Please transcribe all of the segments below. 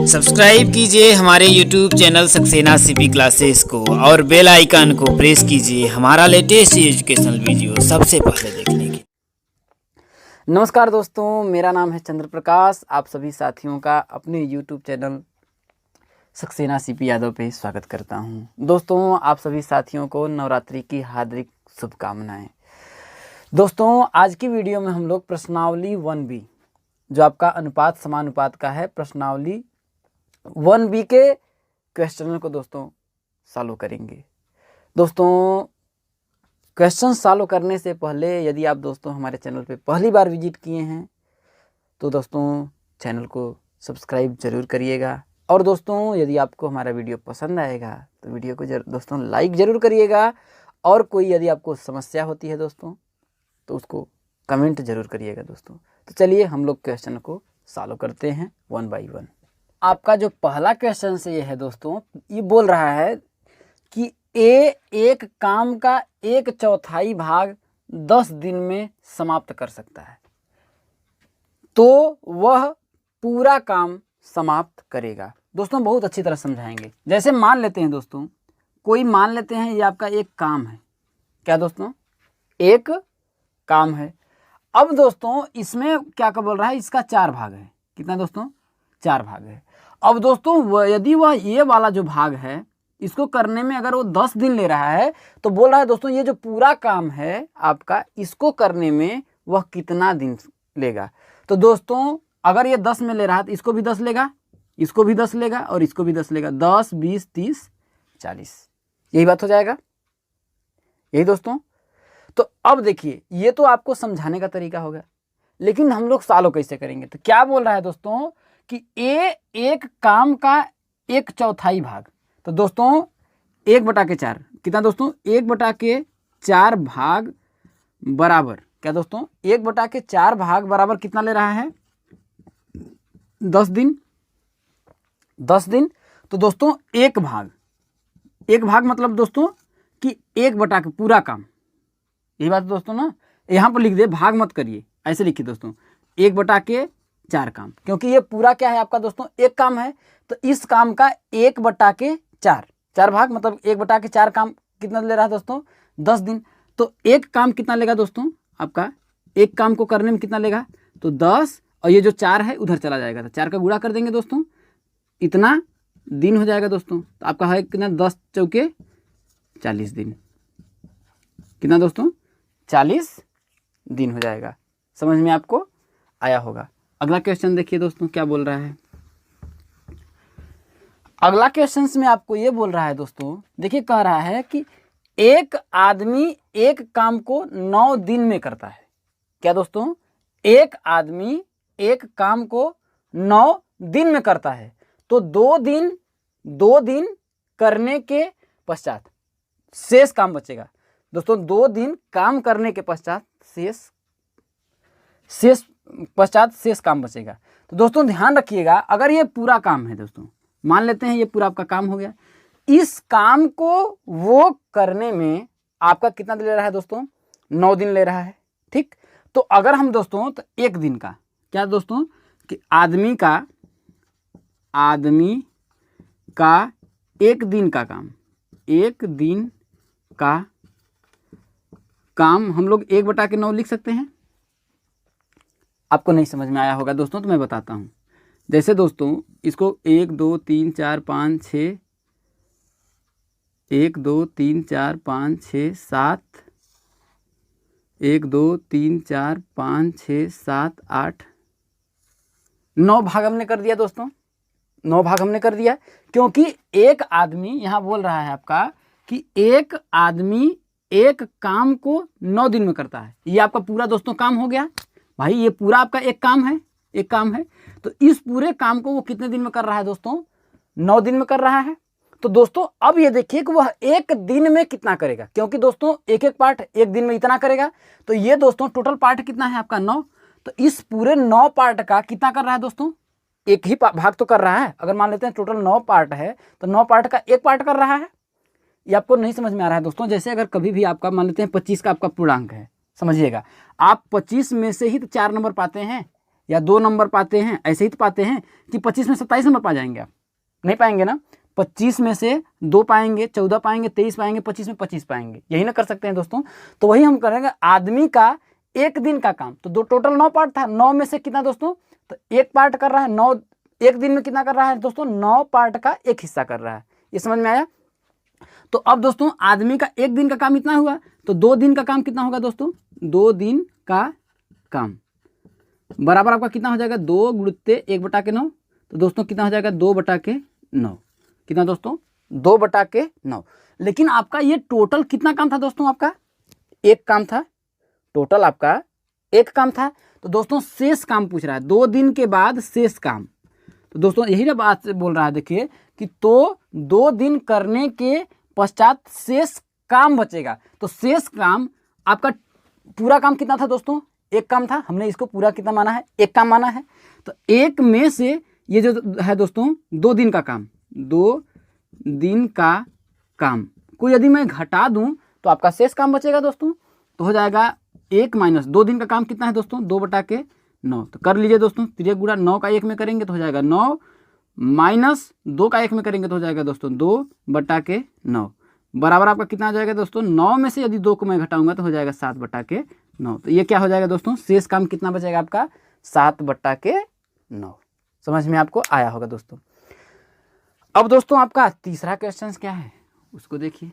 Subscribe कीजिए हमारे YouTube channel Saxena CP classes को और बेल आइकन को प्रेस कीजिए हमारा लेटेस्ट एजुकेशनल वीडियो सबसे पहले देखने के। नमस्कार दोस्तों, मेरा नाम है चंद्र प्रकाश। आप सभी साथियों का अपने YouTube channel Saxena CP Yadav पे स्वागत करता हूं। दोस्तों, आप सभी साथियों को नवरात्रि की हार्दिक शुभकामनाएं। दोस्तों, आज की वीडियो में हम लोग प्रश्नावली 1B जो आपका अनुपात समानुपात का है, प्रश्नावली 1B के क्वेश्चनों को दोस्तों सॉल्व करेंगे। दोस्तों, क्वेश्चन सॉल्व करने से पहले यदि आप दोस्तों हमारे चैनल पे पहली बार विजिट किए हैं तो दोस्तों चैनल को सब्सक्राइब जरूर करिएगा। और दोस्तों, यदि आपको हमारा वीडियो पसंद आएगा तो वीडियो को दोस्तों लाइक ज़रूर करिएगा। और कोई यदि आपको समस्या होती है दोस्तों तो उसको कमेंट जरूर करिएगा दोस्तों। तो चलिए हम लोग क्वेश्चन को सॉल्व करते हैं 1 बाई 1। आपका जो पहला क्वेश्चन से ये है दोस्तों, ये बोल रहा है कि ए एक काम का 1/4 भाग 10 दिन में समाप्त कर सकता है, तो वह पूरा काम समाप्त करेगा। दोस्तों बहुत अच्छी तरह समझाएंगे। जैसे मान लेते हैं दोस्तों, कोई मान लेते हैं ये आपका एक काम है। क्या दोस्तों? एक काम है। अब दोस्तों इसमें क्या बोल रहा है, इसका 4 भाग है। कितना दोस्तों? 4 भाग है। अब दोस्तों यदि वह ये वाला जो भाग है इसको करने में अगर वो 10 दिन ले रहा है तो बोल रहा है दोस्तों ये जो पूरा काम है आपका, इसको करने में वह कितना दिन लेगा। तो दोस्तों अगर ये 10 में ले रहा है तो इसको भी 10 लेगा, इसको भी 10 लेगा और इसको भी 10 लेगा। 10, 20, 30, 40, यही बात हो जाएगा। यही दोस्तों। तो अब देखिए, ये तो आपको समझाने का तरीका हो गया, लेकिन हम लोग सॉल्व कैसे करेंगे? तो क्या बोल रहा है दोस्तों कि ए एक काम का 1/4 भाग, तो दोस्तों 1/4 कितना दोस्तों? 1/4 भाग बराबर क्या दोस्तों? 1/4 भाग बराबर कितना ले रहा है? 10 दिन। 10 दिन। तो दोस्तों एक भाग मतलब दोस्तों कि 1/4 पूरा काम। यही बात दोस्तों ना। यहाँ पर लिख दे, भाग मत करिए, ऐसे लिखिए दोस्तों 1/4 काम, क्योंकि ये पूरा क्या है आपका दोस्तों? एक काम है। तो इस काम का 1/4 4 भाग मतलब 1/4 काम कितना ले रहा है दोस्तों? 10 दिन। तो एक काम कितना लेगा दोस्तों आपका? एक काम को करने में कितना लेगा? तो 10, और ये जो 4 है उधर चला जाएगा, तो 4 का गुणा कर देंगे दोस्तों, इतना दिन हो जाएगा दोस्तों। तो आपका है कितना? 10 चौके 40 दिन। कितना दोस्तों? 40 दिन हो जाएगा। समझ में आपको आया होगा। अगला क्वेश्चन देखिए दोस्तों क्या बोल रहा है। अगला क्वेश्चन में आपको ये बोल रहा है दोस्तों, देखिए कह रहा है कि एक आदमी एक काम को 9 दिन में करता है। क्या दोस्तों? एक आदमी एक काम को 9 दिन में करता है, तो 2 दिन करने के पश्चात शेष काम बचेगा। दोस्तों 2 दिन काम करने के पश्चात शेष काम बचेगा। तो दोस्तों ध्यान रखिएगा, अगर ये पूरा काम है दोस्तों, मान लेते हैं ये पूरा आपका काम हो गया, इस काम को वो करने में आपका कितना ले रहा है दोस्तों? 9 दिन ले रहा है। ठीक। तो अगर हम दोस्तों तो एक दिन का क्या दोस्तों कि आदमी का एक दिन का काम हम लोग 1/9 लिख सकते हैं। आपको नहीं समझ में आया होगा दोस्तों, तो मैं बताता हूँ। जैसे दोस्तों इसको 1 2 3 4 5 6 1 2 3 4 5 6 7 1 2 3 4 5 6 7 8 9 भाग हमने कर दिया दोस्तों। 9 भाग हमने कर दिया, क्योंकि एक आदमी यहाँ बोल रहा है आपका कि एक आदमी एक काम को 9 दिन में करता है। ये आपका पूरा दोस्तों काम हो गया भाई। ये पूरा आपका एक काम है। तो इस पूरे काम को वो कितने दिन में कर रहा है दोस्तों? 9 दिन में कर रहा है। तो दोस्तों अब ये देखिए कि वह एक दिन में कितना करेगा, क्योंकि दोस्तों एक पार्ट एक दिन में इतना करेगा। तो ये दोस्तों टोटल पार्ट कितना है आपका? 9। तो इस पूरे 9 पार्ट का कितना कर रहा है दोस्तों? एक ही भाग तो कर रहा है। अगर मान लेते हैं टोटल 9 पार्ट है तो 9 पार्ट का एक पार्ट कर रहा है। ये आपको नहीं समझ में आ रहा है दोस्तों? जैसे अगर कभी भी आपका मान लेते हैं 25 का आपका पूर्णांक है, समझिएगा आप 25 में से ही तो 4 नंबर पाते हैं। या 2 नंबर पाते हैं, ऐसे ही तो पाते हैं कि 25 में 27 नंबर पा जाएंगे आप? नहीं पाएंगे ना। 25 में से 2 पाएंगे, 14 पाएंगे, 23 पाएंगे, 25 में 25 पाएंगे, यही ना कर सकते हैं दोस्तों। तो वही हम करेंगे आदमी का एक दिन का काम। तो 2 टोटल 9 पार्ट था, 9 में से कितना दोस्तों, तो 1 पार्ट कर रहा है, 9 एक दिन में कितना कर रहा है दोस्तों, 9 पार्ट का 1 हिस्सा कर रहा है। ये समझ में आया? तो अब दोस्तों आदमी का एक दिन का काम इतना हुआ, तो 2 दिन का काम कितना होगा दोस्तों, 2 दिन का काम बराबर आपका कितना हो जाएगा, 2 गुणित 1/9। तो दोस्तों कितना हो जाएगा, 2/9। कितना दोस्तों, 2/9। लेकिन आपका ये टोटल कितना काम था दोस्तों, आपका एक काम था, टोटल आपका एक काम था। तो दोस्तों शेष काम पूछ रहा है, 2 दिन के बाद शेष काम। तो दोस्तों यही ना बात बोल रहा है, देखिए कि तो 2 दिन करने के पश्चात शेष काम बचेगा। तो शेष काम आपका पूरा काम कितना था दोस्तों, एक काम था, हमने इसको पूरा कितना माना है, एक काम माना है। तो एक में से ये जो है दोस्तों 2 दिन का काम, 2 दिन का काम को यदि मैं घटा दूं तो आपका शेष काम बचेगा दोस्तों। तो हो जाएगा 1 माइनस 2 दिन का काम कितना है दोस्तों, 2/9। तो कर लीजिए दोस्तों, 3 गुणा 9 का 1 में करेंगे तो हो जाएगा 9 माइनस 2 का 1 में करेंगे तो हो जाएगा दोस्तों 2/9 बराबर आपका कितना आ जाएगा दोस्तों, 9 में से यदि 2 को मैं घटाऊंगा तो हो जाएगा 7/9। तो ये क्या हो जाएगा दोस्तों, शेष काम कितना बचेगा आपका, 7/9। समझ में आपको आया होगा दोस्तों। अब दोस्तों आपका तीसरा क्वेश्चन क्या है उसको देखिए।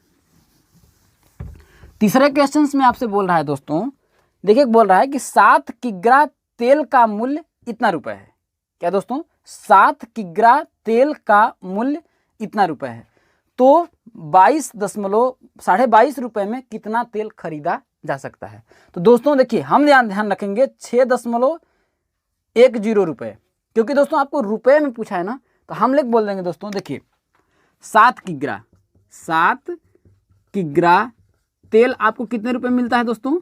तीसरे क्वेश्चन में आपसे बोल रहा है दोस्तों, देखिए बोल रहा है कि 7 किग्रा तेल का मूल्य इतना रुपए है। क्या दोस्तों, 7 किग्रा तेल का मूल्य इतना रुपए है, तो 22.22 रुपए में कितना तेल खरीदा जा सकता है। तो दोस्तों देखिए हम ध्यान रखेंगे 6.10 रुपए, क्योंकि दोस्तों आपको रुपए में पूछा है ना, तो हम लोग बोल देंगे दोस्तों, देखिए 7 किग्रा तेल आपको कितने रुपए मिलता है दोस्तों,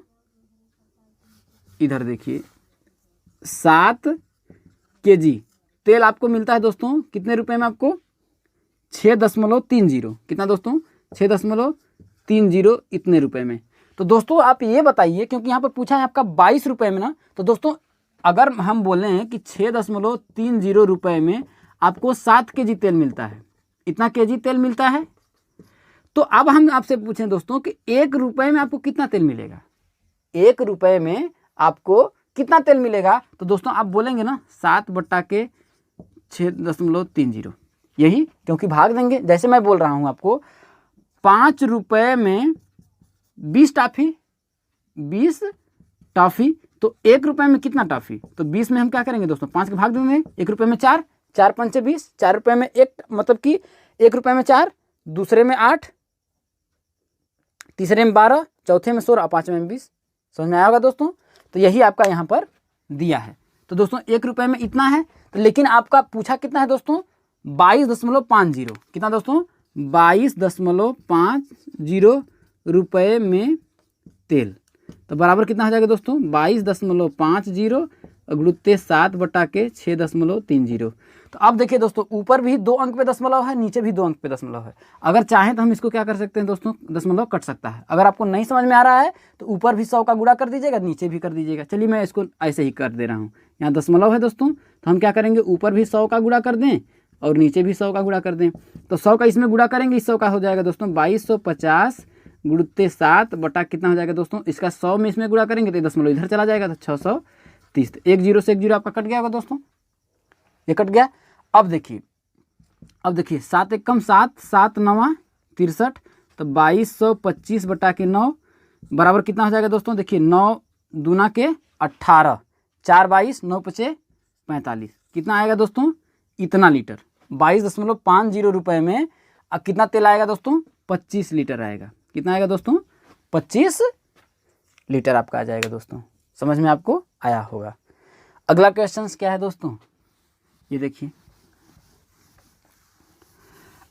इधर देखिए 7 kg तेल आपको मिलता है दोस्तों कितने रुपए में, आपको 6.30। कितना दोस्तों, 6.30 इतने रुपए में। तो दोस्तों आप ये बताइए, क्योंकि यहाँ पर पूछा है आपका 22 रुपए में ना, तो दोस्तों अगर हम बोले हैं कि 6.30 रुपए में आपको 7 kg तेल मिलता है, इतना kg तेल मिलता है, तो अब हम आपसे पूछें दोस्तों कि 1 रुपए में आपको कितना तेल मिलेगा, 1 रुपए में आपको कितना तेल मिलेगा। तो दोस्तों आप बोलेंगे ना 7/6.30, यही, क्योंकि भाग देंगे। जैसे मैं बोल रहा हूं आपको 5 रुपए में 20 टॉफी, तो 1 रुपए में कितना टॉफी, तो 20 में हम क्या करेंगे दोस्तों, 5 के भाग देंगे, 1 रुपए में 4, 4 पंचे 20, 4 रुपए में 1, मतलब कि 1 रुपए में 4, दूसरे में 8, तीसरे में 12, चौथे में 16, पांचवें में 20। समझ में आया होगा दोस्तों। तो यही आपका यहाँ पर दिया है। तो दोस्तों 1 रुपए में इतना है, तो लेकिन आपका पूछा कितना है दोस्तों, 22.50। कितना दोस्तों, 22.50 रुपए में तेल। तो बराबर कितना हो जाएगा दोस्तों, 22.50 गुणित 7/6.30। तो अब देखिए दोस्तों ऊपर भी 2 अंक पे दशमलव है, नीचे भी 2 अंक पे दशमलव है। अगर चाहें तो हम इसको क्या कर सकते हैं दोस्तों, दशमलव कट सकता है। अगर आपको नहीं समझ में आ रहा है तो ऊपर भी 100 का गुणा कर दीजिएगा, नीचे भी कर दीजिएगा। चलिए मैं इसको ऐसे ही कर दे रहा हूँ। यहाँ दशमलव है दोस्तों, तो हम क्या करेंगे, ऊपर भी 100 का गुणा कर दें और नीचे भी 100 का गुणा कर दें। तो 100 का इसमें गुणा करेंगे, इस 100 का हो जाएगा दोस्तों 2250 गुणित 7 बटा कितना हो जाएगा दोस्तों, इसका 100 में इसमें गुणा करेंगे तो दशमलव इधर चला जाएगा, तो 630। 1 0 से 1 0 आपका कट गया होगा दोस्तों, ये कट गया। अब देखिए 7 1 कम 7, 7 9 63, तो 2225 बटा के 9 बराबर कितना हो जाएगा दोस्तों, देखिए 9 दूना के 18, 4 22, 9 पचे 45, कितना आएगा दोस्तों, इतना लीटर। 22.50 रुपए में अब कितना तेल आएगा दोस्तों, 25 लीटर आएगा। कितना आएगा दोस्तों, 25 लीटर आपका आ जाएगा दोस्तों। समझ में आपको आया होगा। अगला क्वेश्चन क्या है दोस्तों, ये देखिए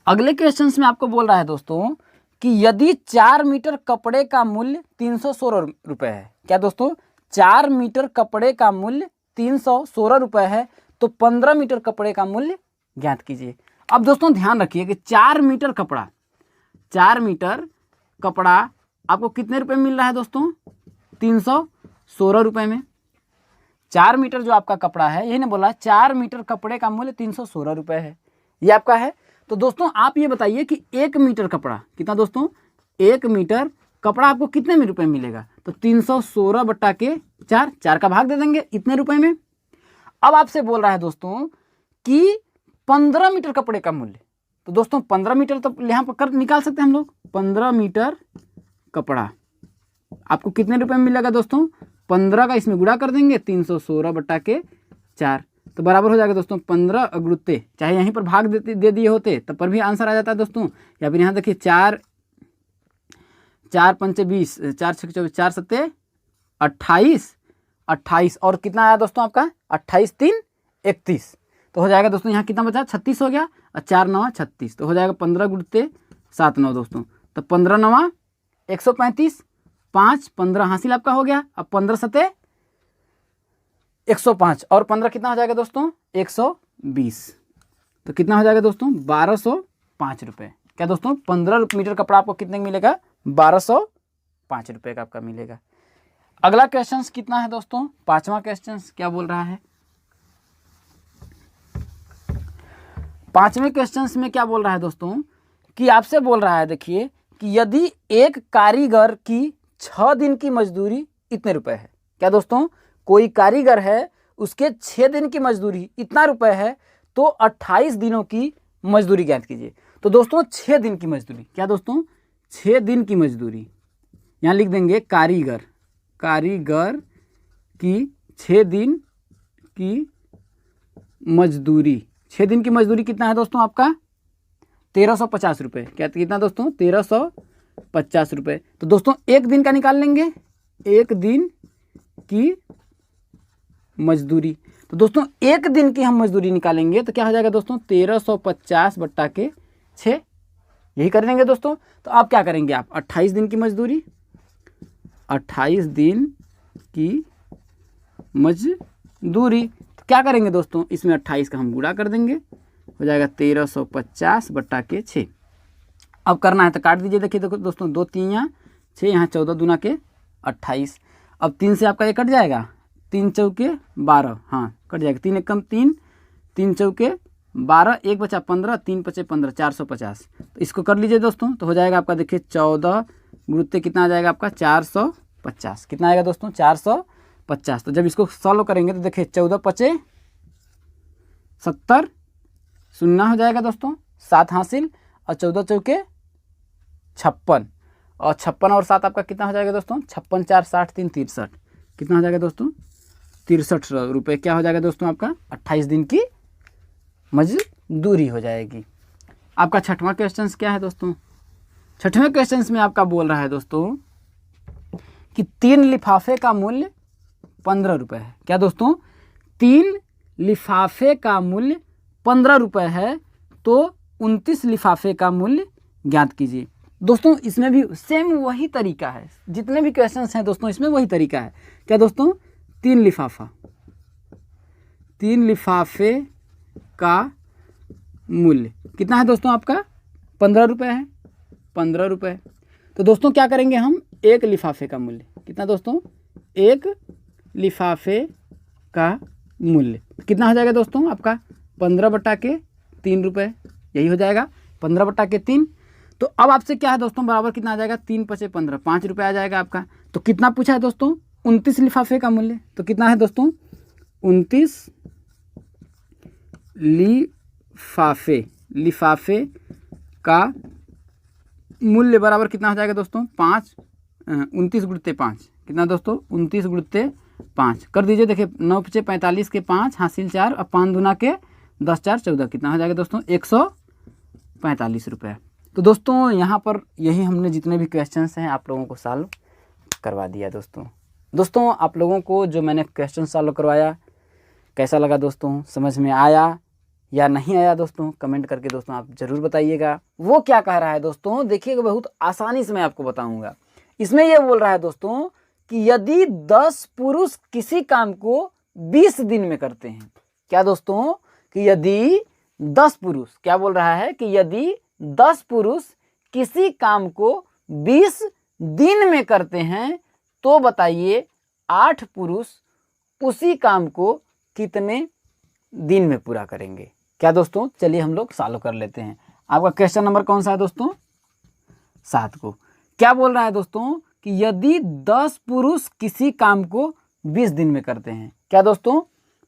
अगले क्वेश्चन में आपको बोल रहा है दोस्तों कि यदि 4 मीटर कपड़े का मूल्य 316 रुपए है। क्या दोस्तों, 4 मीटर कपड़े का मूल्य 316 रुपए है, तो 15 मीटर कपड़े का मूल्य ज्ञात कीजिए। अब दोस्तों ध्यान रखिए कि 4 मीटर कपड़ा आपको कितने रुपए में मिल रहा है दोस्तों, 316 रुपए में। 4 मीटर जो आपका कपड़ा है, यही ने बोला 4 मीटर कपड़े का मूल्य 316 रुपये है, ये आपका है। तो दोस्तों आप ये बताइए कि 1 मीटर कपड़ा कितना दोस्तों, 1 मीटर कपड़ा आपको कितने में रुपए मिलेगा, तो 316 बट्टा के 4, 4 का भाग दे देंगे इतने रुपए में। अब आपसे बोल रहा है दोस्तों कि 15 मीटर कपड़े का मूल्य, तो दोस्तों 15 मीटर तो यहाँ पर कर निकाल सकते हैं हम लोग। 15 मीटर कपड़ा आपको कितने रुपए में मिलेगा दोस्तों, 15 का इसमें गुणा कर देंगे 316 बट्टा के 4, तो बराबर हो जाएगा दोस्तों 15 अगुरुते, चाहे यहीं पर भाग दे दिए होते तब पर भी आंसर आ जाता है दोस्तों। या फिर यहाँ देखिए 4 पंचे 20, 4 छः 24, 4 सत्ते 28, 28 और कितना आया दोस्तों आपका 28 3 31, तो हो जाएगा दोस्तों यहाँ कितना बचा 36 हो गया, और 4 9 36, तो हो जाएगा 15 गुणते 7 9 दोस्तों, तो 15 9 135, 5 15 हासिल आपका हो गया। अब 15 सत्ते 105 और 15 कितना हो जाएगा दोस्तों 120, तो कितना हो जाएगा दोस्तों 1205 रुपये। क्या दोस्तों 15 मीटर कपड़ा आपको कितने का मिलेगा, 1205 रुपये का आपका मिलेगा। अगला क्वेश्चन कितना है दोस्तों, 5वां क्वेश्चन क्या बोल रहा है, 5वें क्वेश्चन में क्या बोल रहा है दोस्तों कि आपसे बोल रहा है, देखिए कि यदि एक कारीगर की 6 दिन की मजदूरी इतने रुपए है। क्या दोस्तों, कोई कारीगर है उसके 6 दिन की मजदूरी इतना रुपए है, तो 28 दिनों की मजदूरी ज्ञात कीजिए। तो दोस्तों 6 दिन की मजदूरी, क्या दोस्तों 6 दिन की मजदूरी, यहाँ लिख देंगे कारीगर की 6 दिन की मजदूरी। 6 दिन की मजदूरी कितना है दोस्तों आपका 1350 रुपये। क्या कितना दोस्तों 1350 रुपये। तो दोस्तों एक दिन का निकाल लेंगे, एक दिन की मजदूरी। तो दोस्तों एक दिन की हम मजदूरी निकालेंगे तो क्या हो जाएगा दोस्तों 1350 बट्टा के 6, यही कर लेंगे दोस्तों। तो आप क्या करेंगे, आप 28 दिन की मजदूरी, 28 दिन की मजदूरी, तो क्या करेंगे दोस्तों इसमें 28 का हम गुणा कर देंगे, हो जाएगा 1350 बट्टा के 6। अब करना है तो काट दीजिए, देखिए देखो दोस्तों 2 3 यहाँ 6, यहाँ 14 दूना के 28। अब 3 से आपका ये कट जाएगा, 3 चौके 12, हाँ कट जाएगा, 3 एकम 3, 3 चौके 12, 1 बचा 15, 3 पचे 15, 450। तो इसको कर लीजिए दोस्तों, तो हो जाएगा आपका देखिए 14 गुरुत्व कितना आ जाएगा आपका 450। कितना आएगा दोस्तों 450। तो जब इसको सॉल्व करेंगे तो देखिए 14 पचे 70, शून्य हो जाएगा दोस्तों, 7 हासिल, और 14 चौके 56, और 56 और 7 आपका कितना हो जाएगा दोस्तों 56 4 60 3 63, कितना हो जाएगा दोस्तों 63 रुपये। क्या हो जाएगा दोस्तों आपका 28 दिन की मजदूरी हो जाएगी। आपका 6वां क्वेश्चन क्या है दोस्तों, 6वें क्वेश्चन में आपका बोल रहा है दोस्तों कि 3 लिफाफे का मूल्य 15 रुपये है। क्या दोस्तों 3 लिफाफे का मूल्य 15 रुपये है, तो 29 लिफाफे का मूल्य ज्ञात कीजिए। दोस्तों इसमें भी सेम वही तरीका है, जितने भी क्वेश्चंस हैं दोस्तों इसमें वही तरीका है। क्या दोस्तों 3 लिफाफे का मूल्य कितना है दोस्तों आपका 15 रुपये है, 15 रुपये। तो दोस्तों क्या करेंगे हम, एक लिफाफे का मूल्य कितना दोस्तों, एक लिफाफे का मूल्य कितना हो जाएगा दोस्तों आपका 15 बट्टा के 3 रुपये, यही हो जाएगा 15 बट्टा के 3। तो अब आपसे क्या है दोस्तों, बराबर कितना आ जाएगा 3 पचे 15, 5 रुपये आ जाएगा आपका। तो कितना पूछा है दोस्तों 29 लिफाफे का मूल्य, तो कितना है दोस्तों 29 लिफाफे का मूल्य बराबर कितना हो जाएगा दोस्तों 5, 29 गुणते 5, कितना दोस्तों 29 गुणते 5 कर दीजिए। देखिए 9 पचे 45 के 5 हासिल 4, और 5 दूना के 10 4 14, कितना हो जाएगा दोस्तों 145 रुपये। तो दोस्तों यहाँ पर यही हमने जितने भी क्वेश्चंस हैं आप लोगों को सॉल्व करवा दिया। दोस्तों आप लोगों को जो मैंने क्वेश्चन सॉल्व करवाया कैसा लगा दोस्तों, समझ में आया या नहीं आया दोस्तों, कमेंट करके दोस्तों आप ज़रूर बताइएगा। वो क्या कह रहा है दोस्तों, देखिएगा बहुत आसानी से मैं आपको बताऊंगा। इसमें ये बोल रहा है दोस्तों कि यदि 10 पुरुष किसी काम को 20 दिन में करते हैं। क्या दोस्तों कि यदि 10 पुरुष, क्या बोल रहा है कि यदि 10 पुरुष किसी काम को 20 दिन में करते हैं, तो बताइए 8 पुरुष उसी काम को कितने दिन में पूरा करेंगे। क्या दोस्तों, चलिए हम लोग सॉल्व कर लेते हैं। आपका क्वेश्चन नंबर कौन सा है दोस्तों? 7 को। क्या बोल रहा है दोस्तों कि यदि 10 पुरुष किसी काम को 20 दिन में करते हैं। क्या दोस्तों,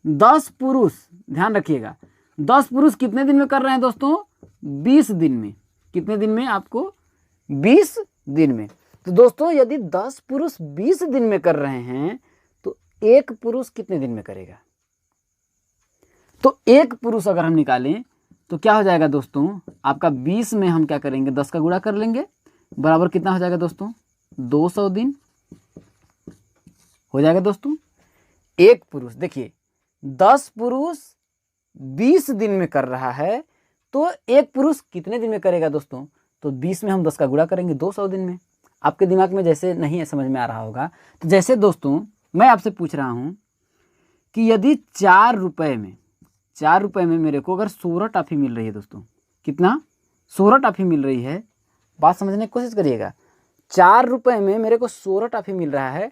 10 पुरुष, ध्यान रखिएगा, 10 पुरुष कितने दिन में कर रहे हैं दोस्तों? 20 दिन में। कितने दिन में? आपको 20 दिन में। तो दोस्तों यदि 10 पुरुष 20 दिन में कर रहे हैं तो एक पुरुष कितने दिन में करेगा? तो एक पुरुष अगर हम निकालें तो क्या हो जाएगा दोस्तों? आपका 20 में हम क्या करेंगे, 10 का गुणा कर लेंगे, बराबर कितना हो जाएगा दोस्तों? 200 दिन हो जाएगा दोस्तों। एक पुरुष, देखिए 10 पुरुष 20 दिन में कर रहा है तो एक पुरुष कितने दिन में करेगा दोस्तों? तो 20 में हम 10 का गुणा करेंगे 200 दिन में। आपके दिमाग में जैसे नहीं समझ में आ रहा होगा, तो जैसे दोस्तों मैं आपसे पूछ रहा हूं कि यदि 4 रुपए में मेरे को अगर 16 टॉफी मिल रही है दोस्तों, कितना? 16 टॉफी मिल रही है। बात समझने की कोशिश करिएगा। 4 रुपए में मेरे को 16 टॉफी मिल रहा है,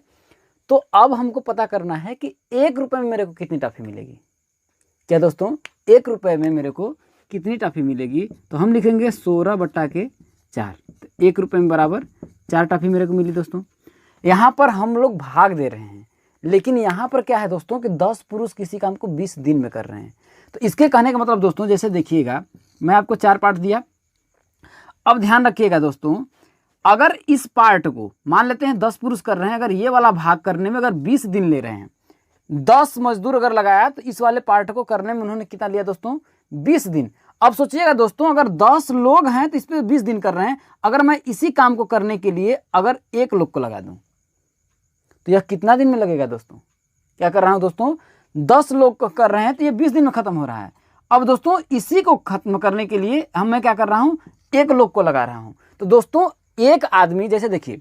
तो अब हमको पता करना है कि 1 रुपए में मेरे को कितनी टॉफी मिलेगी। क्या दोस्तों, 1 रुपए में मेरे को कितनी टॉफी मिलेगी? तो हम लिखेंगे 16/4। तो 1 रुपए में बराबर 4 टॉफी मेरे को मिली दोस्तों। यहाँ पर हम लोग भाग दे रहे हैं, लेकिन यहाँ पर क्या है दोस्तों कि 10 पुरुष किसी काम को 20 दिन में कर रहे हैं। तो इसके कहने का मतलब दोस्तों, जैसे देखिएगा मैं आपको 4 पार्ट दिया। अब ध्यान रखिएगा दोस्तों, अगर इस पार्ट को मान लेते हैं 10 पुरुष कर रहे हैं, अगर ये वाला भाग करने में अगर 20 दिन ले रहे हैं, 10 मजदूर अगर लगाया तो इस वाले पार्ट को करने में उन्होंने कितना लिया दोस्तों? 20 दिन। अब सोचिएगा दोस्तों, अगर 10 लोग हैं तो इस पर 20 दिन कर रहे हैं। अगर मैं इसी काम को करने के लिए अगर 1 लोग को लगा दूं तो यह कितना दिन में लगेगा दोस्तों? क्या कर रहा हूं दोस्तों? 10 लोग कर रहे हैं तो ये 20 दिन में खत्म हो रहा है। अब दोस्तों इसी को खत्म करने के लिए मैं क्या कर रहा हूं? 1 लोग को लगा रहा हूं। तो दोस्तों एक आदमी, जैसे देखिए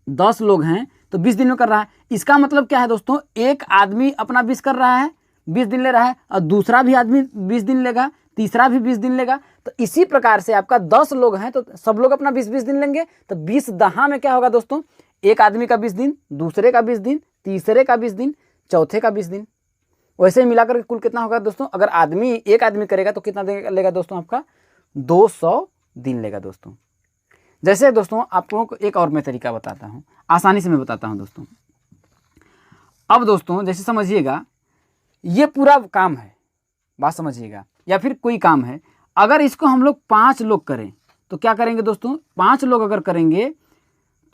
10 लोग हैं तो 20 दिन में कर रहा है। इसका मतलब क्या है दोस्तों? एक आदमी अपना 20 कर रहा है, 20 दिन ले रहा है, और दूसरा भी आदमी 20 दिन लेगा, तीसरा भी 20 दिन लेगा। तो इसी प्रकार से आपका 10 लोग हैं तो सब लोग अपना 20-20 दिन लेंगे। तो 20 दहा में क्या होगा दोस्तों? एक आदमी का 20 दिन, दूसरे का 20 दिन, तीसरे का 20 दिन, चौथे का 20 दिन। वैसे ही मिलाकर कुल कितना होगा दोस्तों? अगर एक आदमी करेगा तो कितना लेगा दोस्तों? आपका 200 दिन लेगा दोस्तों। जैसे दोस्तों आप लोगों को एक और मैं तरीका बताता हूं, आसानी से मैं बताता हूं दोस्तों। अब दोस्तों जैसे समझिएगा, ये पूरा काम है, बात समझिएगा, या फिर कोई काम है, अगर इसको हम लोग 5 लोग करें तो क्या करेंगे दोस्तों? 5 लोग अगर करेंगे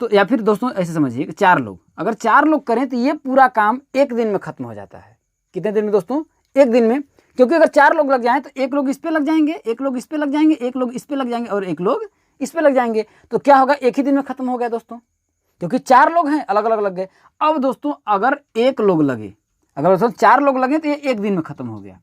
तो, या फिर दोस्तों ऐसे समझिए 4 लोग, अगर 4 लोग करें तो ये पूरा काम 1 दिन में खत्म हो जाता है। कितने दिन में दोस्तों? 1 दिन में। क्योंकि अगर 4 लोग लग जाएं तो 1 लोग इस पे लग जाएंगे, 1 लोग इस पे लग जाएंगे, 1 लोग इस पे लग जाएंगे और 1 लोग इस पे लग जाएंगे। तो क्या होगा? 1 ही दिन में खत्म हो गया दोस्तों, क्योंकि 4 लोग हैं, अलग अलग लग गए। अब दोस्तों अगर 1 लोग लगे, अगर दोस्तों 4 लोग लगे तो ये 1 दिन में खत्म हो गया।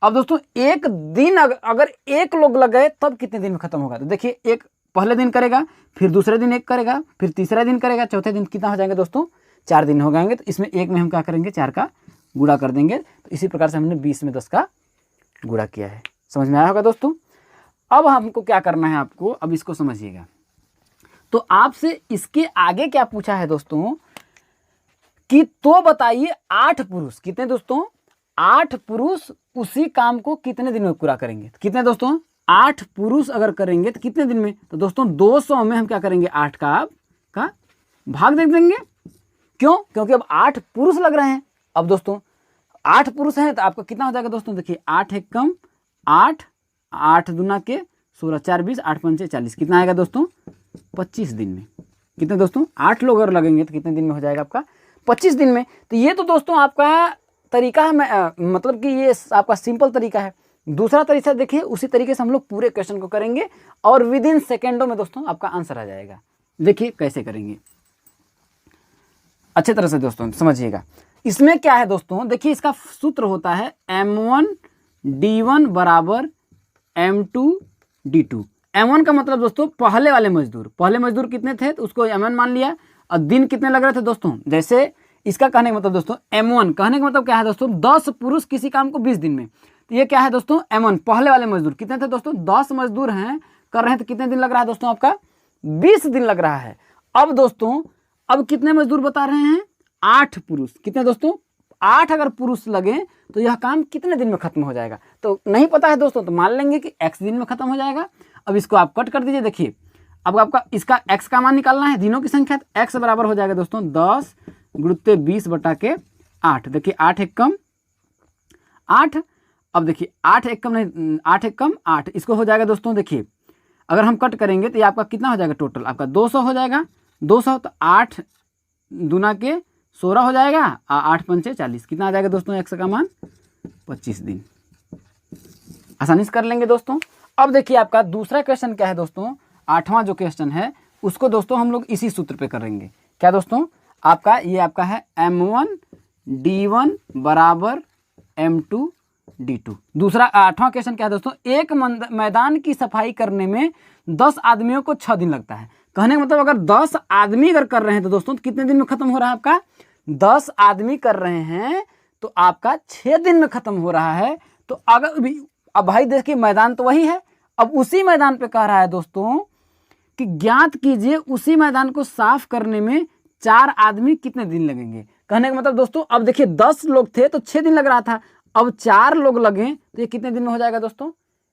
अब दोस्तों 1 दिन अगर 1 लोग लग गए तब कितने दिन में खत्म होगा? तो देखिए, एक पहले दिन करेगा, फिर दूसरे दिन 1 करेगा, फिर तीसरा दिन करेगा, चौथे दिन कितना हो जाएंगे दोस्तों? 4 दिन हो जाएंगे। तो इसमें 1 में हम क्या करेंगे? 4 का गुणा कर देंगे। तो इसी प्रकार से हमने 20 में 10 का गुणा किया है। समझ में आया होगा दोस्तों। अब हमको क्या करना है आपको, अब इसको समझिएगा। तो आपसे इसके आगे क्या पूछा है दोस्तों कि तो बताइए 8 पुरुष, कितने दोस्तों? 8 पुरुष उसी काम को कितने दिन में पूरा करेंगे? तो कितने दोस्तों? 8 पुरुष अगर करेंगे तो कितने दिन में? तो दोस्तों 200 में हम क्या करेंगे? 8 का भाग दे देंगे। क्यों? क्योंकि अब 8 पुरुष लग रहे हैं। अब दोस्तों 8 पुरुष हैं तो आपका कितना हो जाएगा दोस्तों? देखिए 8 एक कम 8, 8 दूना के 16, 4 20, 8 पंचे 40, कितना आएगा दोस्तों? 25 दिन में। कितने दोस्तों? 8 लोग अगर लगेंगे तो कितने दिन में हो जाएगा आपका? 25 दिन में। तो ये तो दोस्तों आपका तरीका है, मतलब कि ये आपका सिंपल तरीका है। दूसरा तरीका देखिए, उसी तरीके से हम लोग पूरे क्वेश्चन को करेंगे और विद इन सेकेंडों में दोस्तों आपका आंसर आ जाएगा। देखिए कैसे करेंगे, अच्छे तरह से दोस्तों समझिएगा। इसमें क्या है दोस्तों? देखिए इसका सूत्र होता है M1D1 बराबर M2 D2। M1 का मतलब दोस्तों पहले वाले मजदूर, पहले मजदूर कितने थे तो उसको M1 मान लिया, और दिन कितने लग रहे थे दोस्तों? जैसे इसका कहने का मतलब दोस्तों M1 कहने का मतलब क्या है दोस्तों? 10 पुरुष किसी काम को 20 दिन में। तो ये क्या है दोस्तों? M1 पहले वाले मजदूर कितने थे दोस्तों? 10 मजदूर हैं, कर रहे हैं, तो कितने दिन लग रहा है दोस्तों? आपका 20 दिन लग रहा है। अब दोस्तों अब कितने मजदूर बता रहे हैं? 8 पुरुष। कितने दोस्तों? 8 अगर पुरुष लगे तो यह काम कितने दिन में खत्म हो जाएगा? तो नहीं पता है दोस्तों, तो मान लेंगे कि x दिन में खत्म हो जाएगा। अब इसको आप कट कर दीजिए। देखिए अब आपका इसका x का मान निकालना है, दिनों की संख्या। तो x बराबर हो जाएगा दोस्तों 10 गुणित 20 बटा के 8। देखिए 8 एक कम 8। अब देखिए 8 एक कम नहीं, 8 एक कम 8, इसको हो जाएगा दोस्तों। देखिए अगर हम कट करेंगे तो ये आपका कितना हो जाएगा? टोटल आपका 200 हो जाएगा। 200 तो 8 दूना के 16 हो जाएगा, 8 पंचे 40। कितना आ जाएगा दोस्तों x का मान? 25 दिन। आसानी से कर लेंगे दोस्तों। अब देखिए आपका दूसरा क्वेश्चन क्या है दोस्तों? 8वां जो क्वेश्चन है उसको दोस्तों हम लोग इसी सूत्र पे करेंगे। क्या दोस्तों? आपका ये आपका है m1 d1 बराबर m2 d2। दूसरा 8वां क्वेश्चन क्या है दोस्तों? एक मैदान की सफाई करने में 10 आदमियों को 6 दिन लगता है। कहने का मतलब अगर 10 आदमी अगर कर रहे हैं तो दोस्तों कितने दिन में खत्म हो रहा है आपका? 10 आदमी कर रहे हैं तो आपका 6 दिन में खत्म हो रहा है। तो अगर भी अब भाई देखिए मैदान तो वही है, अब उसी मैदान पे कह रहा है दोस्तों कि ज्ञात कीजिए उसी मैदान को साफ करने में 4 आदमी कितने दिन लगेंगे। कहने का मतलब दोस्तों अब देखिए 10 लोग थे तो 6 दिन लग रहा था, अब 4 लोग लगे तो ये कितने दिन में हो जाएगा दोस्तों?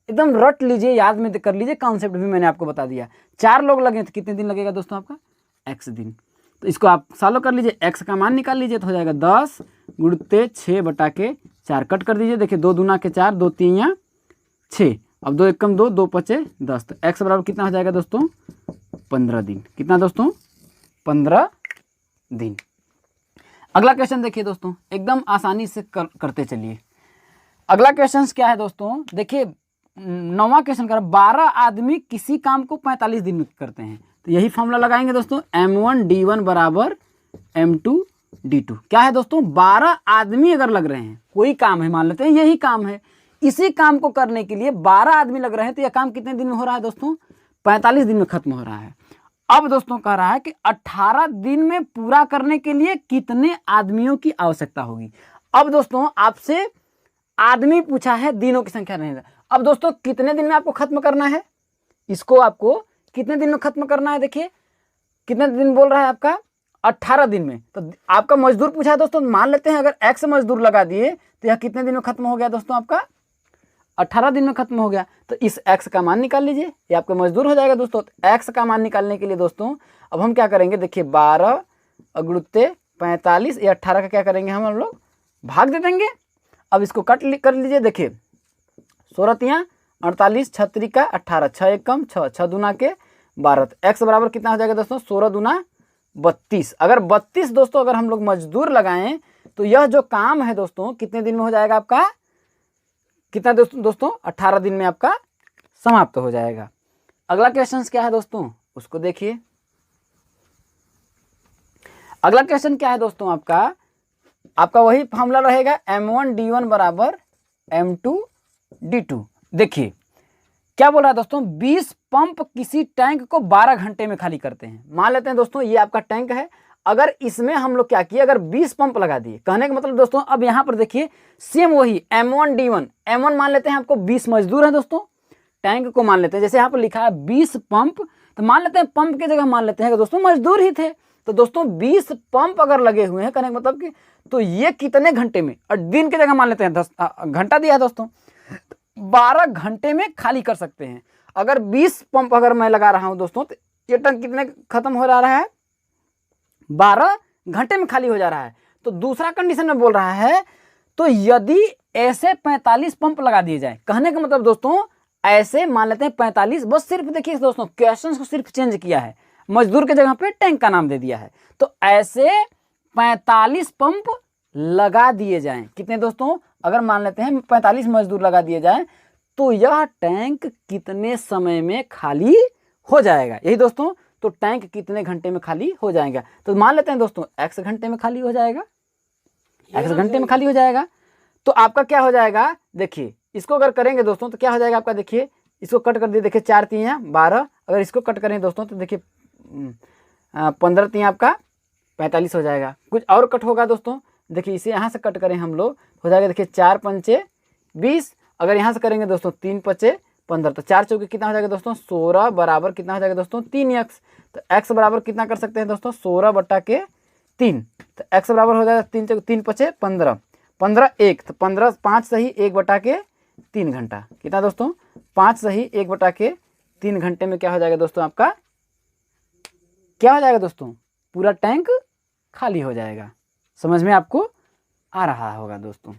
एकदम रट लीजिए, याद में कर लीजिए, कॉन्सेप्ट भी मैंने आपको बता दिया। 4 लोग लगे तो कितने दिन लगेगा दोस्तों? आपका x दिन। तो इसको आप सॉल्व कर लीजिए, x का मान निकाल लीजिए तो हो जाएगा 10 गुणित 6 बटा के 4। कट कर दीजिए। देखिए 2 दूना के 4, 2 3 6, अब 2 एक कम 2, 2 पचे 10। तो x बराबर कितना हो जाएगा दोस्तों? 15 दिन। कितना दोस्तों? 15 दिन। अगला क्वेश्चन देखिए दोस्तों, एकदम आसानी से करते चलिए। अगला क्वेश्चन क्या है दोस्तों? देखिए 9वां क्वेश्चन कर 12 आदमी किसी काम को 45 दिन में करते हैं। तो यही फॉर्मूला लगाएंगे दोस्तों, m1 d1 बराबर m2 d2। क्या है दोस्तों? 12 आदमी अगर लग रहे हैं, कोई काम है, मान लेते हैं यही काम है, इसी काम को करने के लिए 12 आदमी लग रहे हैं तो यह काम कितने दिन में हो रहा है दोस्तों? 45 दिन में खत्म हो रहा है। अब दोस्तों कह रहा है कि 18 दिन में पूरा करने के लिए कितने आदमियों की आवश्यकता होगी। अब दोस्तों आपसे आदमी पूछा है, दिनों की संख्या नहीं है। अब दोस्तों कितने दिन में आपको खत्म करना है? इसको आपको कितने दिन में खत्म करना है? देखिए कितने दिन बोल रहा है आपका? 18 दिन में। तो आपका मजदूर पूछा है दोस्तों, मान लेते हैं अगर x मजदूर लगा दिए तो यह कितने दिन में खत्म हो गया दोस्तों? आपका 18 दिन में खत्म हो गया। तो इस x का मान निकाल लीजिए, ये आपका मजदूर हो जाएगा दोस्तों। तो x का मान निकालने के लिए दोस्तों अब हम क्या करेंगे? देखिए 12 गुणित 45, ये 18 का क्या करेंगे हम लोग? भाग दे देंगे। अब इसको कट कर लीजिए। देखिए 16 तिया 48, 6 का 18, 6 एक कम 6, 6 दूना के 12। तो x बराबर कितना हो जाएगा दोस्तों? 16 दूना 32। अगर 32 दोस्तों अगर हम लोग मजदूर लगाएं तो यह जो काम है दोस्तों कितने दिन में हो जाएगा आपका? कितना दोस्तों? 18 दिन में आपका समाप्त हो जाएगा। अगला क्वेश्चन क्या है दोस्तों? उसको देखिए। अगला क्वेश्चन क्या है दोस्तों? आपका वही फॉर्मूला रहेगा, m1 d1 बराबर m2 d2। देखिए क्या बोल रहा है दोस्तों? 20 पंप किसी टैंक को 12 घंटे में खाली करते हैं। मान लेते हैं दोस्तों ये आपका टैंक है, अगर इसमें हम लोग क्या किए? अगर 20 पंप लगा दिए। कहने का मतलब दोस्तों अब यहाँ पर देखिए सेम वही m1 d1, m1 मान लेते हैं आपको 20 मजदूर हैं दोस्तों, टैंक को मान लेते हैं जैसे यहाँ पर लिखा है 20 पंप, तो मान लेते हैं पंप की जगह मान लेते हैं कि दोस्तों मजदूर ही थे। तो दोस्तों 20 पंप अगर लगे हुए हैं, कहने का मतलब कि तो ये कितने घंटे में, और दिन की जगह मान लेते हैं 10 घंटा दिया है दोस्तों, 12 घंटे में खाली कर सकते हैं। अगर 20 पंप अगर मैं लगा रहा हूं दोस्तों तो ये टैंक कितने खत्म हो रहा है? 12 घंटे में खाली हो जा रहा है। तो दूसरा कंडीशन में बोल रहा है तो यदि ऐसे 45 पंप लगा दिए जाए, कहने का मतलब दोस्तों ऐसे मान लेते हैं 45, बस सिर्फ देखिए दोस्तों क्वेश्चन को सिर्फ चेंज किया है, मजदूर के जगह पे टैंक का नाम दे दिया है। तो ऐसे 45 पंप लगा दिए जाएं। कितने दोस्तों? अगर मान लेते हैं 45 मजदूर लगा दिए जाएं तो यह टैंक कितने समय में खाली हो जाएगा? यही दोस्तों, तो टैंक कितने घंटे में खाली हो जाएगा? तो मान लेते हैं दोस्तों x घंटे में खाली हो जाएगा, x घंटे में खाली हो जाएगा। तो आपका क्या हो जाएगा? देखिए इसको अगर करेंगे दोस्तों तो क्या हो जाएगा आपका? देखिए इसको कट कर दिए, देखिए 4 तिया 12, अगर इसको कट करें दोस्तों तो देखिए 15 तिया आपका 45 हो जाएगा। कुछ और कट होगा दोस्तों, देखिए इसे यहाँ से कट करें हम लोग हो जाएगा, देखिए 4 पंचे 20, अगर यहाँ से करेंगे दोस्तों 3 पचे 15, तो 4 चौके कितना हो जाएगा दोस्तों? 16 बराबर कितना हो जाएगा दोस्तों? 3x। तो x बराबर कितना कर सकते हैं दोस्तों? 16 बटा के 3, तो x बराबर हो जाएगा 3 3 पचे 15, 15 1, तो 15 5 सही 1/3 घंटा। कितना दोस्तों 5 सही 1/3 घंटे में क्या हो जाएगा दोस्तों आपका, क्या हो जाएगा दोस्तों, पूरा टैंक खाली हो जाएगा। समझ में आपको आ रहा होगा दोस्तों।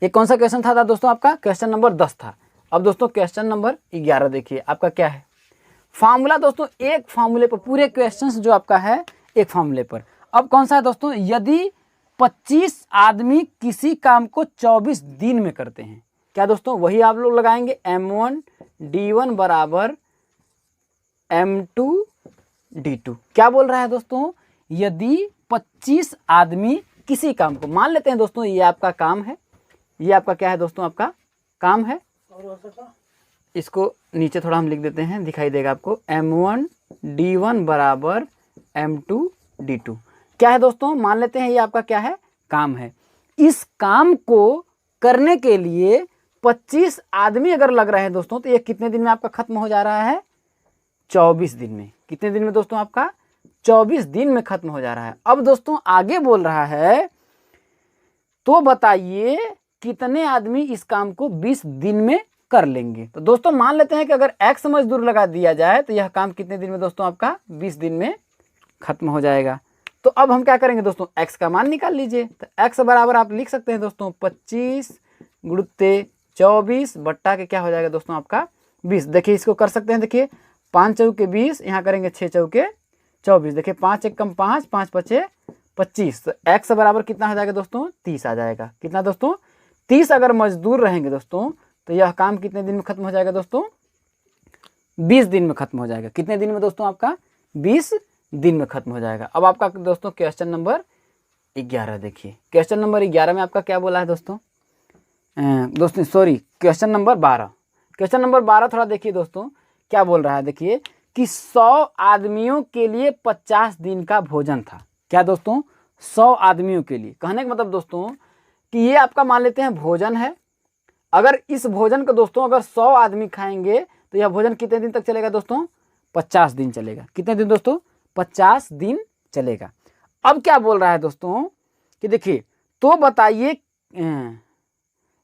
ये कौन सा क्वेश्चन था दोस्तों आपका, क्वेश्चन नंबर 10 था। अब दोस्तों क्वेश्चन नंबर 11 देखिए आपका क्या है, फार्मूला दोस्तों, एक फार्मूले पर पूरे क्वेश्चंस जो आपका है एक फार्मूले पर। अब कौन सा है दोस्तों, यदि 25 आदमी किसी काम को 24 दिन में करते हैं, क्या दोस्तों वही आप लोग लगाएंगे M1 D1 बराबर M2 D2। क्या बोल रहा है दोस्तों, यदि 25 आदमी किसी काम को, मान लेते हैं दोस्तों ये आपका काम है, ये आपका क्या है दोस्तों, आपका काम है। इसको नीचे थोड़ा हम लिख देते हैं, दिखाई देगा आपको, M1 D1 बराबर M2 D2। क्या है दोस्तों, मान लेते हैं ये आपका क्या है, काम है। इस काम को करने के लिए 25 आदमी अगर लग रहे हैं दोस्तों, तो ये कितने दिन में आपका खत्म हो जा रहा है, 24 दिन में। कितने दिन में दोस्तों आपका, 24 दिन में खत्म हो जा रहा है। अब दोस्तों आगे बोल रहा है, तो बताइए कितने आदमी इस काम को 20 दिन में कर लेंगे। तो दोस्तों मान लेते हैं कि अगर x मजदूर लगा दिया जाए तो यह काम कितने दिन में दोस्तों आपका 20 दिन में खत्म हो जाएगा। तो अब हम क्या करेंगे दोस्तों, x का मान निकाल लीजिए। तो x बराबर आप लिख सकते हैं दोस्तों 25 गुणुत्ते 24 बट्टा के क्या हो जाएगा दोस्तों आपका 20। देखिए इसको कर सकते हैं, देखिए 5 चौके 20, यहाँ करेंगे 6 चौके 24, देखिए 5 एकम 5, 5 पचे 25। तो x बराबर कितना हो जाएगा दोस्तों 30 आ जाएगा। कितना दोस्तों 30 अगर मजदूर रहेंगे दोस्तों, तो यह काम कितने दिन में खत्म हो जाएगा दोस्तों, 20 दिन में खत्म हो जाएगा। कितने दिन में दोस्तों आपका 20 दिन में खत्म हो जाएगा। अब आपका दोस्तों क्वेश्चन नंबर 11 देखिए, क्वेश्चन नंबर 11 में आपका क्या बोला है दोस्तों, क्वेश्चन नंबर 12। क्वेश्चन नंबर 12 थोड़ा देखिए दोस्तों क्या बोल रहा है, देखिए कि 100 आदमियों के लिए 50 दिन का भोजन था। क्या दोस्तों 100 आदमियों के लिए, कहने का मतलब दोस्तों कि ये आपका मान लेते हैं भोजन है। अगर इस भोजन को दोस्तों अगर 100 आदमी खाएंगे तो यह भोजन कितने दिन तक चलेगा दोस्तों, 50 दिन चलेगा। कितने दिन दोस्तों, 50 दिन चलेगा। अब क्या बोल रहा है दोस्तों कि देखिए, तो बताइए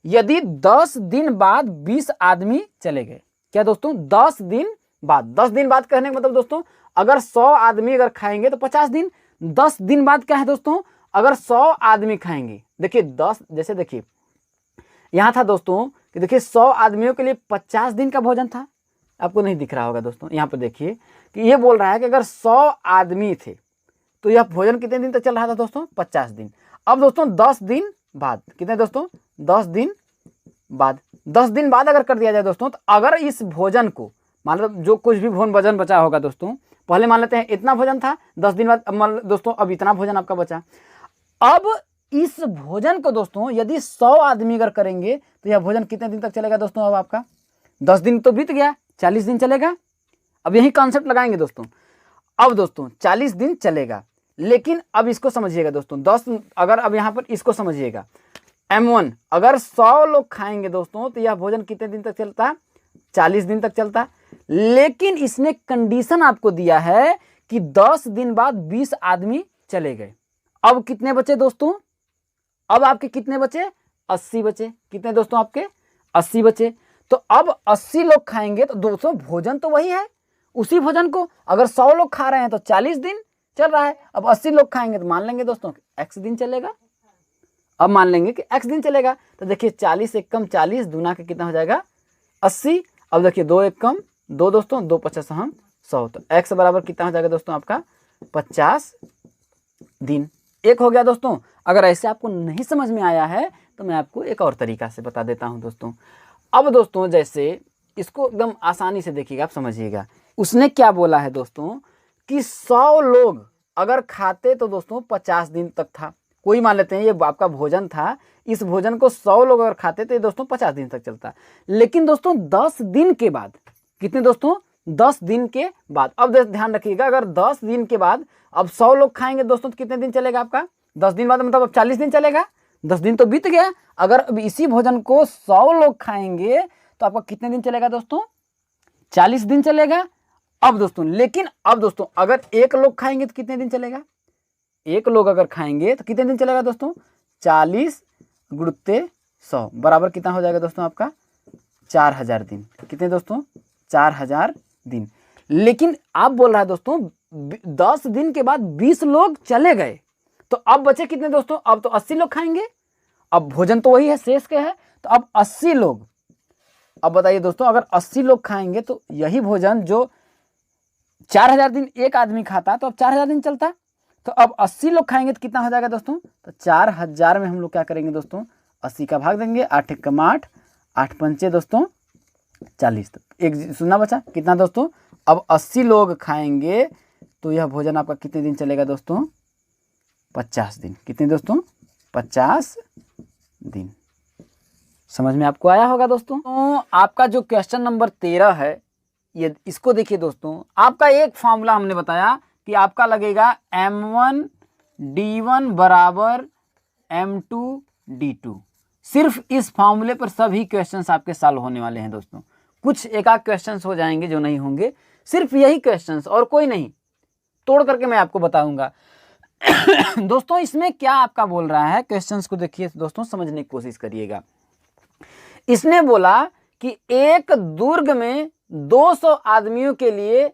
यदि 10 दिन बाद 20 आदमी चले गए। क्या दोस्तों 10 दिन बाद, 10 दिन बाद कहने का मतलब दोस्तों अगर 100 आदमी अगर खाएंगे तो 50 दिन, 10 दिन बाद क्या है दोस्तों, अगर 100 आदमी खाएंगे, देखिए 10, जैसे देखिए यहाँ था दोस्तों कि देखिए 100 आदमियों के लिए 50 दिन का भोजन था। आपको नहीं दिख रहा होगा दोस्तों, यहाँ पर देखिए कि ये बोल रहा है कि अगर 100 आदमी थे तो यह भोजन कितने दिन तक चल रहा था दोस्तों, 50 दिन। अब दोस्तों 10 दिन बाद, कितने दोस्तों 10 दिन बाद, 10 दिन बाद अगर कर दिया जाए दोस्तों, तो अगर इस भोजन को मतलब जो कुछ भी भोजन बचा होगा दोस्तों, पहले मान लेते हैं इतना भोजन था, 10 दिन बाद दोस्तों अब इतना भोजन आपका बचा। अब इस भोजन को दोस्तों यदि 100 आदमी अगर करेंगे तो यह भोजन कितने दिन तक चलेगा दोस्तों, अब आपका 10 दिन तो बीत गया, 40 दिन चलेगा। अब यही कॉन्सेप्ट लगाएंगे दोस्तों। अब दोस्तों 40 दिन चलेगा, लेकिन अब इसको समझिएगा दोस्तों, 10 अगर अब यहाँ पर इसको समझिएगा, M1 अगर 100 लोग खाएंगे दोस्तों तो यह भोजन कितने दिन तक चलता, 40 दिन तक चलता। लेकिन इसने कंडीशन आपको दिया है कि 10 दिन बाद 20 आदमी चले गए। अब कितने बचे दोस्तों, अब आपके कितने बचे, 80 बचे। कितने दोस्तों आपके 80 बचे। तो अब 80 लोग खाएंगे तो दोस्तों भोजन तो वही है, उसी भोजन को अगर 100 लोग खा रहे हैं तो 40 दिन चल रहा है। अब 80 लोग खाएंगे तो मान लेंगे दोस्तों x दिन चलेगा। अब मान लेंगे कि x दिन चलेगा। तो देखिए 40 एक कम 40, दूना के कितना हो जाएगा 80। अब देखिए 2 एक कम 2 दोस्तों, 2 50 हम 100, तो x बराबर कितना हो जाएगा दोस्तों आपका 50 दिन। एक हो गया दोस्तों। अगर ऐसे आपको नहीं समझ में आया है तो मैं आपको एक और तरीका से बता देता हूं दोस्तों। अब दोस्तों जैसे इसको एकदम आसानी से देखिएगा, आप समझिएगा। उसने क्या बोला है दोस्तों कि 100 लोग अगर खाते तो दोस्तों 50 दिन तक था। कोई मान लेते हैं ये आपका भोजन था, इस भोजन को 100 लोग अगर खाते तो ये दोस्तों 50 दिन तक चलता। लेकिन दोस्तों 10 दिन के बाद, कितने दोस्तों 10 दिन के बाद, अब ध्यान रखिएगा, अगर 10 दिन के बाद अब 100 लोग खाएंगे दोस्तों तो कितने दिन चलेगा आपका, 10 दिन बाद मतलब अब 40 दिन चलेगा। 10 दिन तो बीत गया। अगर अब इसी भोजन को 100 लोग खाएंगे तो आपका कितने दिन चलेगा दोस्तों, 40 दिन चलेगा। अब दोस्तों लेकिन अब दोस्तों अगर 1 लोग खाएंगे तो कितने दिन चलेगा, 1 लोग अगर खाएंगे तो कितने दिन चलेगा दोस्तों? 40 गुणुत्ते 100 बराबर कितना हो जाएगा दोस्तों आपका? 4000 दिन। कितने दोस्तों? 4000 दिन। लेकिन आप बोल रहा है दोस्तों 10 दिन के बाद 20 लोग चले गए, तो अब बचे कितने दोस्तों? अब तो 80 लोग खाएंगे। अब भोजन तो वही है, शेष क्या है? तो अब 80 लोग। अब बताइए दोस्तों, अगर 80 लोग खाएंगे तो यही भोजन जो 4000 दिन एक आदमी खाता तो अब 4000 दिन चलता। तो अब 80 लोग खाएंगे तो कितना हो जाएगा दोस्तों? तो 4000 में हम लोग क्या करेंगे दोस्तों? 80 का भाग देंगे, 8 एकम 8, 8 पंचे दोस्तों 40। तो एक शून्य बचा। कितना दोस्तों? अब 80 लोग खाएंगे तो यह भोजन आपका कितने दिन चलेगा दोस्तों? 50 दिन। कितने दोस्तों? 50 दिन। समझ में आपको आया होगा दोस्तों। तो आपका जो क्वेश्चन नंबर 13 है, ये इसको देखिए दोस्तों। आपका एक फार्मूला हमने बताया कि आपका लगेगा m1 d1 बराबर m2 d2। सिर्फ इस फार्मूले पर सभी क्वेश्चंस आपके सॉल्व होने वाले हैं दोस्तों। कुछ एक आध क्वेश्चंस हो जाएंगे जो नहीं होंगे, सिर्फ यही क्वेश्चंस और कोई नहीं। तोड़ करके मैं आपको बताऊंगा। दोस्तों इसमें क्या आपका बोल रहा है, क्वेश्चंस को देखिए दोस्तों, समझने की कोशिश करिएगा। इसने बोला कि एक दुर्ग में 200 आदमियों के लिए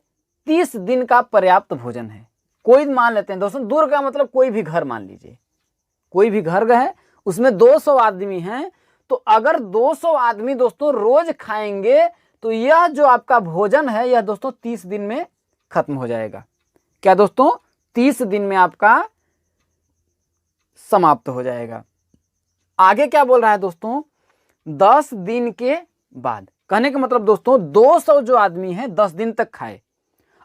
30 दिन का पर्याप्त भोजन है। कोई मान लेते हैं दोस्तों, दुर्ग का मतलब कोई भी घर मान लीजिए, कोई भी घर है, उसमें 200 आदमी हैं। तो अगर 200 आदमी दोस्तों रोज खाएंगे तो यह जो आपका भोजन है यह दोस्तों 30 दिन में खत्म हो जाएगा। क्या दोस्तों? 30 दिन में आपका समाप्त हो जाएगा। आगे क्या बोल रहा है दोस्तों? 10 दिन के बाद। कहने का मतलब दोस्तों 200 जो आदमी है 10 दिन तक खाए।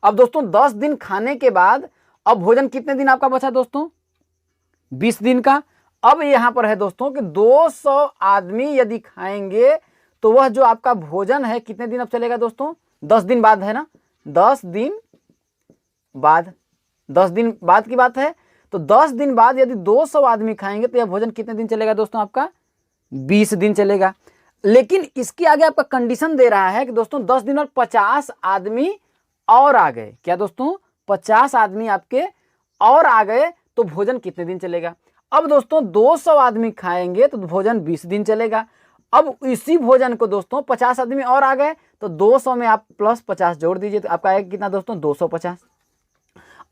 अब दोस्तों 10 दिन खाने के बाद अब भोजन कितने दिन आपका बचा दोस्तों? 20 दिन का। अब यहां पर है दोस्तों कि 200 आदमी यदि खाएंगे तो वह जो आपका भोजन है कितने दिन अब चलेगा दोस्तों? 10 दिन बाद है ना, 10 दिन बाद, 10 दिन बाद की बात है। तो 10 दिन बाद यदि 200 आदमी खाएंगे तो यह भोजन कितने दिन चलेगा दोस्तों आपका? 20 दिन चलेगा। लेकिन इसके आगे आपका कंडीशन दे रहा है कि दोस्तों 10 दिन और 50 आदमी और आ गए। क्या दोस्तों? 50 आदमी आपके और आ गए तो भोजन कितने दिन चलेगा? अब दोस्तों 200 आदमी खाएंगे तो भोजन 20 दिन चलेगा। अब इसी भोजन को दोस्तों 50 आदमी और आ गए तो 200 में आप प्लस 50 जोड़ दीजिए तो आपका आएगा कितना दोस्तों? 250।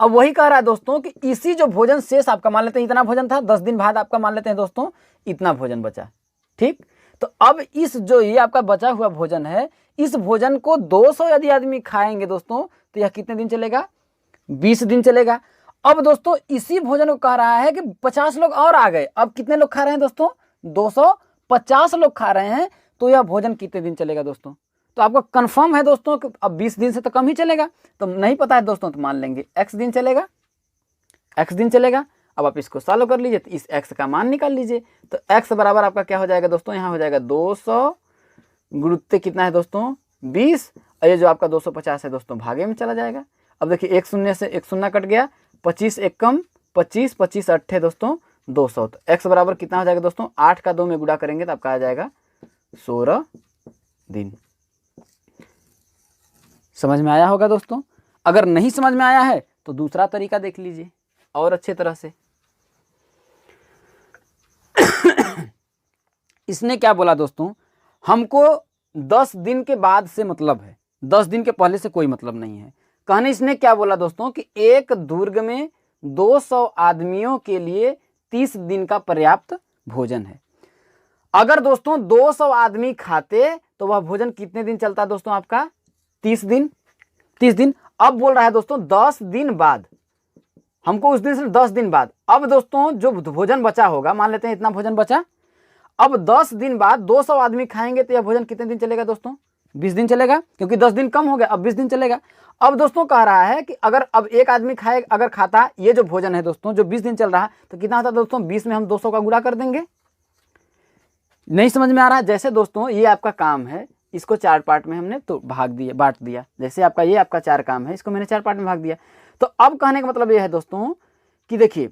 अब वही कह रहा है दोस्तों कि इसी जो भोजन शेष आपका मान लेते हैं इतना भोजन था, 10 दिन बाद आपका मान लेते हैं दोस्तों इतना भोजन बचा। ठीक, तो अब इस जो ये आपका बचा हुआ भोजन है, इस भोजन को 200 यदि आदमी खाएंगे दोस्तों तो यह कितने दिन चलेगा? 20 दिन चलेगा। अब दोस्तों इसी भोजन को कह रहा है कि 50 लोग और आ गए। अब कितने लोग खा रहे हैं दोस्तों? 250 लोग खा रहे हैं तो यह भोजन कितने दिन चलेगा दोस्तों? तो आपको कंफर्म है दोस्तों कि अब 20 दिन से तो कम ही चलेगा। तो नहीं पता है दोस्तों तो मान लेंगे x दिन चलेगा, x दिन चलेगा। अब आप इसको सॉल्व कर लीजिए तो इस x का मान निकाल लीजिए। तो x बराबर आपका क्या हो जाएगा दोस्तों? यहाँ हो जाएगा 200 गुणुत्ते कितना है दोस्तों? 20। और ये जो आपका 250 है दोस्तों भागे में चला जाएगा। अब देखिए एक शून्य से एक शून्य कट गया, 25 एकम 25, 25 अट्ठे दोस्तों 200। तो x बराबर कितना हो जाएगा दोस्तों? 8 का 2 में गुणा करेंगे तो आपका आ जाएगा 16 दिन। समझ में आया होगा दोस्तों। अगर नहीं समझ में आया है तो दूसरा तरीका देख लीजिए और अच्छे तरह से। इसने क्या बोला दोस्तों? हमको 10 दिन के बाद से मतलब है, 10 दिन के पहले से कोई मतलब नहीं है। कहने इसने क्या बोला दोस्तों कि एक दुर्ग में 200 आदमियों के लिए 30 दिन का पर्याप्त भोजन है। अगर दोस्तों 200 आदमी खाते तो वह भोजन कितने दिन चलता दोस्तों आपका? 30 दिन। 30 दिन। अब बोल रहा है दोस्तों 10 दिन बाद, हमको उस दिन से 10 दिन बाद। अब दोस्तों जो भोजन बचा होगा, मान लेते हैं इतना भोजन बचा, अब 10 दिन बाद 200 आदमी खाएंगे तो यह भोजन कितने दिन चलेगा दोस्तों? 20 दिन चलेगा, क्योंकि 10 दिन कम हो गया, अब 20 दिन चलेगा। अब दोस्तों कह रहा है कि अगर अब एक आदमी खाए, अगर खाता ये जो भोजन है दोस्तों जो 20 दिन चल रहा है तो कितना होता है दोस्तों? 20 में हम 200 का गुणा कर देंगे। नहीं समझ में आ रहा है? जैसे दोस्तों ये आपका काम है, इसको 4 पार्ट में हमने तो भाग दिया, बांट दिया। जैसे आपका ये आपका 4 काम है, इसको मैंने 4 पार्ट में भाग दिया। तो अब कहने का मतलब ये है दोस्तों कि देखिए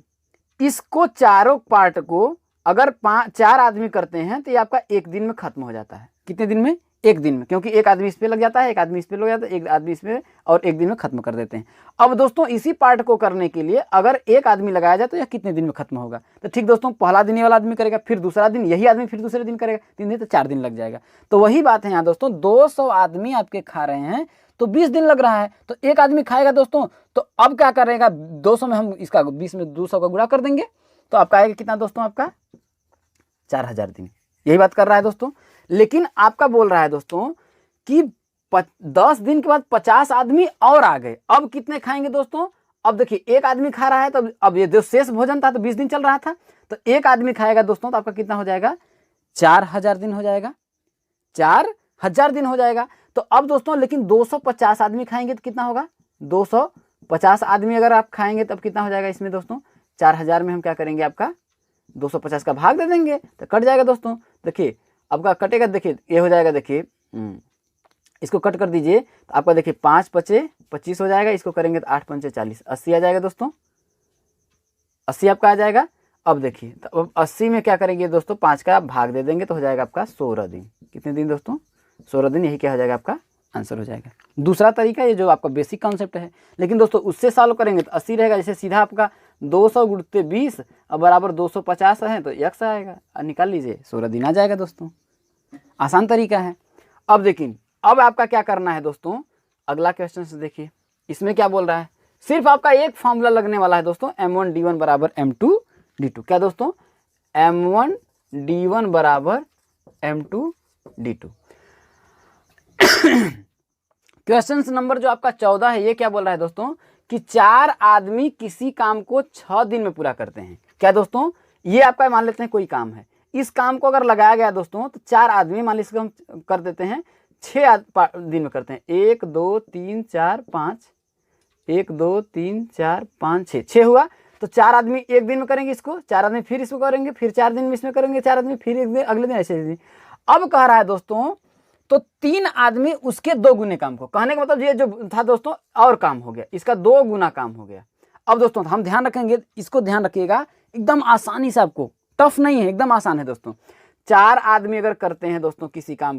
इसको चारों पार्ट को अगर 4 आदमी करते हैं तो ये आपका 1 दिन में खत्म हो जाता है। कितने दिन में? एक दिन में, क्योंकि एक आदमी इस पे लग जाता है, एक आदमी इस पे लग जाता है, एक आदमी इसमें, और एक दिन में खत्म कर देते हैं। अब दोस्तों इसी पार्ट को करने के लिए अगर एक आदमी लगाया जाए तो यह कितने दिन में खत्म होगा? तो ठीक दोस्तों, पहला दिन ये वाला आदमी करेगा, फिर दूसरा दिन यही आदमी फिर दूसरे दिन करेगा, 3 दिन तो 4 दिन लग जाएगा। तो वही बात है यहाँ दोस्तों, 200 आदमी आपके खा रहे हैं तो 20 दिन लग रहा है। तो एक आदमी खाएगा दोस्तों, तो अब क्या करेगा, 200 में हम इसका 20 में 200 का गुणा कर देंगे, तो आपका आएगा कितना दोस्तों, आपका 4000 दिन। यही बात कर रहा है दोस्तों। लेकिन आपका बोल रहा है दोस्तों कि 10 दिन के बाद 50 आदमी और आ गए, अब कितने खाएंगे दोस्तों? अब देखिए, एक आदमी खा रहा है, तो अब ये जो शेष भोजन था तो 20 दिन चल रहा था, तो एक आदमी खाएगा दोस्तों, तो आपका कितना हो जाएगा, 4000 दिन हो जाएगा, 4000 दिन हो जाएगा। तो अब दोस्तों लेकिन 250 आदमी खाएंगे तो कितना होगा, 250 आदमी अगर आप खाएंगे तब कितना हो जाएगा इसमें दोस्तों, 4000 में हम क्या करेंगे, आपका 250 का भाग दे देंगे तो कट जाएगा दोस्तों। देखिए आपका कटेगा, देखिए ये हो जाएगा, देखिए इसको कट कर दीजिए तो आपका देखिए 5 पचे 25 हो जाएगा, इसको करेंगे तो 8 पंचे 40, 80 आ जाएगा दोस्तों, 80 आपका आ जाएगा। अब देखिए, तो अब 80 में क्या करेंगे दोस्तों, 5 का भाग दे देंगे तो हो जाएगा आपका 16 दिन। कितने दिन दोस्तों, 16 दिन, यही क्या हो जाएगा, आपका आंसर हो जाएगा। दूसरा तरीका, ये जो आपका बेसिक कॉन्सेप्ट है, लेकिन दोस्तों उससे सॉल्व करेंगे तो 80 रहेगा। जैसे सीधा आपका 200 गुणते 20 और बराबर 250 है तो x आएगा, निकाल लीजिए, 16 दिन आ जाएगा दोस्तों। आसान तरीका है। अब देखिए, अब आपका क्या करना है दोस्तों, अगला क्वेश्चन से देखिए, इसमें क्या बोल रहा है, सिर्फ आपका एक फॉर्मूला लगने वाला है दोस्तों, m1d1 बराबर m2d2। क्या दोस्तों, m1d1 बराबर m2d2। क्वेश्चन नंबर जो आपका 14 है, ये क्या बोल रहा है दोस्तों कि 4 आदमी किसी काम को 6 दिन में पूरा करते हैं। क्या दोस्तों, ये आपका मान लेते हैं कोई काम है, इस काम को अगर लगाया गया दोस्तों तो 4 आदमी, मान लीजिए हम कर देते हैं 6 दिन में करते हैं, 1 2 3 4 5, 1 2 3 4 5 6 हुआ। तो 4 आदमी एक दिन में करेंगे इसको, 4 आदमी फिर इसको करेंगे, फिर 4 दिन में इसमें करेंगे, 4 आदमी फिर एक दिन, अगले दिन, ऐसे। अब कह रहा है दोस्तों, तो 3 आदमी उसके 2 गुने काम को, कहने का मतलब ये जो था दोस्तों और काम हो गया, इसका 2 गुना काम हो गया। अब दोस्तों हम ध्यान रखेंगे, इसको ध्यान रखिएगा, एकदम आसानी से, आपको टफ नहीं है, एकदम आसान है दोस्तों। 4 आदमी अगर करते हैं दोस्तों किसी काम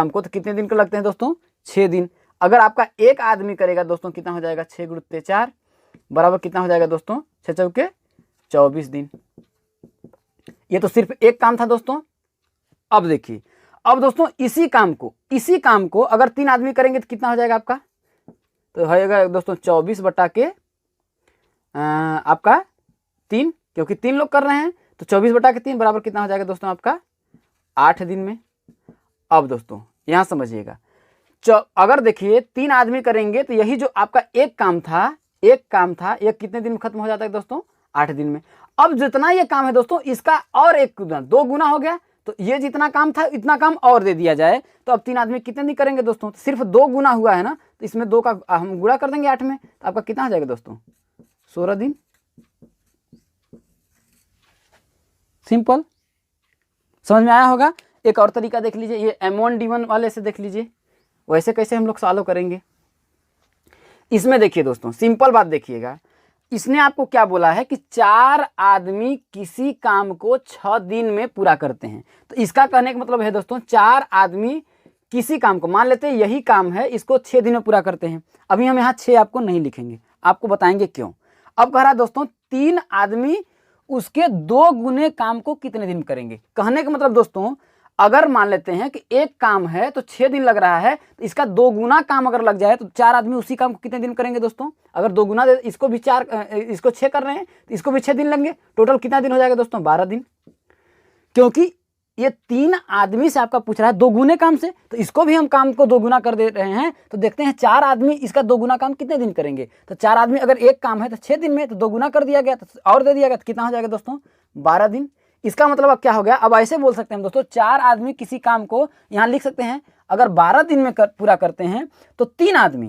को तो कितने दिन को लगते हैं दोस्तों, 6 दिन। अगर आपका एक आदमी करेगा दोस्तों, कितना हो जाएगा, 6 गुणते 4 बराबर कितना हो जाएगा दोस्तों, 6 चौके 24 दिन। ये तो सिर्फ एक काम था दोस्तों। अब देखिए, अब दोस्तों इसी काम को अगर 3 आदमी करेंगे तो कितना हो जाएगा आपका, तो होगा दोस्तों 24 बटा के आपका 3, क्योंकि 3 लोग कर रहे हैं, तो 24 बटा के 3 बराबर कितना हो जाएगा दोस्तों, आपका 8 दिन में। अब दोस्तों यहां समझिएगा, अगर देखिए 3 आदमी करेंगे तो यही जो आपका एक काम था ये कितने दिन में खत्म हो जाता है दोस्तों, 8 दिन में। अब जितना ये काम है दोस्तों, इसका और 1 गुना, 2 गुना हो गया, तो ये जितना काम था इतना काम और दे दिया जाए, तो अब 3 आदमी कितने दिन करेंगे दोस्तों, तो सिर्फ 2 गुना हुआ है ना, तो इसमें 2 का हम गुणा कर देंगे 8 में, तो आपका कितना हो जाएगा दोस्तों, 16 दिन। सिंपल, समझ में आया होगा। एक और तरीका देख लीजिए, ये m1d1 वाले से देख लीजिए, वैसे कैसे हम लोग सॉल्व करेंगे। इसमें देखिए दोस्तों, सिंपल बात देखिएगा, इसने आपको क्या बोला है कि 4 आदमी किसी काम को 6 दिन में पूरा करते हैं। तो इसका कहने का मतलब है दोस्तों, 4 आदमी किसी काम को, मान लेते हैं यही काम है, इसको 6 दिन में पूरा करते हैं। अभी हम यहाँ 6 आपको नहीं लिखेंगे, आपको बताएंगे क्यों। अब कह रहा है दोस्तों, 3 आदमी उसके 2 गुने काम को कितने दिन करेंगे। कहने का मतलब दोस्तों, अगर मान लेते हैं कि एक काम है तो 6 दिन लग रहा है, तो इसका 2 गुना काम अगर लग जाए तो 4 आदमी उसी काम को कितने दिन करेंगे दोस्तों। अगर 2 गुना इसको भी 4, इसको 6 कर रहे हैं तो इसको भी 6 दिन लगेंगे, टोटल कितना दिन हो जाएगा दोस्तों, 12 दिन। क्योंकि ये 3 आदमी से आपका पूछ रहा है 2 गुने काम से, तो इसको भी हम काम को 2 गुना कर दे रहे हैं। तो देखते हैं 4 आदमी इसका 2 गुना काम कितने दिन करेंगे। तो 4 आदमी अगर एक काम है तो 6 दिन में, तो 2 गुना कर दिया गया तो और दे दिया गया, तो कितना हो जाएगा दोस्तों, 12 दिन। इसका मतलब अब क्या हो गया, अब ऐसे बोल सकते हैं दोस्तों, 4 आदमी किसी काम को यहाँ लिख सकते हैं, अगर 12 दिन में पूरा करते हैं तो 3 आदमी,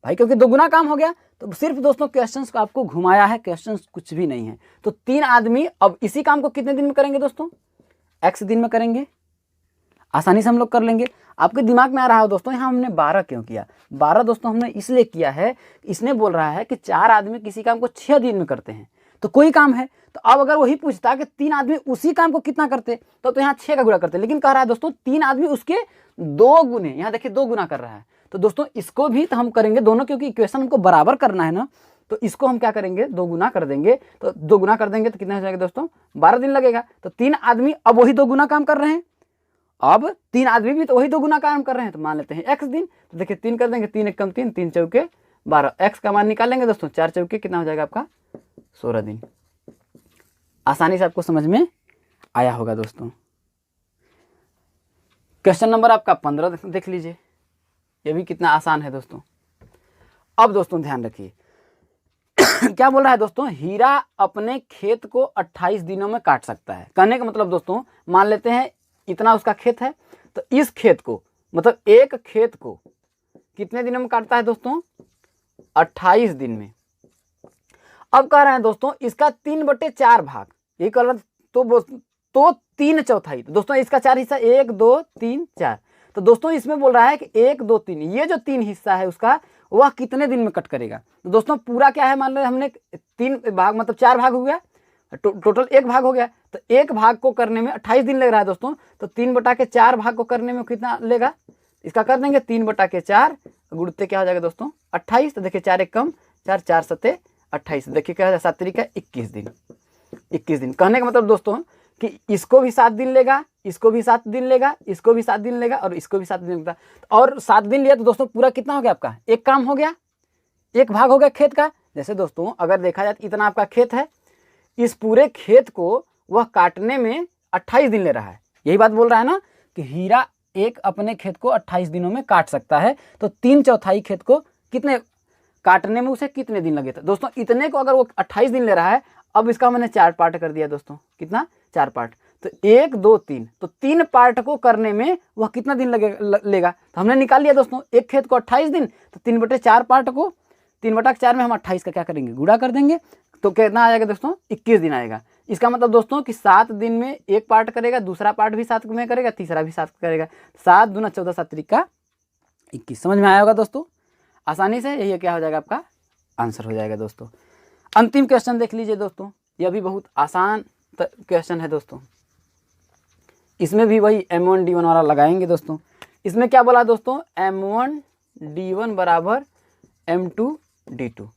भाई क्योंकि 2 गुना काम हो गया, तो सिर्फ दोस्तों क्वेश्चंस को आपको घुमाया है, क्वेश्चंस कुछ भी नहीं है। तो 3 आदमी अब इसी काम को कितने दिन में करेंगे दोस्तों, x दिन में करेंगे, आसानी से हम लोग कर लेंगे। आपके दिमाग में आ रहा है दोस्तों, यहाँ हमने 12 क्यों किया। 12 दोस्तों हमने इसलिए किया है, इसने बोल रहा है कि 4 आदमी किसी काम को 6 दिन में करते हैं, तो कोई काम है। तो अब अगर वही पूछता कि 3 आदमी उसी काम को कितना करते, तो यहाँ 6 का गुणा करते, लेकिन कह रहा है दोस्तों 3 आदमी उसके 2 गुने, यहाँ देखिए 2 गुना कर रहा है। तो दोस्तों इसको भी तो हम करेंगे दोनों, क्योंकि इक्वेशन हमको बराबर करना है ना, तो इसको हम क्या करेंगे 2 गुना कर देंगे। तो 2 गुना कर देंगे तो कितना हो जाएगा दोस्तों, 12 दिन लगेगा। तो 3 आदमी अब वही 2 गुना काम कर रहे हैं, अब 3 आदमी भी तो वही 2 गुना काम कर रहे हैं, तो मान लेते हैं x दिन। तो देखिए 3 कर देंगे, 3 एकम 3, 3 चौके 12, x का मान निकाल लेंगे दोस्तों, 4 चौके कितना हो जाएगा आपका 16 दिन। आसानी से आपको समझ में आया होगा दोस्तों। क्वेश्चन नंबर आपका 15 देख लीजिए, ये भी कितना आसान है दोस्तों। अब दोस्तों ध्यान रखिए क्या बोल रहा है दोस्तों, हीरा अपने खेत को 28 दिनों में काट सकता है। कहने का मतलब दोस्तों, मान लेते हैं इतना उसका खेत है, तो इस खेत को मतलब एक खेत को कितने दिनों में काटता है दोस्तों, 28 दिन में। अब कह रहे हैं दोस्तों इसका 3/4 भाग, यही कर रहे तो 3/4। तो दोस्तों इसका 4 हिस्सा, 1 2 3 4। तो दोस्तों इसमें बोल रहा है कि 1 2 3, ये जो 3 हिस्सा है उसका वह कितने दिन में कट करेगा। तो दोस्तों पूरा क्या है, मान लो हमने 3 भाग मतलब 4 भाग हो गया, टोटल 1 भाग हो गया। तो 1 भाग को करने में 28 दिन लग रहा है दोस्तों। तो 3/4 भाग को करने में कितना लेगा, इसका कर देंगे 3/4 गुणते क्या हो जाएगा दोस्तों 28। तो देखिए 4 एकम 4, 4 सते 28, देखिए क्या हो जाएगा 7 तरीका 21 दिन। 21 दिन कहने का मतलब दोस्तों कि इसको भी 7 दिन लेगा, इसको भी 7 दिन लेगा, इसको भी 7 दिन लेगा और इसको भी 7 दिन लेगा। और 7 दिन लिया तो दोस्तों पूरा कितना हो गया आपका, एक काम हो गया, एक भाग हो गया खेत का। जैसे दोस्तों अगर देखा जाए तो इतना आपका खेत है, इस पूरे खेत को वह काटने में 28 दिन ले रहा है। यही बात बोल रहा है ना कि हीरा एक अपने खेत को 28 दिनों में काट सकता है। तो 3/4 खेत को कितने काटने में उसे कितने दिन लगे थे दोस्तों, इतने को अगर वो 28 दिन ले रहा है। अब इसका मैंने 4 पार्ट कर दिया दोस्तों, कितना 4 पार्ट, तो 1 2 3, तो 3 पार्ट को करने में वह कितना दिन लेगा। तो हमने निकाल लिया दोस्तों, एक खेत को 28 दिन, तो 3/4 पार्ट को 3/4 में हम 28 का क्या करेंगे, गुणा कर देंगे। तो कितना आएगा दोस्तों 21 दिन आएगा। इसका मतलब दोस्तों कि 7 दिन में एक पार्ट करेगा, दूसरा पार्ट भी 7 में करेगा, तीसरा भी 7 करेगा। 7 दूना 14, 7 तरीका 21। समझ में आया होगा दोस्तों आसानी से, यही क्या हो जाएगा आपका आंसर हो जाएगा दोस्तों। अंतिम क्वेश्चन देख लीजिए दोस्तों, यह भी बहुत आसान क्वेश्चन है दोस्तों। इसमें भी वही M1D1 वाला लगाएंगे दोस्तों। इसमें क्या बोला दोस्तों, M1D1 बराबर M2D2।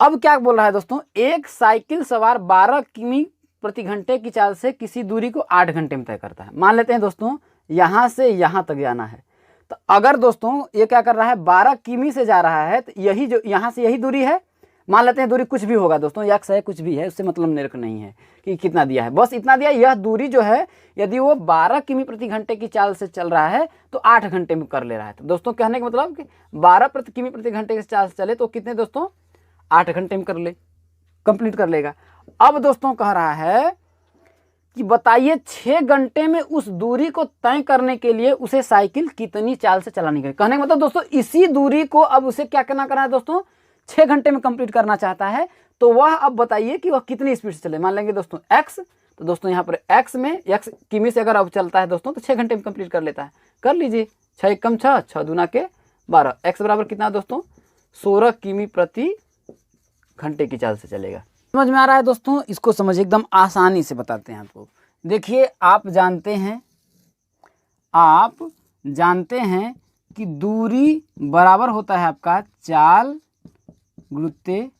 अब क्या बोल रहा है दोस्तों, एक साइकिल सवार 12 किमी प्रति घंटे की चाल से किसी दूरी को 8 घंटे में तय करता है। मान लेते हैं दोस्तों यहाँ से यहाँ तक जाना है। तो अगर दोस्तों ये क्या कर रहा है, 12 किमी से जा रहा है, तो यही जो यहाँ से यही दूरी है, मान लेते हैं दूरी कुछ भी होगा दोस्तों, x है कुछ भी है, उससे मतलब मेरे को नहीं है कि कितना दिया है, बस इतना दिया। यह दूरी जो है यदि वो 12 किमी प्रति घंटे की चाल से चल रहा है तो 8 घंटे में कर ले रहा है। तो दोस्तों कहने का मतलब कि 12 किमी प्रति घंटे की चाल से चले तो कितने दोस्तों 8 घंटे में कर ले, कंप्लीट कर लेगा। अब दोस्तों कह रहा है कि बताइए 6 घंटे में उस दूरी को तय करने के लिए उसे साइकिल कितनी चाल से चलानी है। कहने का मतलब दोस्तों इसी दूरी को अब उसे क्या करना है दोस्तों, 6 घंटे में कंप्लीट करना चाहता है। तो वह अब बताइए कि वह कितनी स्पीड से चले। मान लेंगे दोस्तों x, तो दोस्तों यहाँ पर x में x किमी से अगर अब चलता है दोस्तों तो 6 घंटे में कंप्लीट कर लेता है। कर लीजिए 6 एकम 6, 6 दूना के 12, x बराबर कितना दोस्तों 16 किमी प्रति घंटे की चाल से चलेगा। समझ में आ रहा है दोस्तों, इसको समझ एकदम आसानी से बताते हैं आपको। देखिए आप जानते हैं कि दूरी बराबर होता है आपका चाल गुणित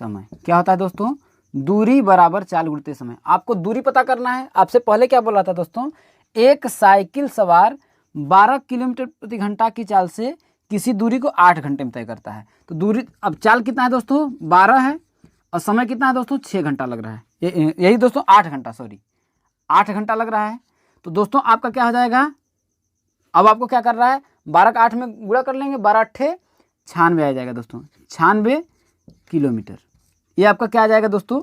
समय। क्या होता है दोस्तों, दूरी बराबर चाल गुणित समय। आपको दूरी पता करना है। आपसे पहले क्या बोला था दोस्तों, एक साइकिल सवार 12 किलोमीटर प्रति घंटा की चाल से किसी दूरी को 8 घंटे में तय करता है। तो दूरी अब चाल कितना है दोस्तों 12 है और समय कितना है दोस्तों 6 घंटा लग रहा है, यही दोस्तों 8 घंटा, सॉरी 8 घंटा लग रहा है। तो दोस्तों आपका क्या हो जाएगा, अब आपको क्या कर रहा है 12 का 8 में गुणा कर लेंगे, 12 8 96 आ जाएगा दोस्तों, 96 किलोमीटर। ये आपका क्या आ जाएगा दोस्तों,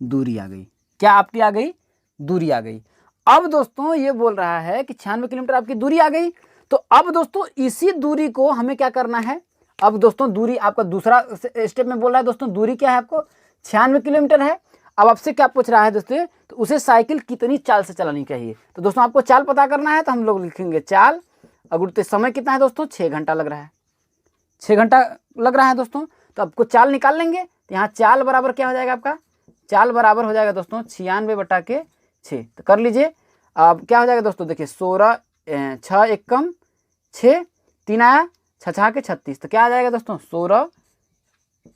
दूरी आ गई। क्या आपकी आ गई, दूरी आ गई। अब दोस्तों ये बोल रहा है कि 96 किलोमीटर आपकी दूरी आ गई। तो अब दोस्तों इसी दूरी को हमें क्या करना है, अब दोस्तों दूरी आपका दूसरा स्टेप में बोल रहा है दोस्तों दूरी क्या है आपको 96 किलोमीटर है। अब आपसे क्या पूछ रहा है दोस्तों, तो उसे साइकिल कितनी चाल से चलानी चाहिए। तो दोस्तों आपको चाल पता करना है, तो हम लोग लिखेंगे चाल, और गुणित समय कितना है दोस्तों 6 घंटा लग रहा है, 6 घंटा लग रहा है दोस्तों। तो आपको चाल निकाल लेंगे, तो यहाँ चाल बराबर क्या हो जाएगा आपका चाल बराबर हो जाएगा दोस्तों 96/6। तो कर लीजिए। अब क्या हो जाएगा दोस्तों, देखिए 16 6 एकम 6, 3 आया 6 के 36, तो क्या आ जाएगा दोस्तों 16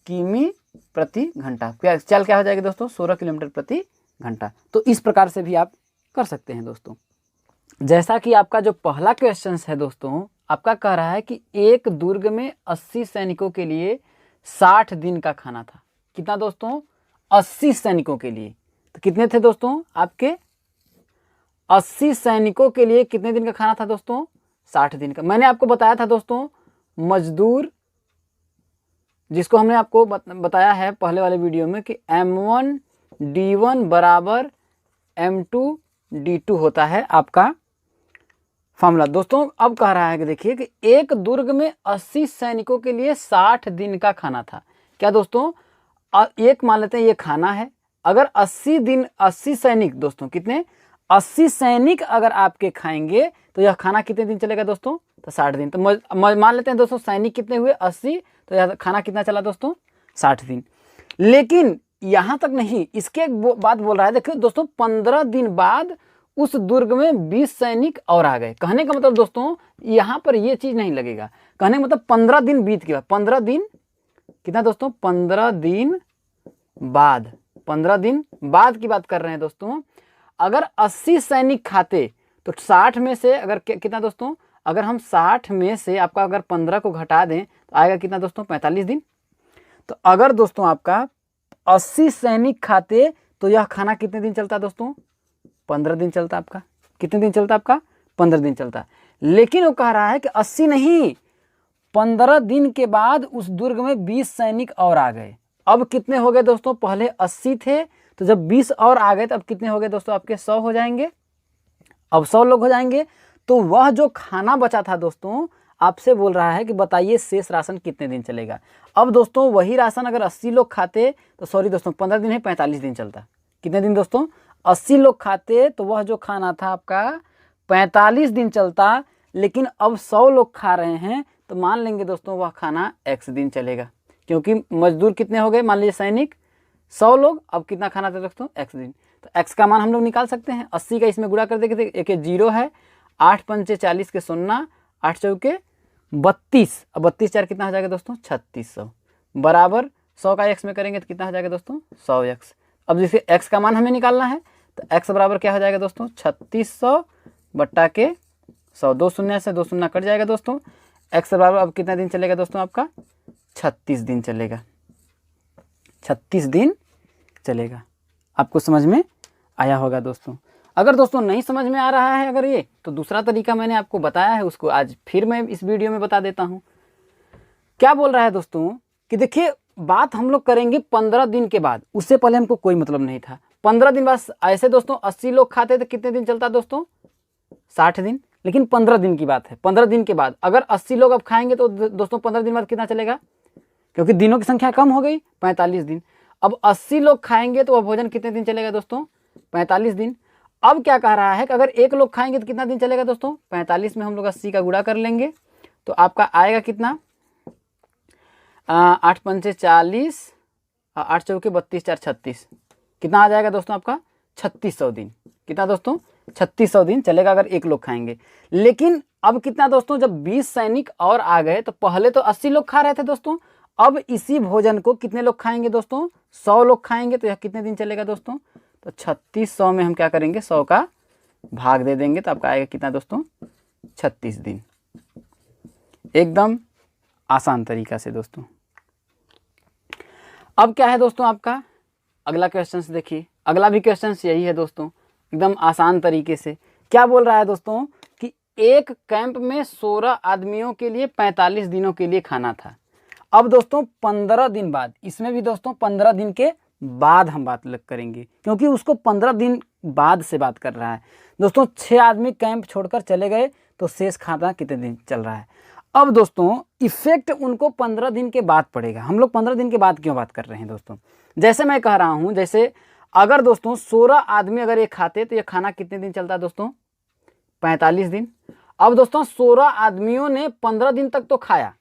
किमी प्रति घंटा। चाल क्या हो जाएगी दोस्तों 16 किलोमीटर प्रति घंटा। तो इस प्रकार से भी आप कर सकते हैं दोस्तों। जैसा कि आपका जो पहला क्वेश्चन है दोस्तों, आपका कह रहा है कि एक दुर्ग में 80 सैनिकों के लिए 60 दिन का खाना था। कितना दोस्तों 80 सैनिकों के लिए। तो कितने थे दोस्तों आपके 80 सैनिकों के लिए कितने दिन का खाना था दोस्तों 60 दिन का। मैंने आपको बताया था दोस्तों मजदूर, जिसको हमने आपको बताया है पहले वाले वीडियो में कि M1D1 बराबर M2D2 होता है आपका फॉर्मूला दोस्तों। अब कह रहा है कि देखिए कि एक दुर्ग में 80 सैनिकों के लिए 60 दिन का खाना था। क्या दोस्तों, एक मान लेते हैं ये खाना है। अगर 80 सैनिक दोस्तों कितने 80 सैनिक अगर आपके खाएंगे तो यह खाना कितने दिन चलेगा दोस्तों, तो 60 दिन। तो मान लेते हैं दोस्तों सैनिक कितने हुए 80, तो यह खाना कितना चला दोस्तों 60 दिन। लेकिन यहाँ तक नहीं, इसके बाद बोल रहा है देखिए दोस्तों 15 दिन बाद उस दुर्ग में 20 सैनिक और आ गए। कहने का मतलब दोस्तों यहाँ पर ये चीज नहीं लगेगा। कहने का मतलब 15 दिन बीत गया। 15 दिन कितना दोस्तों 15 दिन बाद, 15 दिन बाद की बात कर रहे हैं दोस्तों। अगर 80 सैनिक खाते तो 60 में से अगर कितना दोस्तों, अगर हम 60 में से आपका अगर 15 को घटा दें तो आएगा कितना दोस्तों 45 दिन। तो अगर दोस्तों आपका 80 सैनिक खाते तो यह खाना कितने दिन चलता दोस्तों 15 दिन चलता आपका। कितने दिन चलता आपका 15 दिन चलता। लेकिन वो कह रहा है कि 80 नहीं, 15 दिन के बाद उस दुर्ग में 20 सैनिक और आ गए। अब कितने हो गए दोस्तों, पहले 80 थे तो जब 20 और आ गए तो अब कितने हो गए दोस्तों आपके 100 हो जाएंगे। अब 100 लोग हो जाएंगे। तो वह जो खाना बचा था दोस्तों आपसे बोल रहा है कि बताइए शेष राशन कितने दिन चलेगा। अब दोस्तों वही राशन अगर 80 लोग खाते तो सॉरी दोस्तों 15 दिन है 45 दिन चलता। कितने दिन दोस्तों 80 लोग खाते तो वह जो खाना था आपका 45 दिन चलता। लेकिन अब 100 लोग खा रहे हैं तो मान लेंगे दोस्तों वह खाना x दिन चलेगा, क्योंकि मजदूर कितने हो गए मान लीजिए सैनिक 100 लोग। अब कितना खाना था दोस्तों x दिन। तो x का मान हम लोग निकाल सकते हैं। 80 का इसमें गुणा कर देंगे, एक 0 है, 8 पंचे 40 के 0, 8 चौके 32। अब 32 4 कितना हो जाएगा दोस्तों 3600 बराबर 100 का x में करेंगे तो कितना हो जाएगा दोस्तों 100x। अब जैसे x का मान हमें निकालना है तो x बराबर क्या हो जाएगा दोस्तों 3600 बट्टा के 100, 2 शून्य से 2 शून्य कट जाएगा दोस्तों। x बराबर अब कितना दिन चलेगा दोस्तों आपका 36 दिन चलेगा। 36 दिन चलेगा। आपको समझ में आया होगा दोस्तों। अगर दोस्तों नहीं समझ में आ रहा है अगर ये, तो दूसरा तरीका मैंने आपको बताया है, उसको आज फिर मैं इस वीडियो में बता देता हूँ। क्या बोल रहा है दोस्तों कि देखिए बात हम लोग करेंगे 15 दिन के बाद, उससे पहले हमको कोई मतलब नहीं था। 15 दिन बाद ऐसे दोस्तों 80 लोग खाते तो कितने दिन चलता दोस्तों 60 दिन। लेकिन 15 दिन की बात है। 15 दिन के बाद अगर 80 लोग अब खाएंगे तो दोस्तों 15 दिन बाद कितना चलेगा, क्योंकि दिनों की संख्या कम हो गई 45 दिन। अब 80 लोग खाएंगे तो वह भोजन कितने दिन चलेगा दोस्तों 45 दिन। अब क्या कह रहा है कि अगर एक लोग खाएंगे तो कितना दिन चलेगा दोस्तों 45 में हम लोग 80 का गुणा कर लेंगे तो आपका आएगा कितना 8 पंचे 40, 8 चौके 32 4 36, कितना आ जाएगा दोस्तों आपका 3600 दिन। कितना दोस्तों 3600 दिन चलेगा अगर एक लोग खाएंगे। लेकिन अब कितना दोस्तों जब 20 सैनिक और आ गए तो पहले तो 80 लोग खा रहे थे दोस्तों, अब इसी भोजन को कितने लोग खाएंगे दोस्तों 100 लोग खाएंगे। तो यह कितने दिन चलेगा दोस्तों, तो 3600 में हम क्या करेंगे 100 का भाग दे देंगे तो आपका आएगा कितना दोस्तों 36 दिन। एकदम आसान तरीका से दोस्तों। अब क्या है दोस्तों आपका अगला क्वेश्चन देखिए। अगला भी क्वेश्चन यही है दोस्तों, एकदम आसान तरीके से। क्या बोल रहा है दोस्तों कि एक कैंप में 16 आदमियों के लिए 45 दिनों के लिए खाना था। अब दोस्तों 15 दिन बाद, इसमें भी दोस्तों 15 दिन के बाद हम बात करेंगे, क्योंकि उसको 15 दिन बाद से बात कर रहा है दोस्तों। 6 आदमी कैंप छोड़कर चले गए तो शेष खाना कितने दिन चल रहा है। अब दोस्तों इफेक्ट उनको 15 दिन के बाद पड़ेगा। हम लोग 15 दिन के बाद क्यों बात कर रहे हैं दोस्तों, जैसे मैं कह रहा हूं, जैसे अगर दोस्तों 16 आदमी अगर ये खाते तो ये खाना कितने दिन चलता दोस्तों 45 दिन। अब दोस्तों 16 आदमियों ने 15 दिन तक तो खाया,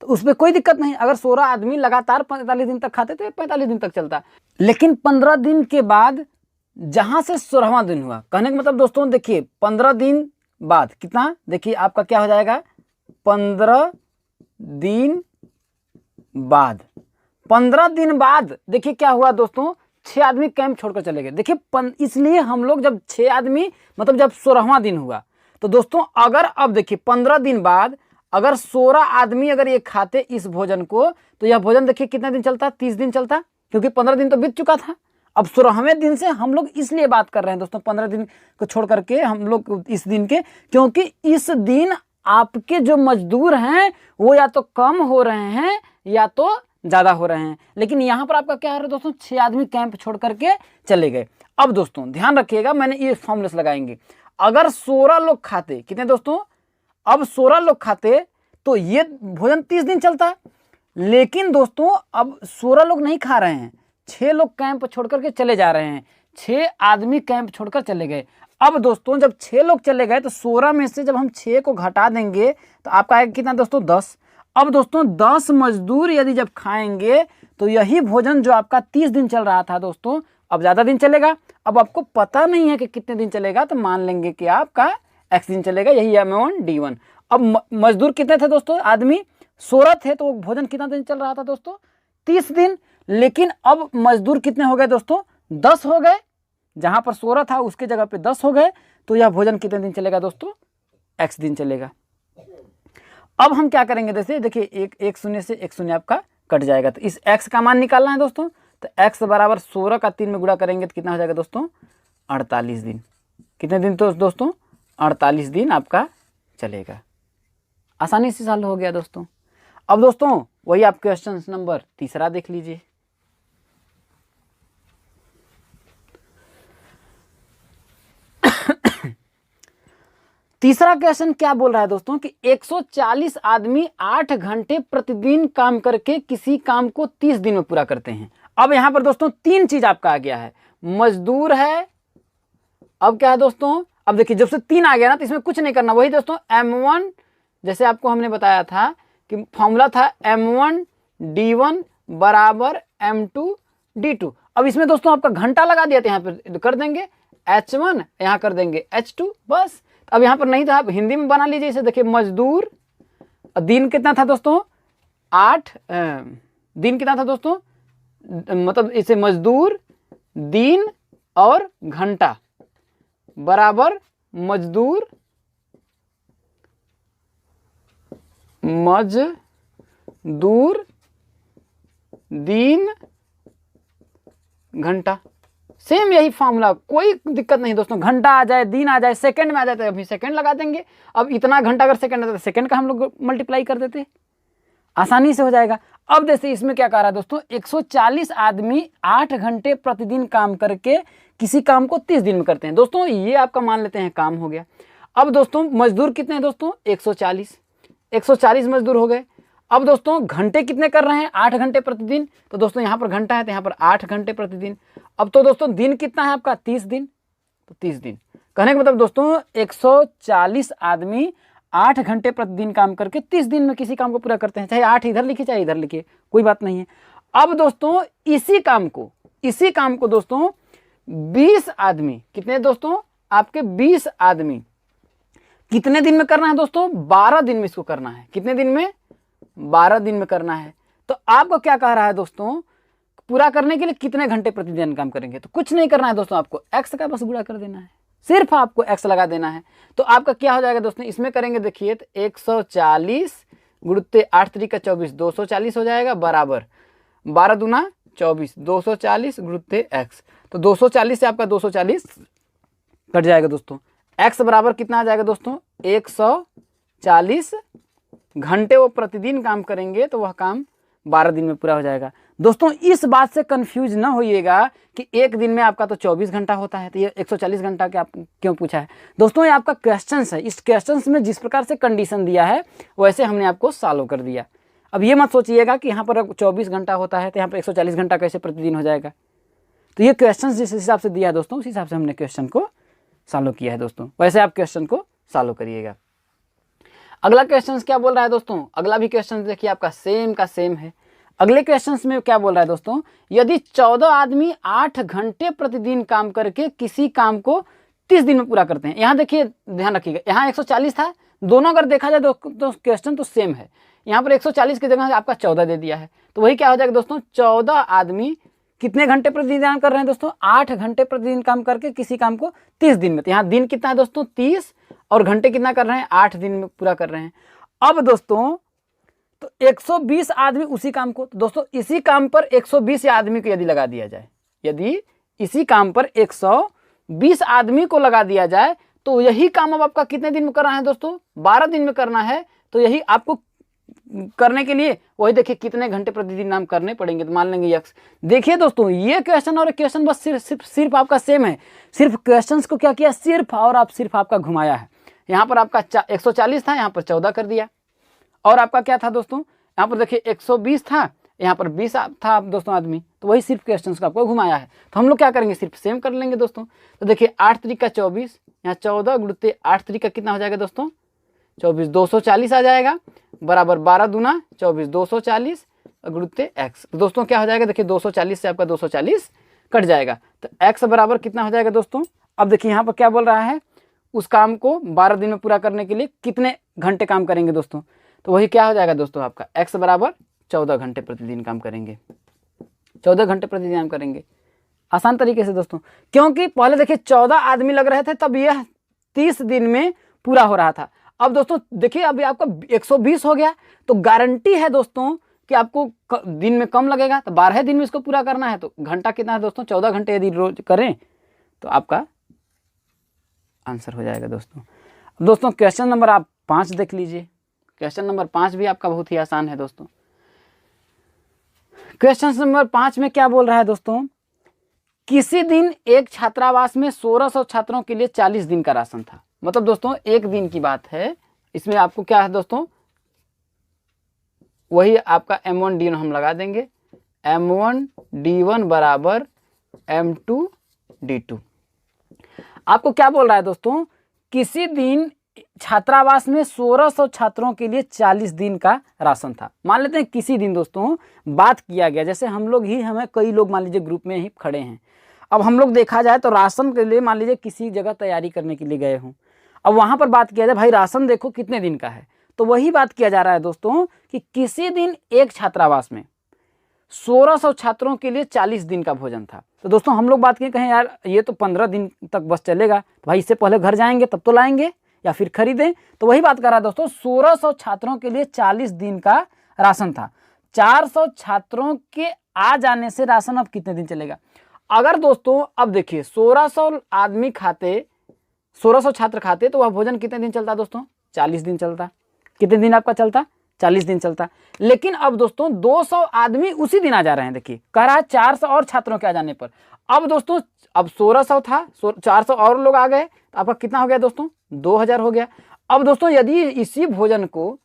तो उसमें कोई दिक्कत नहीं। अगर 16 आदमी लगातार 45 दिन तक खाते तो 45 दिन तक चलता। लेकिन 15 दिन के बाद जहां से 16वां दिन हुआ, कहने का मतलब दोस्तों देखिए 15 दिन बाद कितना, देखिए आपका क्या हो जाएगा 15 दिन बाद। 15 दिन बाद देखिए क्या हुआ दोस्तों, 6 आदमी कैंप छोड़कर चले गए। देखिए इसलिए हम लोग जब 6 आदमी मतलब जब 16वां दिन हुआ तो दोस्तों अगर अब देखिए 15 दिन बाद अगर 16 आदमी अगर ये खाते इस भोजन को, तो यह भोजन देखिए कितना दिन चलता, 30 दिन चलता, क्योंकि 15 दिन तो बीत चुका था। अब 16वें दिन से हम लोग इसलिए बात कर रहे हैं दोस्तों 15 दिन को छोड़ करके हम लोग इस दिन के, क्योंकि इस दिन आपके जो मजदूर हैं वो या तो कम हो रहे हैं या तो ज्यादा हो रहे हैं। लेकिन यहाँ पर आपका क्या हो रहा है दोस्तों, 6 आदमी कैंप छोड़ करके चले गए। अब दोस्तों ध्यान रखिएगा, मैंने ये फॉर्मूलेस लगाएंगे। अगर 16 लोग खाते, कितने दोस्तों, अब 16 लोग खाते तो ये भोजन 30 दिन चलता। लेकिन दोस्तों अब 16 लोग नहीं खा रहे हैं, 6 लोग कैंप छोड़ करके चले जा रहे हैं, 6 आदमी कैंप छोड़कर चले गए। अब दोस्तों जब 6 लोग चले गए तो 16 में से जब हम 6 को घटा देंगे तो आपका आएगा कितना दोस्तों, 10। अब दोस्तों 10 मजदूर यदि जब खाएंगे तो यही भोजन जो आपका 30 दिन चल रहा था दोस्तों अब ज्यादा दिन चलेगा। अब आपको पता नहीं है कि कितने दिन चलेगा, तो मान लेंगे कि आपका x दिन चलेगा, यही M1 D1। अब मजदूर कितने थे दोस्तों, आदमी 16 थे, तो भोजन कितना दिन चल रहा था दोस्तों, 30 दिन। लेकिन अब मजदूर कितने हो गए दोस्तों, 10 हो गए, जहां पर 16 था उसके जगह पे 10 हो गए, तो यह भोजन कितने दिन चलेगा दोस्तों, x दिन चलेगा। अब हम क्या करेंगे, जैसे देखिए एक शून्य से एक शून्य आपका कट जाएगा, तो इस x का मान निकालना है दोस्तों। तो x बराबर 16 का 3 में गुणा करेंगे तो कितना हो जाएगा दोस्तों, 48 दिन। कितने दिन तो दोस्तों, 48 दिन आपका चलेगा। आसानी से सॉल्व हो गया दोस्तों। अब दोस्तों वही आप क्वेश्चन नंबर 3 देख लीजिए। तीसरा क्वेश्चन क्या बोल रहा है दोस्तों कि 140 आदमी 8 घंटे प्रतिदिन काम करके किसी काम को 30 दिन में पूरा करते हैं। अब यहां पर दोस्तों 3 चीज आपका आ गया है, मजदूर है, अब क्या है दोस्तों, अब देखिए जब से 3 आ गया ना तो इसमें कुछ नहीं करना, वही दोस्तों M1, जैसे आपको हमने बताया था कि फॉर्मूला था M1 D1 बराबर M2 D2। अब इसमें दोस्तों आपका घंटा लगा दिया था, यहाँ पे कर देंगे H1, यहाँ कर देंगे H2, बस। अब यहाँ पर नहीं था, आप हिंदी में बना लीजिए इसे। देखिए मजदूर, दिन कितना था दोस्तों, 8 दिन कितना था दोस्तों, मतलब इसे मजदूर दिन और घंटा बराबर मजदूर दिन घंटा, सेम यही फॉर्मूला, कोई दिक्कत नहीं दोस्तों। घंटा आ जाए, दिन आ जाए, सेकंड में आ जाए तो अभी सेकंड लगा देंगे। अब इतना घंटा अगर सेकंड आता है तो सेकंड का हम लोग मल्टीप्लाई कर देते, आसानी से हो जाएगा। अब जैसे इसमें क्या कह रहा है दोस्तों, 140 आदमी 8 घंटे प्रतिदिन काम करके किसी काम को 30 दिन में करते हैं। दोस्तों ये आपका मान लेते हैं काम हो गया। अब दोस्तों मजदूर कितने हैं दोस्तों, 140 मजदूर हो गए। अब दोस्तों घंटे कितने कर रहे हैं, 8 घंटे प्रतिदिन, तो दोस्तों यहाँ पर घंटा है तो यहाँ पर 8 घंटे प्रतिदिन। अब तो दोस्तों दिन कितना है आपका, 30 दिन, तो 30 दिन। कहने का मतलब दोस्तों 140 आदमी 8 घंटे प्रतिदिन काम करके 30 दिन में किसी काम को पूरा करते हैं, चाहे 8 इधर लिखिए चाहे इधर लिखिए, कोई बात नहीं है। अब दोस्तों इसी काम को दोस्तों 20 आदमी, कितने दोस्तों आपके 20 आदमी कितने दिन में करना है दोस्तों, 12 दिन में इसको करना है। कितने दिन में, 12 दिन में करना है। तो आपको क्या कह रहा है दोस्तों, पूरा करने के लिए कितने घंटे प्रतिदिन काम करेंगे, तो कुछ नहीं करना है दोस्तों, आपको x का बस गुणा कर देना है, सिर्फ आपको x लगा देना है। तो आपका क्या हो जाएगा दोस्तों, इसमें करेंगे देखिए तो 140 गुणित 8 3 = 24, 240 हो जाएगा बराबर 12 दूना 24, 240 गुणित x, तो 240 से आपका 240 कट जाएगा दोस्तों। x बराबर कितना आ जाएगा दोस्तों, 140 घंटे वो प्रतिदिन काम करेंगे तो वह काम 12 दिन में पूरा हो जाएगा। दोस्तों इस बात से कंफ्यूज ना होइएगा कि एक दिन में आपका तो 24 घंटा होता है, तो ये 140 घंटा क्या क्यों पूछा है दोस्तों, ये आपका क्वेश्चन है। इस क्वेश्चन में जिस प्रकार से कंडीशन दिया है वैसे हमने आपको सॉल्व कर दिया। अब ये मत सोचिएगा कि यहाँ पर 24 घंटा होता है तो यहाँ पर 140 घंटा कैसे प्रतिदिन हो जाएगा। तो ये क्वेश्चन जिस हिसाब से दिया है दोस्तों उस हिसाब से हमने क्वेश्चन को सॉल्व किया है दोस्तों, वैसे आप क्वेश्चन को सॉल्व करिएगा। अगला क्वेश्चन क्या बोल रहा है दोस्तों, अगला भी क्वेश्चन देखिए आपका सेम का सेम है। अगले क्वेश्चन में क्या बोल रहा है दोस्तों, यदि 14 आदमी 8 घंटे प्रतिदिन काम करके किसी काम को 30 दिन में पूरा करते हैं। यहाँ देखिए ध्यान रखिएगा, यहाँ 140 था, दोनों अगर देखा जाए तो क्वेश्चन तो सेम है। यहाँ पर 140 की जगह आपका 14 दे दिया है, तो वही क्या हो जाएगा दोस्तों, 14 आदमी कितने घंटे प्रतिदिन काम कर रहे हैं दोस्तों, 8 घंटे प्रतिदिन काम करके किसी काम को 30 दिन में। तो यहाँ दिन कितना है दोस्तों 30, और घंटे कितना कर रहे हैं 8 दिन में पूरा कर रहे हैं। अब दोस्तों तो 120 आदमी उसी काम को, तो दोस्तों इसी काम पर 120 आदमी को यदि लगा दिया जाए, यदि इसी काम पर 120 आदमी को लगा दिया जाए, तो यही काम अब आपका कितने दिन में करना है दोस्तों, 12 दिन में करना है। तो यही आपको करने के लिए वही देखिए कितने घंटे प्रतिदिन नाम करने पड़ेंगे, तो मान लेंगे यक्स। देखिए दोस्तों ये क्वेश्चन और क्वेश्चन बस सिर्फ आपका सेम है, सिर्फ क्वेश्चंस को क्या किया, सिर्फ आपका घुमाया है। यहाँ पर आपका 140 था, यहाँ पर 14 कर दिया, और आपका क्या था दोस्तों, यहाँ पर देखिए 120 था, यहाँ पर 20 था दोस्तों आदमी, तो वही सिर्फ क्वेश्चंस को आपको घुमाया है। तो हम लोग क्या करेंगे, सिर्फ सेम कर लेंगे दोस्तों। तो देखिए 8 तरीका 24, यहाँ 14 गुणते 8 तरीका कितना हो जाएगा दोस्तों 24, 240 आ जाएगा, बराबर 12 दूना 24, 240 गुणते एक्स। तो दोस्तों क्या हो जाएगा, देखिए 240 से आपका 240 कट जाएगा, तो एक्स बराबर कितना हो जाएगा दोस्तों। अब देखिए यहाँ पर क्या बोल रहा है, उस काम को 12 दिन में पूरा करने के लिए कितने घंटे काम करेंगे दोस्तों, तो वही क्या हो जाएगा दोस्तों आपका एक्स बराबर 14 घंटे प्रतिदिन काम करेंगे, 14 घंटे प्रतिदिन काम करेंगे। आसान तरीके से दोस्तों, क्योंकि पहले देखिए 14 आदमी लग रहे थे, तब यह 30 दिन में पूरा हो रहा था। अब दोस्तों देखिए अभी आपका 120 हो गया, तो गारंटी है दोस्तों कि आपको दिन में कम लगेगा, तो 12 दिन में इसको पूरा करना है। तो घंटा कितना है दोस्तों, 14 घंटे यदि रोज करें तो आपका आंसर हो जाएगा दोस्तों। अब दोस्तों क्वेश्चन नंबर आप 5 देख लीजिए, क्वेश्चन नंबर 5 भी आपका बहुत ही आसान है दोस्तों। क्वेश्चन नंबर 5 में क्या बोल रहा है दोस्तों, किसी दिन एक छात्रावास में 1600 छात्रों के लिए 40 दिन का राशन था। मतलब दोस्तों एक दिन की बात है, इसमें आपको क्या है दोस्तों, वही आपका M1 D1 हम लगा देंगे, M1 D1 बराबर M2 D2। आपको क्या बोल रहा है दोस्तों, किसी दिन छात्रावास में 1600 छात्रों के लिए 40 दिन का राशन था। मान लेते हैं किसी दिन दोस्तों बात किया गया, जैसे हम लोग ही, हमें कई लोग मान लीजिए ग्रुप में ही खड़े हैं। अब हम लोग देखा जाए तो राशन के लिए मान लीजिए किसी जगह तैयारी करने के लिए गए हों, अब वहाँ पर बात किया जाए भाई राशन देखो कितने दिन का है, तो वही बात किया जा रहा है दोस्तों कि किसी दिन एक छात्रावास में 1600 छात्रों के लिए 40 दिन का भोजन था। तो दोस्तों हम लोग बात किए, कहें यार ये तो 15 दिन तक बस चलेगा, भाई इससे पहले घर जाएंगे तब तो लाएंगे या फिर खरीदें। तो वही बात कर रहा है दोस्तों, 1600 छात्रों के लिए 40 दिन का राशन था। 400 छात्रों के आ जाने से राशन अब कितने दिन चलेगा। अगर दोस्तों अब देखिए 1600 आदमी खाते, 1600 छात्र खाते, तो वह भोजन कितने दिन चलता दोस्तों, 40 दिन चलता। कितने दिन आपका चलता, 40 दिन चलता। लेकिन अब दोस्तों 200 आदमी उसी दिन आ जा रहे हैं, देखिए कह रहा है 400 और छात्रों के आ जाने पर। अब दोस्तों अब 1600 था, 400 और लोग आ गए, तो आपका कितना हो गया दोस्तों, 2000 हो गया। अब दोस्तों यदि इसी भोजन को,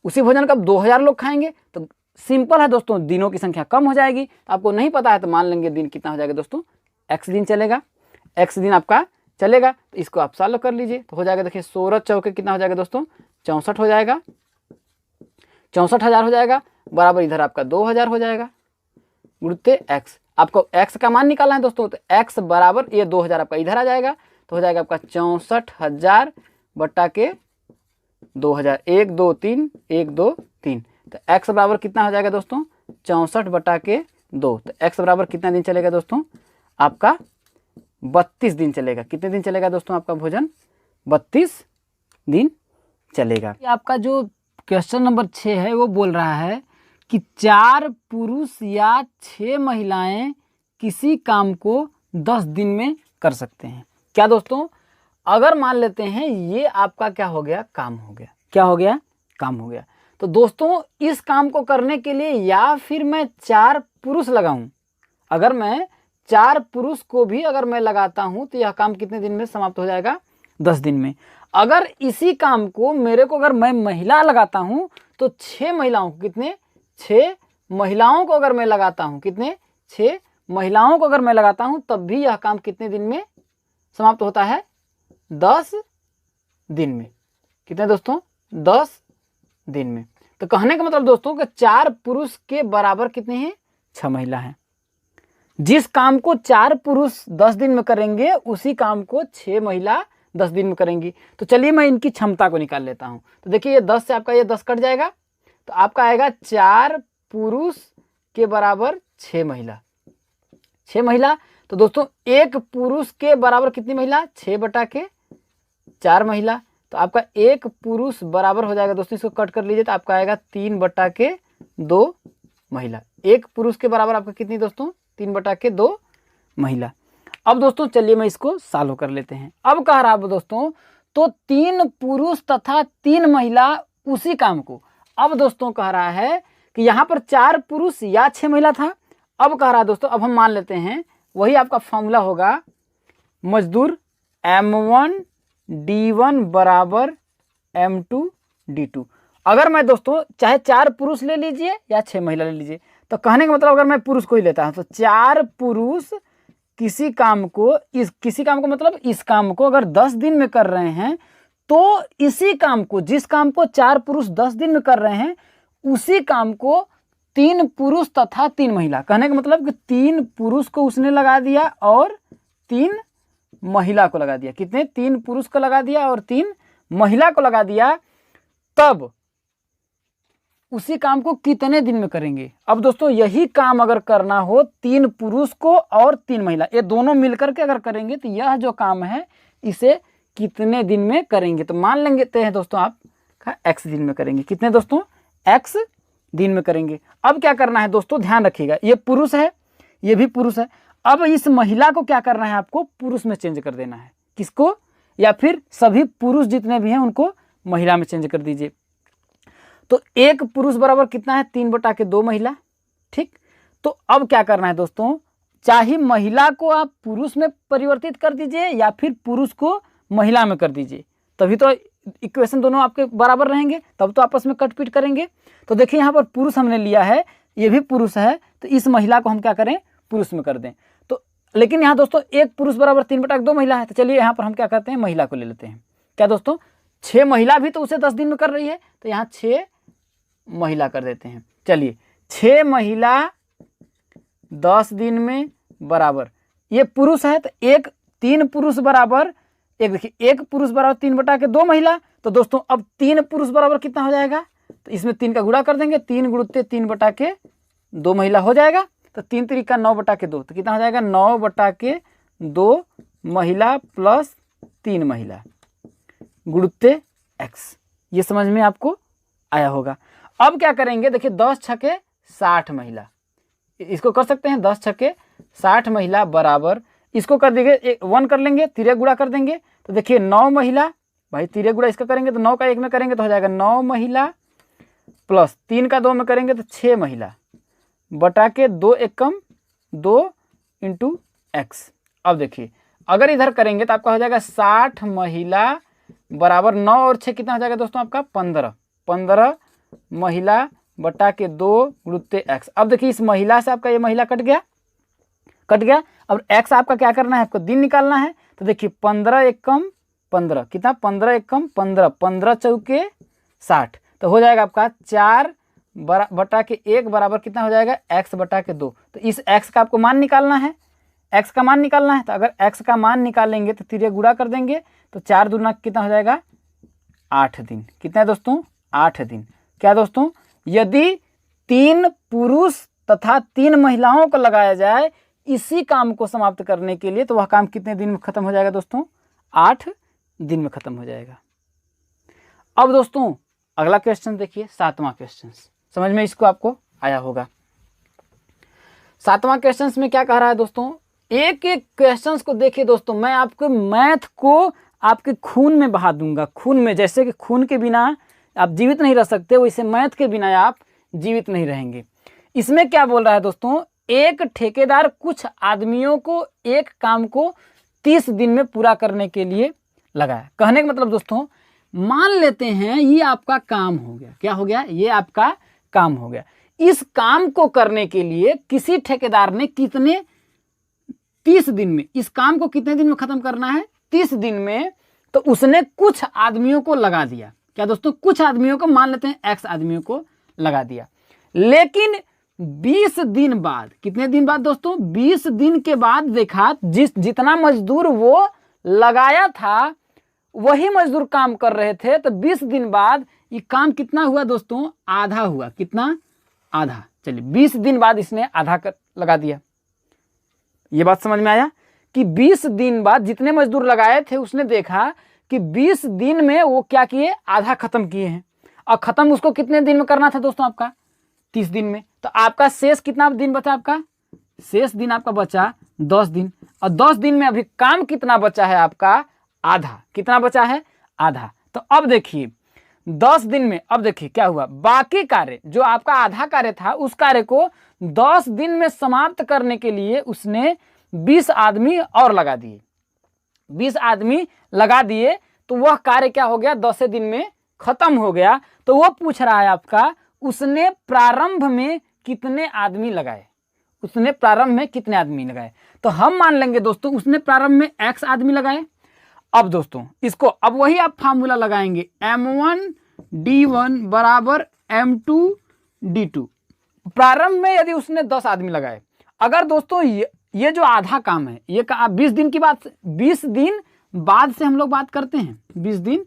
उसी भोजन का 2000 लोग खाएंगे, तो सिंपल है दोस्तों, दिनों की संख्या कम हो जाएगी। तो आपको नहीं पता है तो मान लेंगे दिन कितना हो जाएगा दोस्तों, x दिन चलेगा, x दिन आपका चलेगा। तो इसको आप सॉल्व कर लीजिए, तो हो जाएगा देखिए 16 चौके कितना हो जाएगा दोस्तों, 64 हो जाएगा, 64,000 हो जाएगा, बराबर इधर आपका 2000 हो जाएगा, गुणते x। आपको x का मान निकालना है दोस्तों, तो x बराबर ये 2000 आपका इधर आ जाएगा, तो हो जाएगा आपका 64,000 बट्टा के 2000, 1 2 3 1 2 3। तो x बराबर कितना हो जाएगा दोस्तों, 64 बटा के 2। तो x बराबर कितना दिन चलेगा दोस्तों, आपका 32 दिन चलेगा। कितने दिन चलेगा दोस्तों आपका भोजन, 32 दिन चलेगा। आपका जो क्वेश्चन नंबर 6 है वो बोल रहा है कि 4 पुरुष या 6 महिलाएं किसी काम को 10 दिन में कर सकते हैं। क्या दोस्तों, अगर मान लेते हैं ये आपका क्या हो गया, काम हो गया, क्या हो गया, काम हो गया। तो दोस्तों इस काम को करने के लिए या फिर मैं 4 पुरुष लगाऊं, अगर मैं 4 पुरुष को भी अगर मैं लगाता हूं तो यह काम कितने दिन में समाप्त हो जाएगा, 10 दिन में। अगर इसी काम को मेरे को अगर मैं महिला लगाता हूं तो 6 महिलाओं को, कितने, 6 महिलाओं को अगर मैं लगाता हूं, कितने, 6 महिलाओं को अगर मैं लगाता हूं, तब भी यह काम कितने दिन में समाप्त होता है, 10 दिन में। कितने दोस्तों, 10 दिन में। तो कहने का मतलब दोस्तों कि 4 पुरुष के बराबर कितने हैं? 6 महिला हैं। जिस काम को 4 पुरुष 10 दिन में करेंगे उसी काम को 6 महिला 10 दिन में करेंगी। तो चलिए मैं इनकी क्षमता को निकाल लेता हूं। तो देखिए ये 10 से आपका ये 10 कट जाएगा, तो आपका आएगा 4 पुरुष के बराबर 6 महिला। 6 महिला, तो दोस्तों एक पुरुष के बराबर कितनी महिला? 6/4 महिला। तो आपका एक पुरुष बराबर हो जाएगा दोस्तों, इसको कट कर लीजिए तो आपका आएगा 3/2 महिला। एक पुरुष के बराबर आपका कितनी दोस्तों? 3/2 महिला। अब दोस्तों चलिए मैं इसको सॉल्व कर लेते हैं। अब कह रहा है दोस्तों तो 3 पुरुष तथा 3 महिला उसी काम को। अब दोस्तों कह रहा है कि यहाँ पर 4 पुरुष या 6 महिला था। अब कह रहा है दोस्तों, अब हम मान लेते हैं वही आपका फॉर्मूला होगा मजदूर M1D1 बराबर M2D2। अगर मैं दोस्तों चाहे 4 पुरुष ले लीजिए या 6 महिला ले लीजिए, तो कहने का मतलब अगर मैं पुरुष को ही लेता हूं तो 4 पुरुष किसी काम को मतलब इस काम को अगर 10 दिन में कर रहे हैं, तो इसी काम को, जिस काम को 4 पुरुष 10 दिन में कर रहे हैं, उसी काम को 3 पुरुष तथा 3 महिला, कहने का मतलब कि 3 पुरुष को उसने लगा दिया और 3 महिला को लगा दिया। कितने? 3 पुरुष को लगा दिया और 3 महिला को लगा दिया। तब उसी काम को कितने दिन में करेंगे? अब दोस्तों यही काम अगर करना हो 3 पुरुष को और 3 महिला, ये दोनों मिलकर के अगर करेंगे तो यह जो काम है इसे कितने दिन में करेंगे? तो मान लेंगे हैं दोस्तों आप x दिन में करेंगे। कितने दोस्तों? x दिन में करेंगे। अब क्या करना है दोस्तों, ध्यान रखिएगा, ये पुरुष है, ये भी पुरुष है। अब इस महिला को क्या करना है? आपको पुरुष में चेंज कर देना है। किसको? या फिर सभी पुरुष जितने भी हैं उनको महिला में चेंज कर दीजिए। तो एक पुरुष बराबर कितना है? 3/2 महिला। ठीक, तो अब क्या करना है दोस्तों, चाहे महिला को आप पुरुष में परिवर्तित कर दीजिए या फिर पुरुष को महिला में कर दीजिए, तभी तो इक्वेशन दोनों आपके बराबर रहेंगे, तब तो आपस में कटपीट करेंगे। तो देखिए यहाँ पर पुरुष हमने लिया है, ये भी पुरुष है, तो इस महिला को हम क्या करें? पुरुष में कर दें। तो लेकिन यहाँ दोस्तों एक पुरुष बराबर 3/2 महिला है, तो चलिए यहाँ पर हम क्या करते हैं? महिला को ले लेते हैं। क्या दोस्तों? 6 महिला भी तो उसे 10 दिन में कर रही है, तो यहाँ 6 महिला कर देते हैं। चलिए 6 महिला 10 दिन में बराबर, ये पुरुष है तो 3 पुरुष बराबर देखिए 1 पुरुष बराबर 3/2 महिला। तो दोस्तों अब 3 पुरुष बराबर कितना हो जाएगा? तो इसमें 3 का गुणा कर देंगे, 3 गुणुत्ते 3/2 महिला हो जाएगा। तो 3 3 9/2, तो कितना हो जाएगा? 9/2 महिला प्लस 3 महिला गुणुत्ते x। ये समझ में आपको आया होगा। अब क्या करेंगे? देखिए 10 छके 60 महिला, इसको कर सकते हैं 10 छके 60 महिला बराबर, इसको कर देंगे 1 कर लेंगे, तिरे गुणा कर देंगे। तो देखिए 9 महिला, भाई तिरे गुणा इसका करेंगे तो 9 का 1 में करेंगे तो हो जाएगा 9 महिला प्लस 3 का 2 में करेंगे तो 6 महिला बटा के 2 एकम 2 इंटू एक्स। अब देखिए अगर इधर करेंगे तो आपका हो जाएगा 60 महिला बराबर 9 और 6 कितना हो जाएगा दोस्तों? आपका 15 महिला बटा के 2 गुणुत्ते x। अब देखिए इस महिला से आपका ये महिला कट गया। अब x आपका क्या करना है? आपको दिन निकालना है। तो देखिए 15 एकम 15 कितना? 15 एकम 15, 15 चौके 60, तो हो जाएगा आपका 4 बटा के 1 बराबर कितना हो जाएगा? x बटा के 2। तो इस x का आपको मान निकालना है, x का मान निकालना है। तो अगर x का मान निकालेंगे तो तिरे गुणा कर देंगे, तो 4 दूना कितना हो जाएगा? 8 दिन। कितना है दोस्तों? 8 दिन। क्या दोस्तों? यदि 3 पुरुष तथा 3 महिलाओं को लगाया जाए इसी काम को समाप्त करने के लिए, तो वह काम कितने दिन में खत्म हो जाएगा दोस्तों? 8 दिन में खत्म हो जाएगा। अब दोस्तों अगला क्वेश्चन देखिए, 7वां क्वेश्चन। समझ में इसको आपको आया होगा। 7वां क्वेश्चन में क्या कह रहा है दोस्तों? एक एक क्वेश्चन को देखिए दोस्तों, मैं आपको मैथ को आपके खून में बहा दूंगा। खून में, जैसे कि खून के बिना आप जीवित नहीं रह सकते, वैसे मैथ के बिना आप जीवित नहीं रहेंगे। इसमें क्या बोल रहा है दोस्तों? एक ठेकेदार कुछ आदमियों को एक काम को 30 दिन में पूरा करने के लिए लगाया। कहने का मतलब दोस्तों, मान लेते हैं ये आपका काम हो गया। क्या हो गया? ये आपका काम हो गया। इस काम को करने के लिए किसी ठेकेदार ने कितने 30 दिन में, इस काम को कितने दिन में खत्म करना है? 30 दिन में। तो उसने कुछ आदमियों को लगा दिया। क्या दोस्तों, कुछ आदमियों को, मान लेते हैं x आदमियों को लगा दिया। लेकिन 20 दिन बाद, कितने दिन बाद दोस्तों, 20 दिन के बाद देखा जितना मजदूर वो लगाया था वही मजदूर काम कर रहे थे, तो 20 दिन बाद ये काम कितना हुआ दोस्तों, आधा हुआ। कितना, आधा। चलिए 20 दिन बाद इसने आधा कर लगा दिया। ये बात समझ में आया कि 20 दिन बाद जितने मजदूर लगाए थे उसने देखा कि 20 दिन में वो क्या किए, आधा खत्म किए हैं। और खत्म उसको कितने दिन में करना था दोस्तों, आपका 30 दिन में। तो आपका शेष कितना दिन बचा, आपका शेष दिन आपका बचा 10 दिन। और 10 दिन में अभी काम कितना बचा है आपका, आधा। कितना बचा है, आधा। तो अब देखिए 10 दिन में, अब देखिए क्या हुआ, बाकी कार्य जो आपका आधा कार्य था उस कार्य को 10 दिन में समाप्त करने के लिए उसने 20 आदमी और लगा दिए। 20 आदमी लगा दिए तो वह कार्य क्या हो गया, 10 दिन में खत्म हो गया। तो वो पूछ रहा है आपका, उसने प्रारंभ में कितने आदमी लगाए, उसने प्रारंभ में कितने आदमी लगाए। तो हम मान लेंगे दोस्तों उसने प्रारंभ में x आदमी लगाए। अब दोस्तों इसको, अब वही आप फार्मूला लगाएंगे, m1d1 बराबर m2d2। प्रारंभ में यदि उसने 10 आदमी लगाए, अगर दोस्तों ये जो आधा काम है ये 20 दिन की बात, 20 दिन बाद से हम लोग बात करते हैं, 20 दिन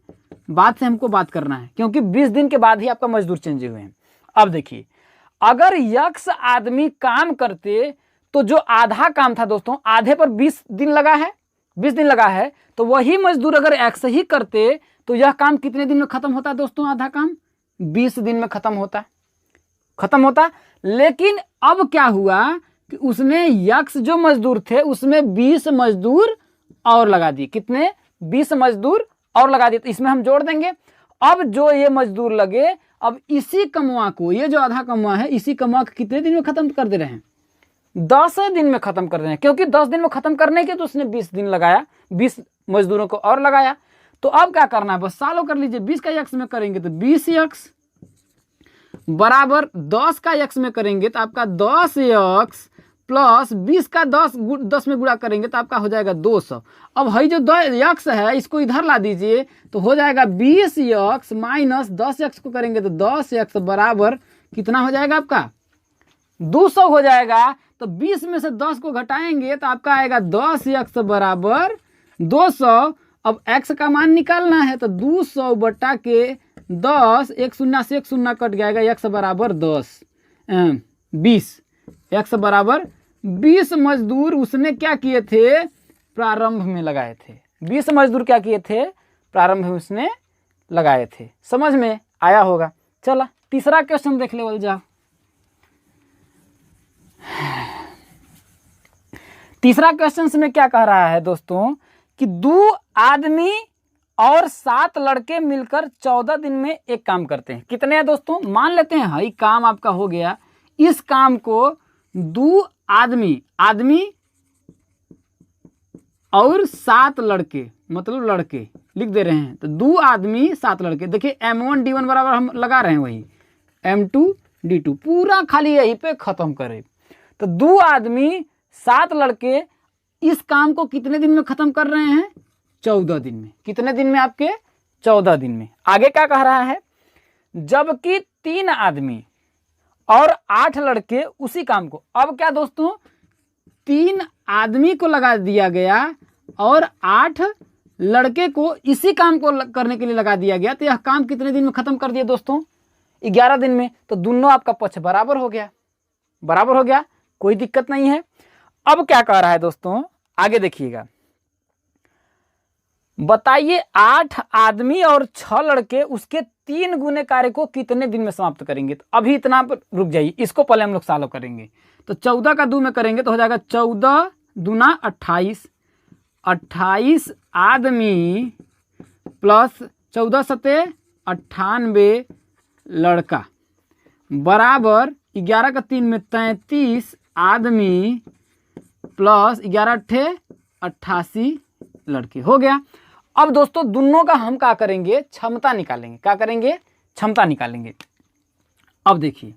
बाद से हमको बात करना है, क्योंकि 20 दिन के बाद ही आपका मजदूर चेंज हुए हैं। अब देखिए अगर x आदमी काम करते तो जो आधा काम था दोस्तों, आधे पर 20 दिन लगा है, 20 दिन लगा है, तो वही मजदूर अगर x ही करते तो यह काम कितने दिन में खत्म होता दोस्तों, आधा काम 20 दिन में खत्म होता। लेकिन अब क्या हुआ कि उसने x जो मजदूर थे उसमें 20 मजदूर और लगा दिए। कितने, 20 मजदूर और लगा दिए। तो इसमें हम जोड़ देंगे। अब जो ये मजदूर लगे, अब इसी कमवा को, ये जो आधा कमवा है, इसी कमवा को कितने दिन में खत्म कर दे रहे हैं, 10 दिन में खत्म कर रहे हैं। क्योंकि 10 दिन में खत्म करने के तो उसने 20 दिन लगाया, 20 मजदूरों को और लगाया। तो अब क्या करना है, बस सालों कर लीजिए। 20 का x में करेंगे तो 20x बराबर 10 का x में करेंगे तो आपका 10x प्लस 20 का 10 में गुणा करेंगे तो आपका हो जाएगा 200। अब है जो x है इसको इधर ला दीजिए तो हो जाएगा 20x माइनस 10x को करेंगे तो 10x बराबर कितना हो जाएगा, आपका 200 हो जाएगा। तो 20 में से 10 को घटाएंगे तो आपका आएगा 10x बराबर 200। अब x का मान निकालना है तो 200 बटा के 10, एक शून्य से एक शून्य कट जाएगा, x बराबर 20। x बराबर 20 मजदूर उसने क्या किए थे, प्रारंभ में लगाए थे। 20 मजदूर क्या किए थे, प्रारंभ में उसने लगाए थे। समझ में आया होगा। चला तीसरा क्वेश्चन देख ले बोल जाओ। तीसरा क्वेश्चन में क्या कह रहा है दोस्तों कि 2 आदमी और 7 लड़के मिलकर 14 दिन में एक काम करते हैं। कितने हैं दोस्तों, मान लेते हैं हाई काम आपका हो गया। इस काम को 2 आदमी और 7 लड़के, मतलब लड़के लिख दे रहे हैं। तो 2 आदमी 7 लड़के, देखिए m1d1 बराबर हम लगा रहे हैं वही m2d2, पूरा खाली यहीं पे खत्म करें। तो 2 आदमी 7 लड़के इस काम को कितने दिन में खत्म कर रहे हैं, 14 दिन में। कितने दिन में, आपके 14 दिन में। आगे क्या कह रहा है, जबकि 3 आदमी और 8 लड़के उसी काम को, अब क्या दोस्तों 3 आदमी को लगा दिया गया और 8 लड़के को इसी काम को करने के लिए लगा दिया गया। तो यह काम कितने दिन में खत्म कर दिया दोस्तों, 11 दिन में। तो दोनों आपका पक्ष बराबर हो गया, कोई दिक्कत नहीं है। अब क्या कह रहा है दोस्तों, आगे देखिएगा, बताइए 8 आदमी और 6 लड़के उसके 3 गुने कार्य को कितने दिन में समाप्त करेंगे। तो अभी इतना पर रुक जाइए, इसको पहले हम लोग सॉल्व करेंगे। तो 14 का 2 में करेंगे तो हो जाएगा 14 दूना 28, 28 आदमी प्लस 14 सते 98 लड़का बराबर 11 का 3 में 33 आदमी प्लस 11 अट्ठे 88 लड़के हो गया। अब दोस्तों दोनों का हम क्या करेंगे, क्षमता निकालेंगे। क्या करेंगे, क्षमता निकालेंगे। अब देखिए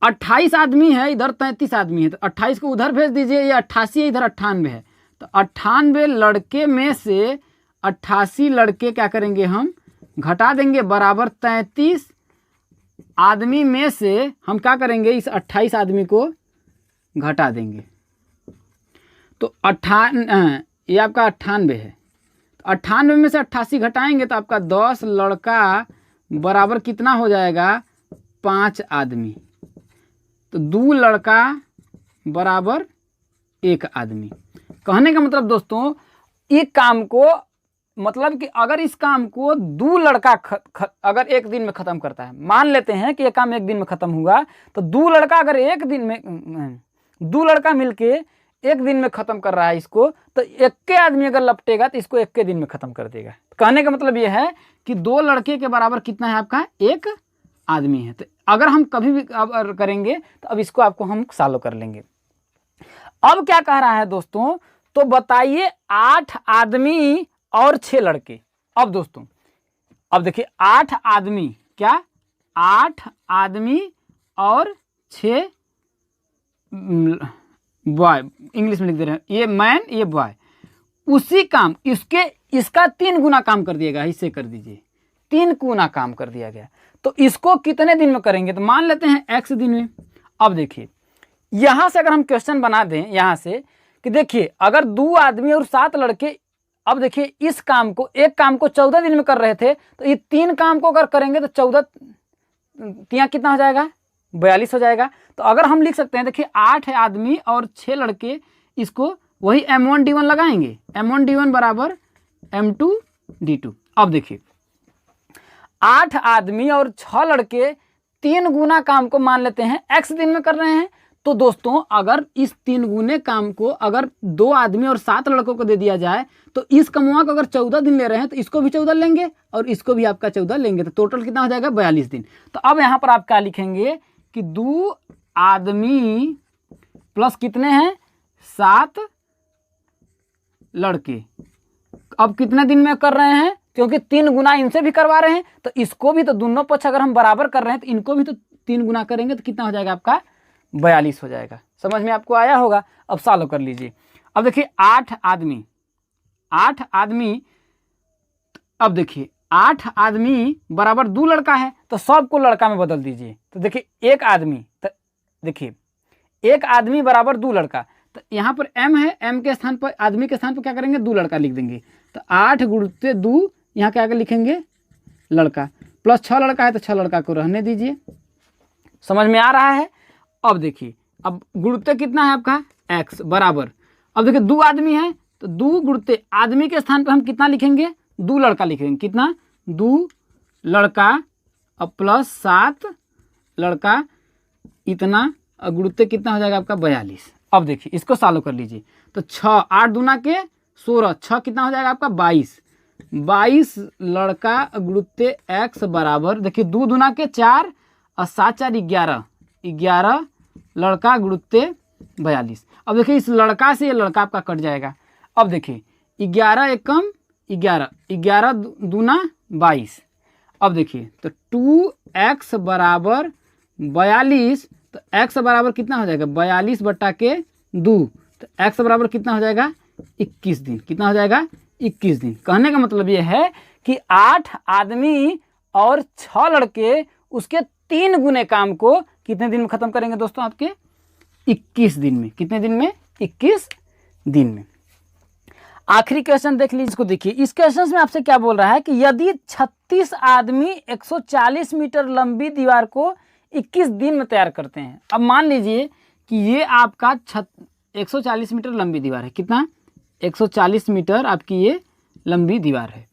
28 आदमी है, इधर 33 आदमी है, तो 28 को उधर भेज दीजिए, ये 88 है, इधर 98 है। तो 98 लड़के में से 88 लड़के क्या करेंगे, हम घटा देंगे बराबर 33 आदमी में से हम क्या करेंगे, इस 28 आदमी को घटा देंगे। तो ये आपका 98 है। तो 98 में से 88 घटाएंगे तो आपका 10 लड़का बराबर कितना हो जाएगा, 5 आदमी। तो 2 लड़का बराबर 1 आदमी। कहने का मतलब दोस्तों, एक काम को मतलब कि अगर इस काम को 2 लड़का अगर एक दिन में ख़त्म करता है, मान लेते हैं कि ये काम एक दिन में ख़त्म हुआ, तो 2 लड़का अगर एक दिन में 2 लड़का मिलके एक दिन में ख़त्म कर रहा है इसको, तो एक के आदमी अगर लपटेगा तो इसको एक के दिन में ख़त्म कर देगा। कहने का मतलब ये है कि 2 लड़के के बराबर कितना है आपका, 1 आदमी है। तो अगर हम कभी भी अब करेंगे तो अब इसको आपको हम सॉल्व कर लेंगे। अब क्या कह रहा है दोस्तों, तो बताइए 8 आदमी और 6 लड़के। अब दोस्तों अब देखिए 8 आदमी, क्या 8 आदमी और 6 बॉय, इंग्लिश में लिख दे रहे हैं, ये मैन ये बॉय, उसी काम इसका 3 गुना काम कर दिया गया, इससे कर दीजिए 3 गुना काम कर दिया गया। तो इसको कितने दिन में करेंगे, तो मान लेते हैं x दिन में। अब देखिए यहाँ से अगर हम क्वेश्चन बना दें यहाँ से कि देखिए अगर 2 आदमी और 7 लड़के, अब देखिए इस काम को, एक काम को 14 दिन में कर रहे थे, तो ये 3 काम को अगर करेंगे तो 14 यहाँ कितना हो जाएगा, 42 हो जाएगा। तो अगर हम लिख सकते हैं, देखिए 8 आदमी और 6 लड़के, इसको वही M1 D1 लगाएंगे, M1 D1 बराबर M2 D2। अब देखिए 8 आदमी और 6 लड़के 3 गुना काम को मान लेते हैं x दिन में कर रहे हैं। तो दोस्तों अगर इस 3 गुने काम को अगर 2 आदमी और 7 लड़कों को दे दिया जाए, तो इस कमुआ को अगर 14 दिन ले रहे हैं तो इसको भी 14 लेंगे और इसको भी आपका 14 लेंगे, तो टोटल कितना हो जाएगा, 42 दिन। तो अब यहाँ पर आप क्या लिखेंगे कि 2 आदमी प्लस कितने हैं, 7 लड़के, अब कितने दिन में कर रहे हैं, क्योंकि 3 गुना इनसे भी करवा रहे हैं, तो इसको भी, तो दोनों पक्ष अगर हम बराबर कर रहे हैं तो इनको भी तो 3 गुना करेंगे, तो कितना हो जाएगा आपका, 42 हो जाएगा। समझ में आपको आया होगा। अब सॉल्व कर लीजिए। अब देखिए 8 आदमी, अब देखिए 8 आदमी बराबर 2 लड़का है, तो सबको लड़का में बदल दीजिए। तो देखिए 1 आदमी, तो देखिए 1 आदमी बराबर 2 लड़का, तो यहाँ पर m है, m के स्थान पर, आदमी के स्थान पर क्या करेंगे, 2 लड़का लिख देंगे। तो 8 गुणते 2, यहाँ क्या आगे लिखेंगे लड़का, प्लस 6 लड़का है तो 6 लड़का को रहने दीजिए। समझ में आ रहा है। अब देखिए अब गुणते कितना है आपका, x बराबर, अब देखिए 2 आदमी है तो 2 गुणते आदमी के स्थान पर हम कितना लिखेंगे, 2 लड़का लिखेंगे, कितना, 2 लड़का, अब प्लस 7 लड़का, इतना गुणते कितना हो जाएगा आपका, 42। अब देखिए इसको सॉल्व कर लीजिए। तो 6, 8 दूना के 16, 6 कितना हो जाएगा आपका, 22 लड़का गुणते x बराबर, देखिए 2 दूना के 4 और 7 4 11 लड़का गुणते 42। अब देखिए इस लड़का से ये लड़का आपका कट जाएगा। अब देखिए 11 एकम 11 दूना 22। अब देखिए तो 2x बराबर 42, तो x बराबर कितना हो जाएगा, 42 बटा के 2, तो x बराबर कितना हो जाएगा, 21 दिन। कितना हो जाएगा, 21 दिन। कहने का मतलब ये है कि 8 आदमी और 6 लड़के उसके 3 गुने काम को कितने दिन में खत्म करेंगे दोस्तों, आपके 21 दिन में। कितने दिन में, 21 दिन में। आखिरी क्वेश्चन देख लीजिए, इसको देखिए। इस क्वेश्चन में आपसे क्या बोल रहा है कि यदि 36 आदमी 140 मीटर लंबी दीवार को 21 दिन में तैयार करते हैं। अब मान लीजिए कि ये आपका 140 मीटर लंबी दीवार है, कितना, 140 मीटर आपकी ये लंबी दीवार है।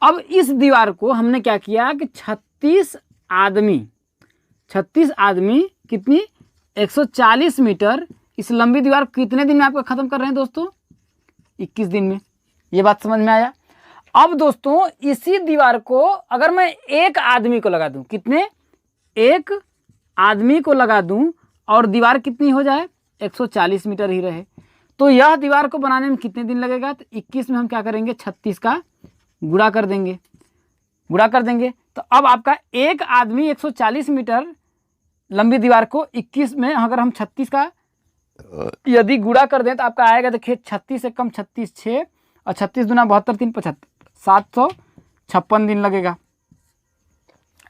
अब इस दीवार को हमने क्या किया कि 36 आदमी कितनी, 140 मीटर इस लंबी दीवार कितने दिन में आपको ख़त्म कर रहे हैं दोस्तों, 21 दिन में। ये बात समझ में आया। अब दोस्तों इसी दीवार को अगर मैं एक आदमी को लगा दूं, कितने, एक आदमी को लगा दूं और दीवार कितनी हो जाए, 140 मीटर ही रहे, तो यह दीवार को बनाने में कितने दिन लगेगा, तो 21 में हम क्या करेंगे, 36 का गुणा कर देंगे। तो अब आपका एक आदमी 140 मीटर लंबी दीवार को 21 में अगर हम 36 का यदि गुणा कर दें तो आपका आएगा, देखिए 36 से कम 36 6 और 36 दूना 72 3 75 756 दिन लगेगा।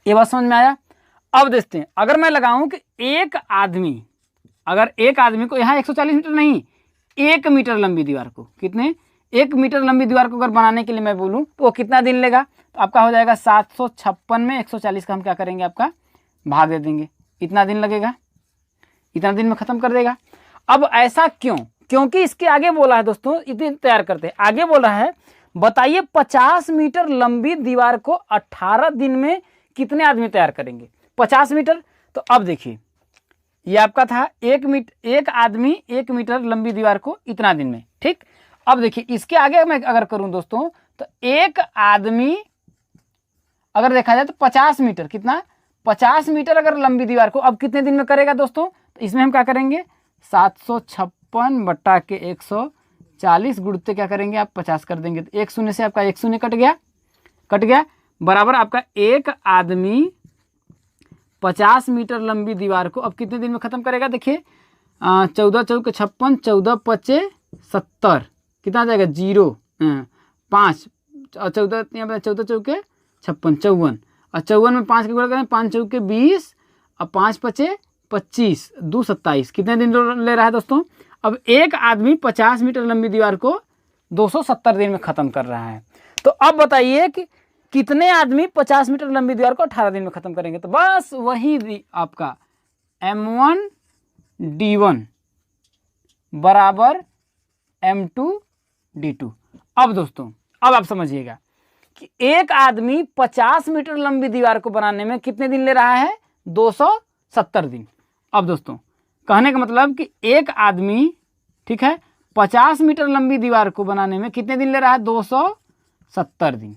ये बात समझ में आया। अब देखते हैं, अगर मैं लगाऊं कि एक आदमी, अगर एक आदमी को यहाँ 140 मीटर नहीं, 1 मीटर लंबी दीवार को, कितने, 1 मीटर लंबी दीवार को अगर बनाने के लिए मैं बोलूँ तो वो कितना दिन लेगा, तो आपका हो जाएगा 756 में 140 का हम क्या करेंगे, आपका भाग दे देंगे, इतना दिन लगेगा, इतना दिन में ख़त्म कर देगा। अब ऐसा क्यों, क्योंकि इसके आगे बोला है दोस्तों, इतने तैयार करते हैं, आगे बोल रहा है बताइए 50 मीटर लंबी दीवार को 18 दिन में कितने आदमी तैयार करेंगे। 50 मीटर, तो अब देखिए ये आपका था एक आदमी 1 मीटर लंबी दीवार को इतना दिन में, ठीक। अब देखिए इसके आगे मैं अगर करूं दोस्तों, तो एक आदमी अगर देखा जाए तो 50 मीटर, कितना, 50 मीटर अगर लंबी दीवार को अब कितने दिन में करेगा दोस्तों, तो इसमें हम क्या करेंगे 756 बटा के 140 गुणते क्या करेंगे आप 50 कर देंगे, तो 1 शून्य से आपका 1 शून्य कट गया, बराबर आपका एक आदमी 50 मीटर लंबी दीवार को अब कितने दिन में ख़त्म करेगा। देखिए 14 चौके 56, 14 पचे 70, कितना आ जाएगा 0 5, 14 चौके 56 54, और 54 में 5 के गुणा करें 5 चौके 20 और 5 पचे 25, 2 27, कितने दिन ले रहा है दोस्तों। अब एक आदमी 50 मीटर लंबी दीवार को 270 दिन में ख़त्म कर रहा है। तो अब बताइए कि कितने आदमी 50 मीटर लंबी दीवार को 18 दिन में ख़त्म करेंगे, तो बस वही आपका M1D1 बराबर M2D2। अब दोस्तों अब आप समझिएगा कि एक आदमी 50 मीटर लंबी दीवार को बनाने में कितने दिन ले रहा है, 270 दिन। अब दोस्तों कहने का मतलब कि एक आदमी, ठीक है, 50 मीटर लंबी दीवार को बनाने में कितने दिन ले रहा है, 270 दिन।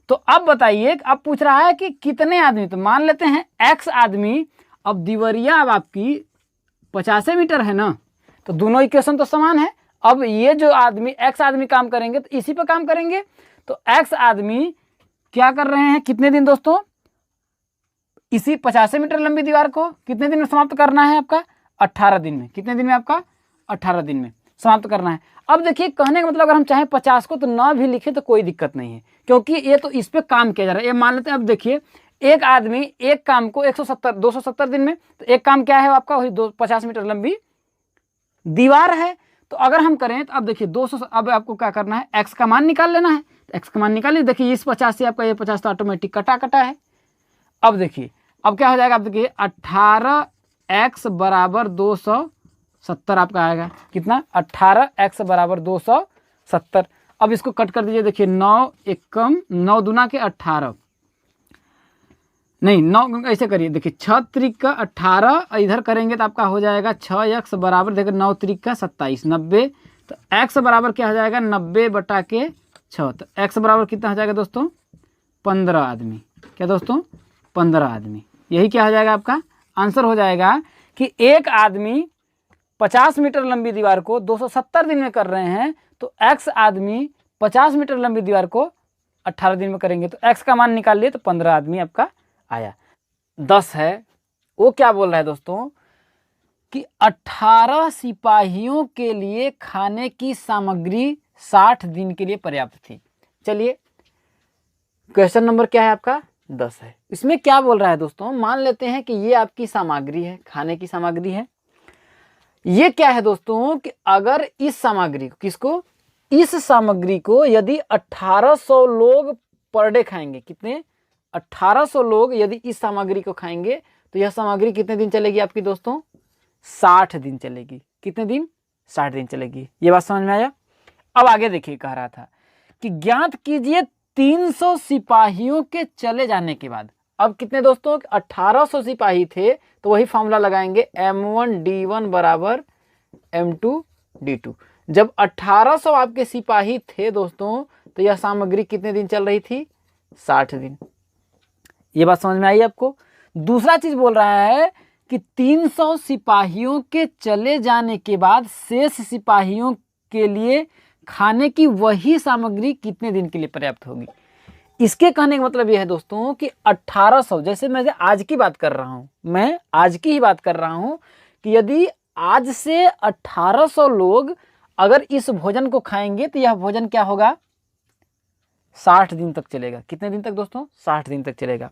तो अब बताइए, अब पूछ रहा है कि कितने आदमी, तो मान लेते हैं x आदमी, अब दीवारिया अब आपकी 50 मीटर है ना, तो दोनों इक्वेशन तो समान है। अब ये जो आदमी x आदमी काम करेंगे तो इसी पे काम करेंगे, तो x आदमी क्या कर रहे हैं, कितने दिन दोस्तों, इसी 50 मीटर लंबी दीवार को कितने दिन में समाप्त करना है, आपका 18 दिन में, कितने दिन में, आपका 18 दिन में समाप्त करना है। अब देखिए कहने का मतलब अगर हम चाहें 50 को तो ना भी लिखे तो कोई दिक्कत नहीं है, क्योंकि ये तो इस पे काम किया जा रहा है। ये मान लेते हैं, अब देखिए एक आदमी एक काम को 270 दिन में, तो एक काम क्या है आपका, वही 50 मीटर लंबी दीवार है। तो अगर हम करें तो अब देखिए 200, अब आपको क्या करना है, x का मान निकाल लेना है, तो x का मान निकाल लीजिए। देखिए इस 50 से आपका ये 50 तो ऑटोमेटिक कटा है। अब देखिए अब क्या हो जाएगा, अब देखिए 18x बराबर 270 आपका आएगा, कितना, 18x बराबर 270। अब इसको कट कर दीजिए, देखिए 9 एकम 9 दूना के 18, नहीं 9 ऐसे करिए, देखिए 6 त्रिक का 18, इधर करेंगे तो आपका हो जाएगा 6x बराबर, देखिए 9 त्रिक का 27, 90, तो x बराबर क्या हो जाएगा 90 बटा के 6, तो x बराबर कितना हो जाएगा दोस्तों, 15 आदमी। क्या दोस्तों, 15 आदमी। यही क्या हो जाएगा, आपका आंसर हो जाएगा कि एक आदमी 50 मीटर लंबी दीवार को 270 दिन में कर रहे हैं, तो x आदमी 50 मीटर लंबी दीवार को 18 दिन में करेंगे, तो x का मान निकाल लिए तो 15 आदमी आपका आया। 10 है, वो क्या बोल रहा है दोस्तों कि 18 सिपाहियों के लिए खाने की सामग्री 60 दिन के लिए पर्याप्त थी। चलिए क्वेश्चन नंबर क्या है आपका, 10 है। इसमें क्या बोल रहा है दोस्तों, मान लेते हैं कि ये आपकी सामग्री है, खाने की सामग्री है। ये क्या है दोस्तों कि अगर इस सामग्री को, किसको, इस सामग्री को यदि 1800 लोग पर डे खाएंगे, कितने, 1800 लोग यदि इस सामग्री को खाएंगे तो यह सामग्री कितने दिन चलेगी आपकी दोस्तों, 60 दिन चलेगी। कितने दिन, 60 दिन चलेगी। ये बात समझ में आया। अब आगे देखिए, कह रहा था कि ज्ञात कीजिए 300 सिपाहियों के चले जाने के बाद। अब कितने दोस्तों, 1800 सिपाही थे, तो वही फॉर्मूला लगाएंगे M1D1 बराबर M2D2। जब 1800 आपके सिपाही थे दोस्तों, तो यह सामग्री कितने दिन चल रही थी, 60 दिन। ये बात समझ में आई आपको। दूसरा चीज बोल रहा है कि 300 सिपाहियों के चले जाने के बाद शेष सिपाहियों के लिए खाने की वही सामग्री कितने दिन के लिए पर्याप्त होगी। इसके कहने का मतलब यह है दोस्तों कि 1800, जैसे मैं आज की बात कर रहा हूं, मैं आज की ही बात कर रहा हूं कि यदि आज से 1800 लोग अगर इस भोजन को खाएंगे तो यह भोजन क्या होगा, 60 दिन तक चलेगा। कितने दिन तक दोस्तों, 60 दिन तक चलेगा।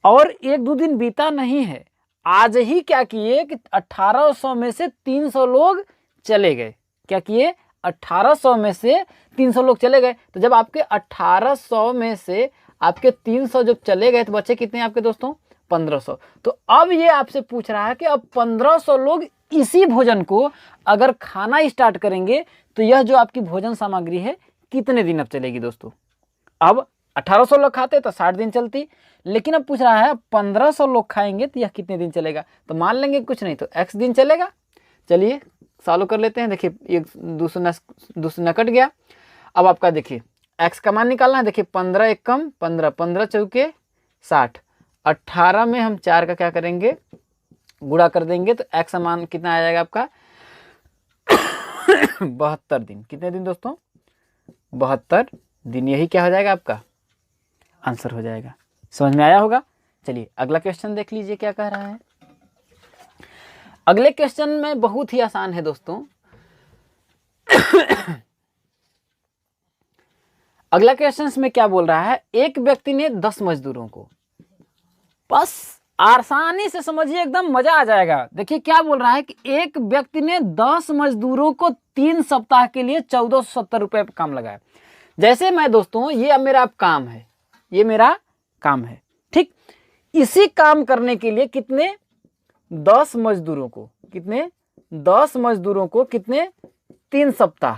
और 1-2 दिन बीता नहीं है, आज ही क्या किए कि 1800 में से 300 लोग चले गए। क्या किए? 1800 में से 300 लोग चले गए। तो जब आपके 1800 में से आपके 300 जब चले गए तो बचे कितने आपके दोस्तों? 1500। तो अब ये आपसे पूछ रहा है कि अब 1500 लोग इसी भोजन को अगर खाना स्टार्ट करेंगे तो यह जो आपकी भोजन सामग्री है कितने दिन अब चलेगी दोस्तों? अब 1800 लोग खाते तो 60 दिन चलती, लेकिन अब पूछ रहा है 1500 लोग खाएंगे तो यह कितने दिन चलेगा? तो मान लेंगे कुछ नहीं तो x दिन चलेगा। चलिए सॉल्व कर लेते हैं। देखिए एक दूसरा कट गया। अब आपका देखिए x का मान निकालना है। देखिए 15 एक कम 15, 15 चौके 60, 18 में हम 4 का क्या करेंगे? गुणा कर देंगे तो x का मान कितना आ जाएगा आपका? 72 दिन। कितने दिन दोस्तों? 72 दिन। यही क्या हो जाएगा आपका? आंसर हो जाएगा। समझ में आया होगा। चलिए अगला क्वेश्चन देख लीजिए क्या कह रहा है। अगले क्वेश्चन में बहुत ही आसान है दोस्तों। अगला क्वेश्चन में क्या बोल रहा है? एक व्यक्ति ने 10 मजदूरों को, बस आसानी से समझिए, एकदम मजा आ जाएगा। देखिए क्या बोल रहा है कि एक व्यक्ति ने 10 मजदूरों को 3 सप्ताह के लिए 1470 रुपए पर काम लगाया। जैसे मैं दोस्तों, ये अब मेरा काम है, ये मेरा काम है, ठीक। इसी काम करने के लिए कितने? 10 मजदूरों को कितने? 10 मजदूरों को कितने? 3 सप्ताह।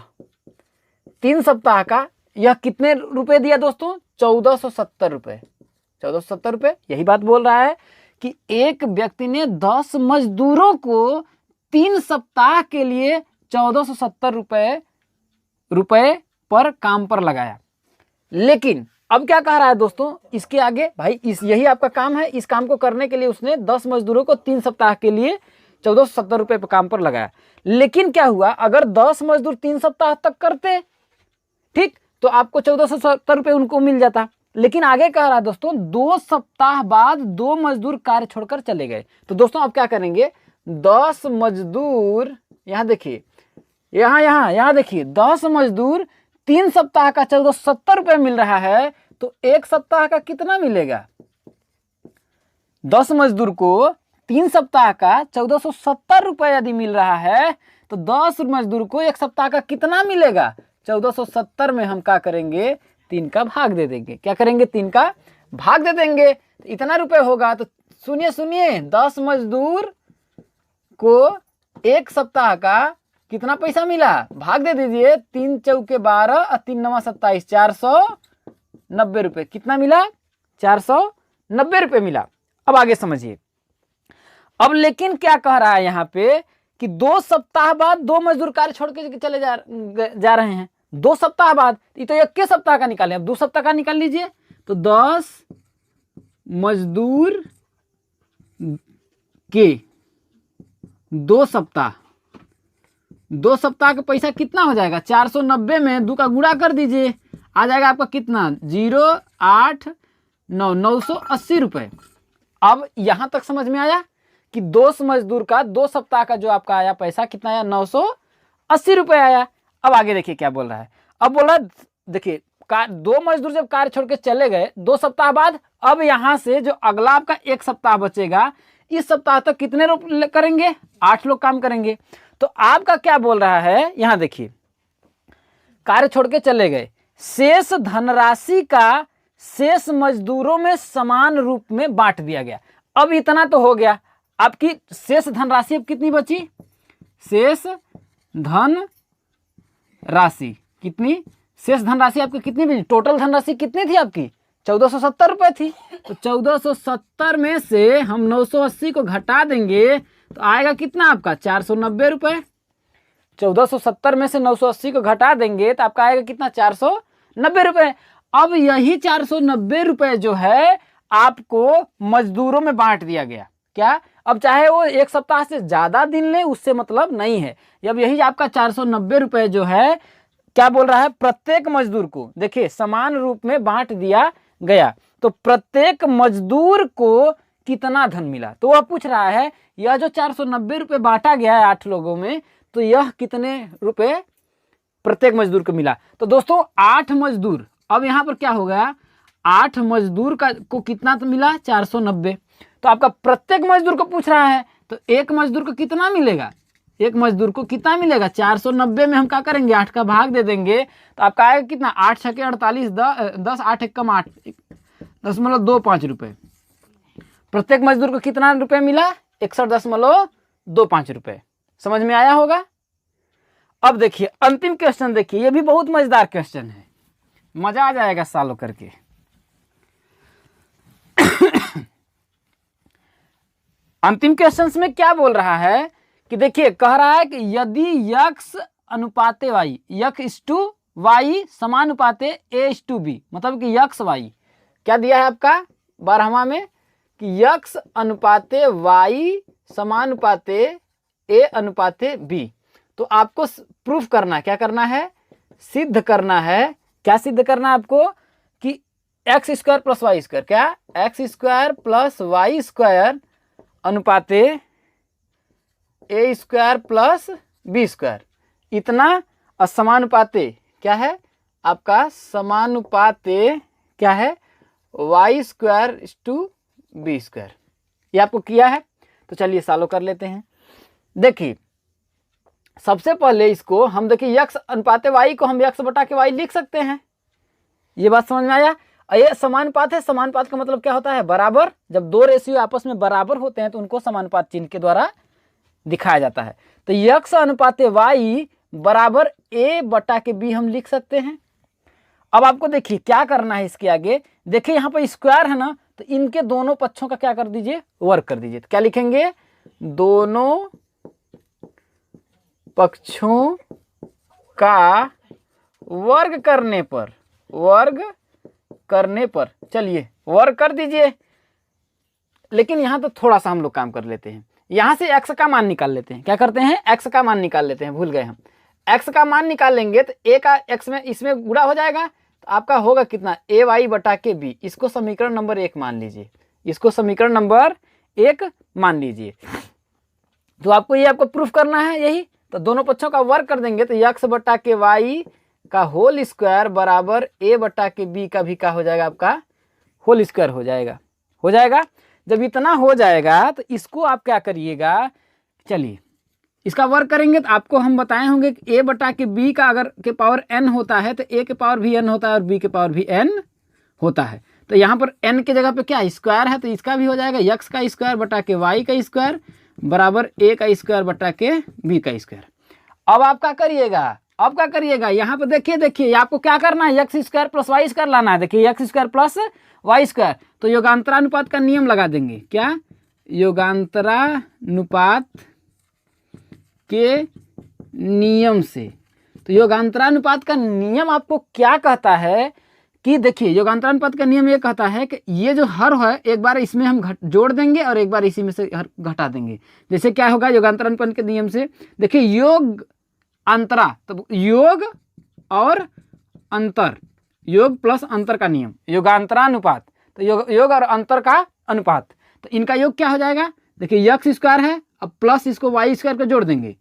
3 सप्ताह का यह कितने रुपए दिया दोस्तों? 1470 रुपए। 1470 रुपए। यही बात बोल रहा है कि एक व्यक्ति ने 10 मजदूरों को 3 सप्ताह के लिए 1470 रुपए पर काम पर लगाया। लेकिन अब क्या कह रहा है दोस्तों? इसके आगे भाई यही आपका काम है। इस काम को करने के लिए उसने 10 मजदूरों को 3 सप्ताह के लिए 1470 रुपए पर काम पर लगाया। लेकिन क्या हुआ? अगर 10 मजदूर 3 सप्ताह तक करते, ठीक, तो आपको 1470 रुपए उनको मिल जाता। लेकिन आगे कह रहा है दोस्तों 2 सप्ताह बाद 2 मजदूर कार्य छोड़कर चले गए। तो दोस्तों अब क्या करेंगे? 10 मजदूर, यहां देखिए, यहां देखिए, 10 मजदूर 3 सप्ताह का 1470 रुपए मिल रहा है, तो 1 सप्ताह का कितना मिलेगा? 10 मजदूर को 3 सप्ताह का 1470 रुपए यदि मिल रहा है तो 10 मजदूर को 1 सप्ताह का कितना मिलेगा? 1470 में हम क्या करेंगे? 3 का भाग दे देंगे। क्या करेंगे? 3 का भाग दे देंगे। तो इतना रुपए होगा। तो सुनिए 10 मजदूर को 1 सप्ताह का कितना पैसा मिला? भाग दे दीजिए। 3 चौके 12 और 3 नवा 27, 490 रुपए। कितना मिला? 490 रुपए मिला। अब आगे समझिए। अब लेकिन क्या कह रहा है यहाँ पे कि 2 सप्ताह बाद 2 मजदूर कार्य छोड़ के चले जा रहे हैं। 2 सप्ताह बाद, ये तो 1 सप्ताह का निकालें। अब 2 सप्ताह का निकाल लीजिए। तो 10 मजदूर के 2 सप्ताह, 2 सप्ताह का पैसा कितना हो जाएगा? 490 में 2 का गुणा कर दीजिए, आ जाएगा आपका कितना? 980 रुपए। अब यहां तक समझ में आया कि 2 मजदूर का 2 सप्ताह का जो आपका आया पैसा कितना आया? 980 रुपए आया। अब आगे देखिए क्या बोल रहा है। अब बोला देखिए 2 मजदूर जब कार्य छोड़ के चले गए 2 सप्ताह बाद, अब यहां से जो अगला आपका 1 सप्ताह बचेगा, इस सप्ताह तक कितने लोग करेंगे? 8 लोग काम करेंगे। तो आपका क्या बोल रहा है? यहां देखिए, कार्य छोड़ के चले गए, शेष धनराशि का शेष मजदूरों में समान रूप में बांट दिया गया। अब इतना तो हो गया। आपकी शेष धनराशि अब कितनी बची? शेष धन राशि कितनी? शेष धनराशि आपकी कितनी बची? टोटल धनराशि कितनी थी आपकी? 1470 रुपए थी। तो 1470 में से हम 980 को घटा देंगे तो आएगा कितना आपका? 490 रुपए। 1470 में से 980 को घटा देंगे तो आपका आएगा कितना? 490 रुपए। अब यही 490 रुपए जो है आपको मजदूरों में बांट दिया गया। क्या? अब चाहे वो 1 सप्ताह से ज्यादा दिन ले, उससे मतलब नहीं है। अब यही आपका 490 रुपए जो है क्या बोल रहा है? प्रत्येक मजदूर को देखिए समान रूप में बांट दिया गया। तो प्रत्येक मजदूर को कितना धन मिला? तो वह पूछ रहा है यह जो 490 रुपए बांटा गया है 8 लोगों में, तो यह कितने रुपए प्रत्येक मजदूर को मिला? तो दोस्तों 8 मजदूर, अब यहां पर क्या हो गया? 8 मजदूर को कितना तो मिला 490। तो आपका प्रत्येक मजदूर को पूछ रहा है, तो एक मजदूर को कितना मिलेगा, एक मजदूर को कितना मिलेगा 490 में हम क्या करेंगे 8 का भाग दे देंगे, तो आपका आएगा कितना 8 छके 48, 10 8 एक कम 8 10.25 रुपये। प्रत्येक मजदूर को कितना रुपये मिला 61.25 रुपये। समझ में आया होगा। अब देखिए अंतिम क्वेश्चन, देखिए ये भी बहुत मजेदार क्वेश्चन है, मजा आ जाएगा सॉल्व करके। अंतिम क्वेश्चन में क्या बोल रहा है कि देखिए कह रहा है कि यदि यक्स अनुपाते वाई, यक्स इस टू वाई समानुपाते ए इस टू बी, मतलब कि यक्स वाई क्या दिया है आपका 12वां में कि यक्स अनुपाते वाई समानुपाते ए अनुपाते बी। तो आपको प्रूफ करना, क्या करना है, सिद्ध करना है। क्या सिद्ध करना है आपको कि X square plus Y square, क्या X square plus Y square अनुपाते A square plus B square इतना असमानुपाते क्या है आपका समानुपाते क्या है Y square to B square. ये आपको किया है, तो चलिए सॉल्व कर लेते हैं। देखिए सबसे पहले इसको हम देखिए यक्स अनुपाते वाई को हम यक्स बटा के वाई लिख सकते हैं। ये बात समझ में आया। ये समानुपात है, समानुपात का मतलब क्या होता है बराबर। जब दो रेशियो आपस में बराबर होते हैं तो उनको समानुपात चिन्ह के द्वारा दिखाया जाता है। तो यक्स अनुपाते वाई बराबर ए बटा के बी हम लिख सकते हैं। अब आपको देखिए क्या करना है इसके आगे, देखिए यहाँ पर स्क्वायर है ना, तो इनके दोनों पक्षों का क्या कर दीजिए वर्ग कर दीजिए। तो क्या लिखेंगे दोनों पक्षों का वर्ग करने पर चलिए वर्ग कर दीजिए। लेकिन यहाँ तो थोड़ा सा हम लोग काम कर लेते हैं, यहाँ से x का मान निकाल लेते हैं। क्या करते हैं x का मान निकाल लेते हैं, भूल गए हम। x का मान निकाल लेंगे तो a का x में इसमें गुणा हो जाएगा, तो आपका होगा कितना ए वाई बटा के बी। इसको समीकरण नंबर 1 मान लीजिए, इसको समीकरण नंबर 1 मान लीजिए। तो आपको ये आपको प्रूफ करना है यही। तो दोनों पक्षों का वर्ग कर देंगे तो यक्स बटा के वाई का होल स्क्वायर बराबर ए बटा के बी का भी क्या हो जाएगा आपका होल स्क्वायर हो जाएगा। जब इतना हो जाएगा तो इसको आप क्या करिएगा, चलिए इसका वर्ग करेंगे तो आपको हम बताए होंगे कि ए बटा के बी का अगर के पावर n होता है तो ए के पावर भी n होता है और बी के पावर भी n होता है। तो यहाँ पर n के जगह पे क्या स्क्वायर है, तो इसका भी हो जाएगा यक्स का स्क्वायर बटा के वाई का स्क्वायर बराबर ए का स्क्वायर बटा के बी का स्क्वायर। अब आप क्या करिएगा, यहाँ पे देखिए आपको क्या करना है X square plus Y square लाना है। देखिए X square plus Y square, तो योगांतरानुपात का नियम लगा देंगे। क्या योगांतरानुपात के नियम से। तो योगांतरानुपात का नियम आपको क्या कहता है कि देखिए योगांतरानुपात का नियम ये कहता है कि ये जो हर है एक बार इसमें हम जोड़ देंगे और एक बार इसी में से हर घटा देंगे। जैसे क्या होगा योगांतरानुपात के नियम से, देखिए योग अंतरा, तो योग और अंतर, योग प्लस अंतर का नियम योगांतरानुपात। तो योग और अंतर का अनुपात, तो इनका योग क्या हो जाएगा, देखिए यक्स स्क्वायर है, अब प्लस इसको वाई स्क्वायर को जोड़ देंगे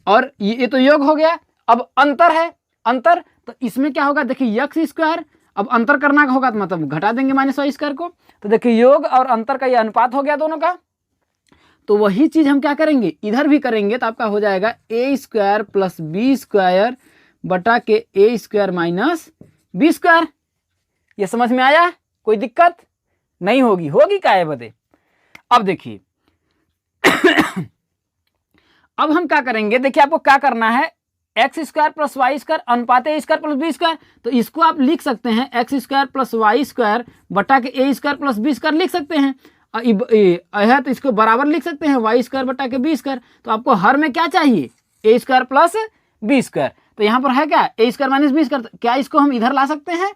और ये तो योग हो गया। अब अंतर है, अंतर, तो इसमें क्या होगा, देखिए यक्स स्क्वायर, अब अंतर करना होगा तो मतलब घटा देंगे माइनस वाई स्क्वायर को। तो देखिए योग और अंतर का ये अनुपात हो गया दोनों का। तो वही चीज हम क्या करेंगे इधर भी करेंगे, तो आपका हो जाएगा A square plus B square बटा के A square minus B square. ये समझ में आया, कोई दिक्कत नहीं होगी क्या है बदे। अब देखिए अब हम क्या करेंगे, देखिए आपको क्या करना है X square plus Y square अनुपात A square plus B square. तो इसको आप लिख सकते हैं X square plus Y square बटा के A square plus B square लिख सकते हैं। है तो इसको बराबर लिख सकते हैं वाई स्क्वायर बटा के बी स्क्वायर। तो आपको हर में क्या चाहिए ए स्क्वायर प्लस बी स्क्वायर। तो यहाँ पर है क्या ए स्क्वायर माइनस बी स्क्वायर, क्या इसको हम इधर ला सकते हैं,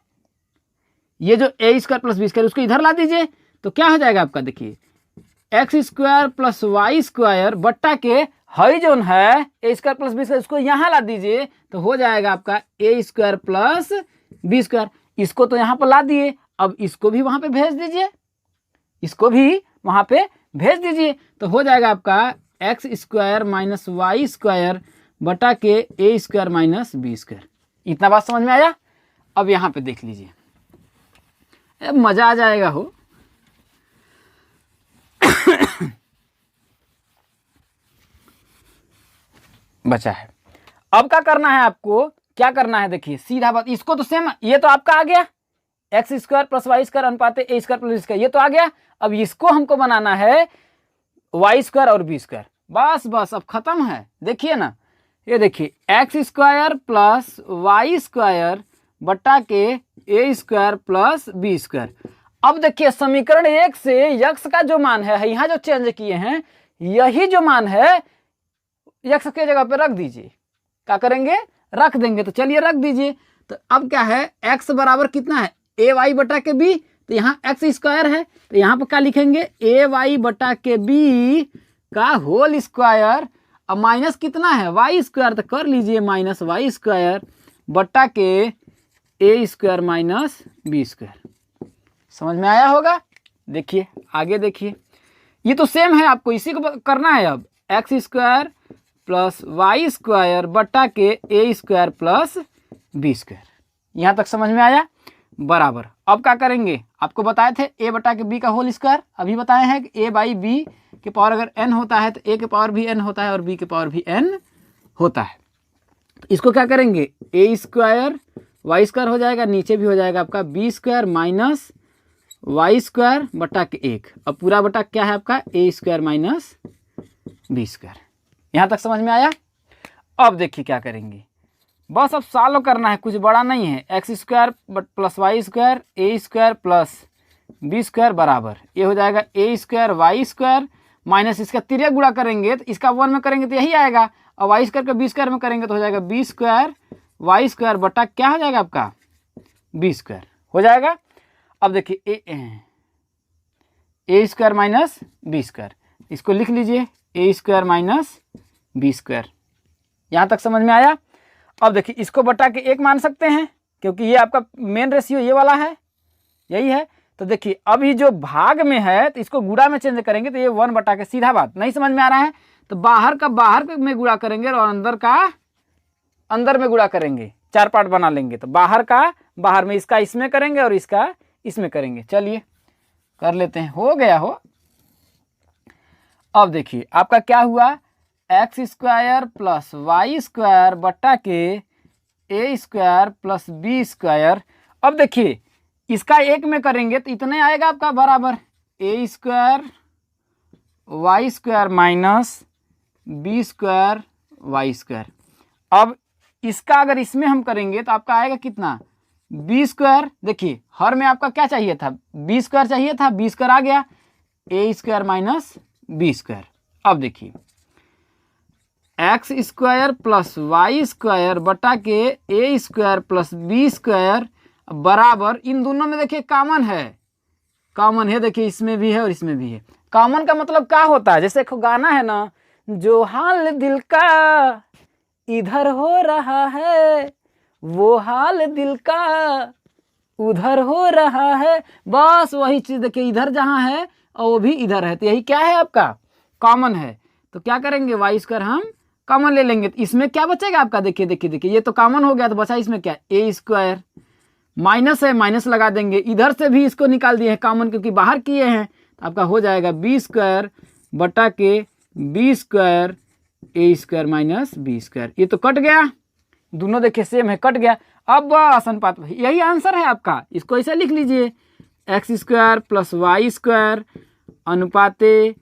ये जो ए स्क्वायर प्लस बी स्क्वायर उसको इधर ला दीजिए। तो क्या हो जाएगा आपका, देखिए X square plus Y square बट्टा के हई जोन है A square plus B square, उसको यहाँ ला दीजिए तो हो जाएगा आपका A square plus B square. इसको तो यहाँ पर ला दिए, अब इसको भी वहाँ पे भेज दीजिए, इसको भी वहाँ पे भेज दीजिए। तो हो जाएगा आपका X square minus Y square बटा के A square minus B square. इतना बात समझ में आया। अब यहाँ पे देख लीजिए, मजा आ जाएगा हो। बचा है। अब क्या करना है आपको, क्या करना है, देखिए सीधा बात, इसको तो सेम, ये तो आपका आ गया X square plus Y square अनुपात A square plus B square, ये तो आ गया। अब इसको हमको बनाना है वाई स्क्वायर और बी स्क्वायर, बस बस अब खत्म है। देखिए ना, ये देखिए X square plus Y square बट्टा के A square plus B square. अब देखिए समीकरण 1 से यक्स का जो मान है यहाँ जो चेंज किए हैं, यही जो मान है यक्स के जगह पे रख दीजिए। क्या करेंगे, रख देंगे। तो चलिए रख दीजिए। तो अब क्या है, x बराबर कितना है, ए वाई बटा के बी, तो यहाँ एक्स स्क्वायर है, तो यहाँ पर क्या लिखेंगे, ए वाई बटा के बी का होल स्क्वायर। अब माइनस कितना है, वाई स्क्वायर, तो कर लीजिए माइनस वाई स्क्वायर बटा के A square minus B square. समझ में आया होगा। देखिए आगे देखिए, ये तो सेम है, आपको इसी को करना है। अब X square plus Y square बटा के A square plus B square, यहाँ तक समझ में आया बराबर। अब क्या करेंगे, आपको बताए थे ए बटा के बी का होल स्क्वायर, अभी बताए हैं कि ए बाई बी के पावर अगर n होता है तो ए के पावर भी n होता है और बी के पावर भी n होता है। तो इसको क्या करेंगे, ए स्क्वायर वाई स्क्वायर हो जाएगा, नीचे भी हो जाएगा आपका B square minus Y square बटा के 1। अब पूरा बटा क्या है आपका, A square minus B square. यहाँ तक समझ में आया। अब देखिए क्या करेंगे, बस अब सॉल्व करना है, कुछ बड़ा नहीं है। X square plus Y square A square plus B square बराबर, ये हो जाएगा A square Y square minus इसका तिर्यक गुणा करेंगे तो इसका 1 में करेंगे तो यही आएगा, और वाई स्क्वायर का बी स्क्वायर में करेंगे तो हो जाएगा बी स्क्वायर वाई स्क्वायर बटा क्या हो जाएगा आपका, बी स्क्वायर हो जाएगा। अब देखिए ए स्क्वायर माइनस बी स्क्वायर, इसको लिख लीजिए ए स्क्वायर माइनस बी स्क्वायर। यहाँ तक समझ में आया। अब देखिए इसको बटा के 1 मान सकते हैं, क्योंकि ये आपका मेन रेशियो ये वाला है, यही है। तो देखिए अब ये जो भाग में है तो इसको गुणा में चेंज करेंगे तो ये 1 बटा के, सीधा बात, नहीं समझ में आ रहा है तो बाहर का बाहर में गुणा करेंगे और अंदर का अंदर में गुणा करेंगे, 4 पार्ट बना लेंगे। तो बाहर का बाहर में, इसका इसमें करेंगे और इसका इसमें करेंगे। चलिए कर लेते हैं, हो गया हो। अब देखिए आपका क्या हुआ, X square plus Y square बटा के A square plus B square. अब देखिए इसका 1 में करेंगे तो इतने आएगा आपका बराबर A square Y square minus B square Y square. अब इसका अगर इसमें हम करेंगे तो आपका आएगा कितना, बी स्क्वायर। देखिए हर में आपका क्या चाहिए था, बी स्क्वायर चाहिए था, बी स्क्वायर आ गया, A square minus B square. अब देखिए X square plus Y square बटा के A square plus B square बराबर, इन दोनों में देखिए कॉमन है, कॉमन है, देखिए इसमें भी है और इसमें भी है। कॉमन का मतलब क्या होता है, जैसे एक गाना है ना, जो हाल दिल का इधर हो रहा है वो हाल दिल का उधर हो रहा है, बस वही चीज देखिए, इधर जहाँ है और वो भी इधर है, तो यही क्या है आपका कॉमन है। तो क्या करेंगे, वाई स्क्वायर हम कॉमन ले लेंगे, तो इसमें क्या बचेगा आपका, देखिए देखिए देखिए, ये तो कॉमन हो गया, तो बचा इसमें क्या, ए स्क्वायर माइनस है, माइनस लगा देंगे, इधर से भी इसको निकाल दिए हैं कॉमन क्योंकि बाहर किए हैं, तो आपका हो जाएगा बी स्क्वायर बटा के B square A square minus B square. ये तो कट गया, दोनों देखिए सेम है, कट गया। अब बस अनुपात, यही आंसर है आपका, इसको ऐसे लिख लीजिए, X square plus Y square अनुपाते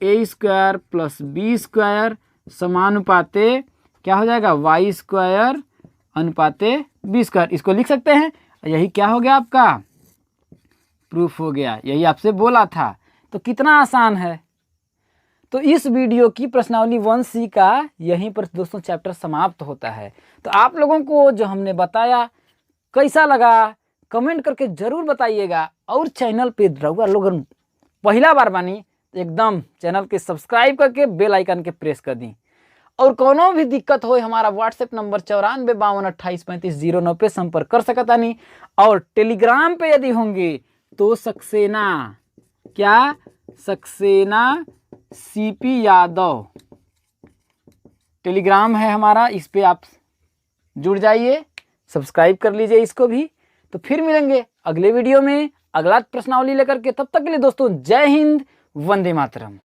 A square plus B square समानुपाते क्या हो जाएगा, वाई स्क्वायर अनुपाते बी स्क्वायर। इसको लिख सकते हैं, यही क्या हो गया आपका, प्रूफ हो गया, यही आपसे बोला था। तो कितना आसान है। तो इस वीडियो की प्रश्नावली 1C का यहीं पर दोस्तों चैप्टर समाप्त होता है। तो आप लोगों को जो हमने बताया कैसा लगा कमेंट करके ज़रूर बताइएगा, और चैनल पे रहुआ लोग पहला बार बानी तो एकदम चैनल के सब्सक्राइब करके बेल आइकन के प्रेस कर दी। और कोनो भी दिक्कत हो हमारा व्हाट्सएप नंबर 9452283509 पे संपर्क कर सकता नहीं। और टेलीग्राम पे यदि होंगे तो सक्सेना, क्या सक्सेना सीपी यादव टेलीग्राम है हमारा, इस पे आप जुड़ जाइए, सब्सक्राइब कर लीजिए इसको भी। तो फिर मिलेंगे अगले वीडियो में अगला प्रश्नावली लेकर के। तब तक के लिए दोस्तों जय हिंद, वंदे मातरम।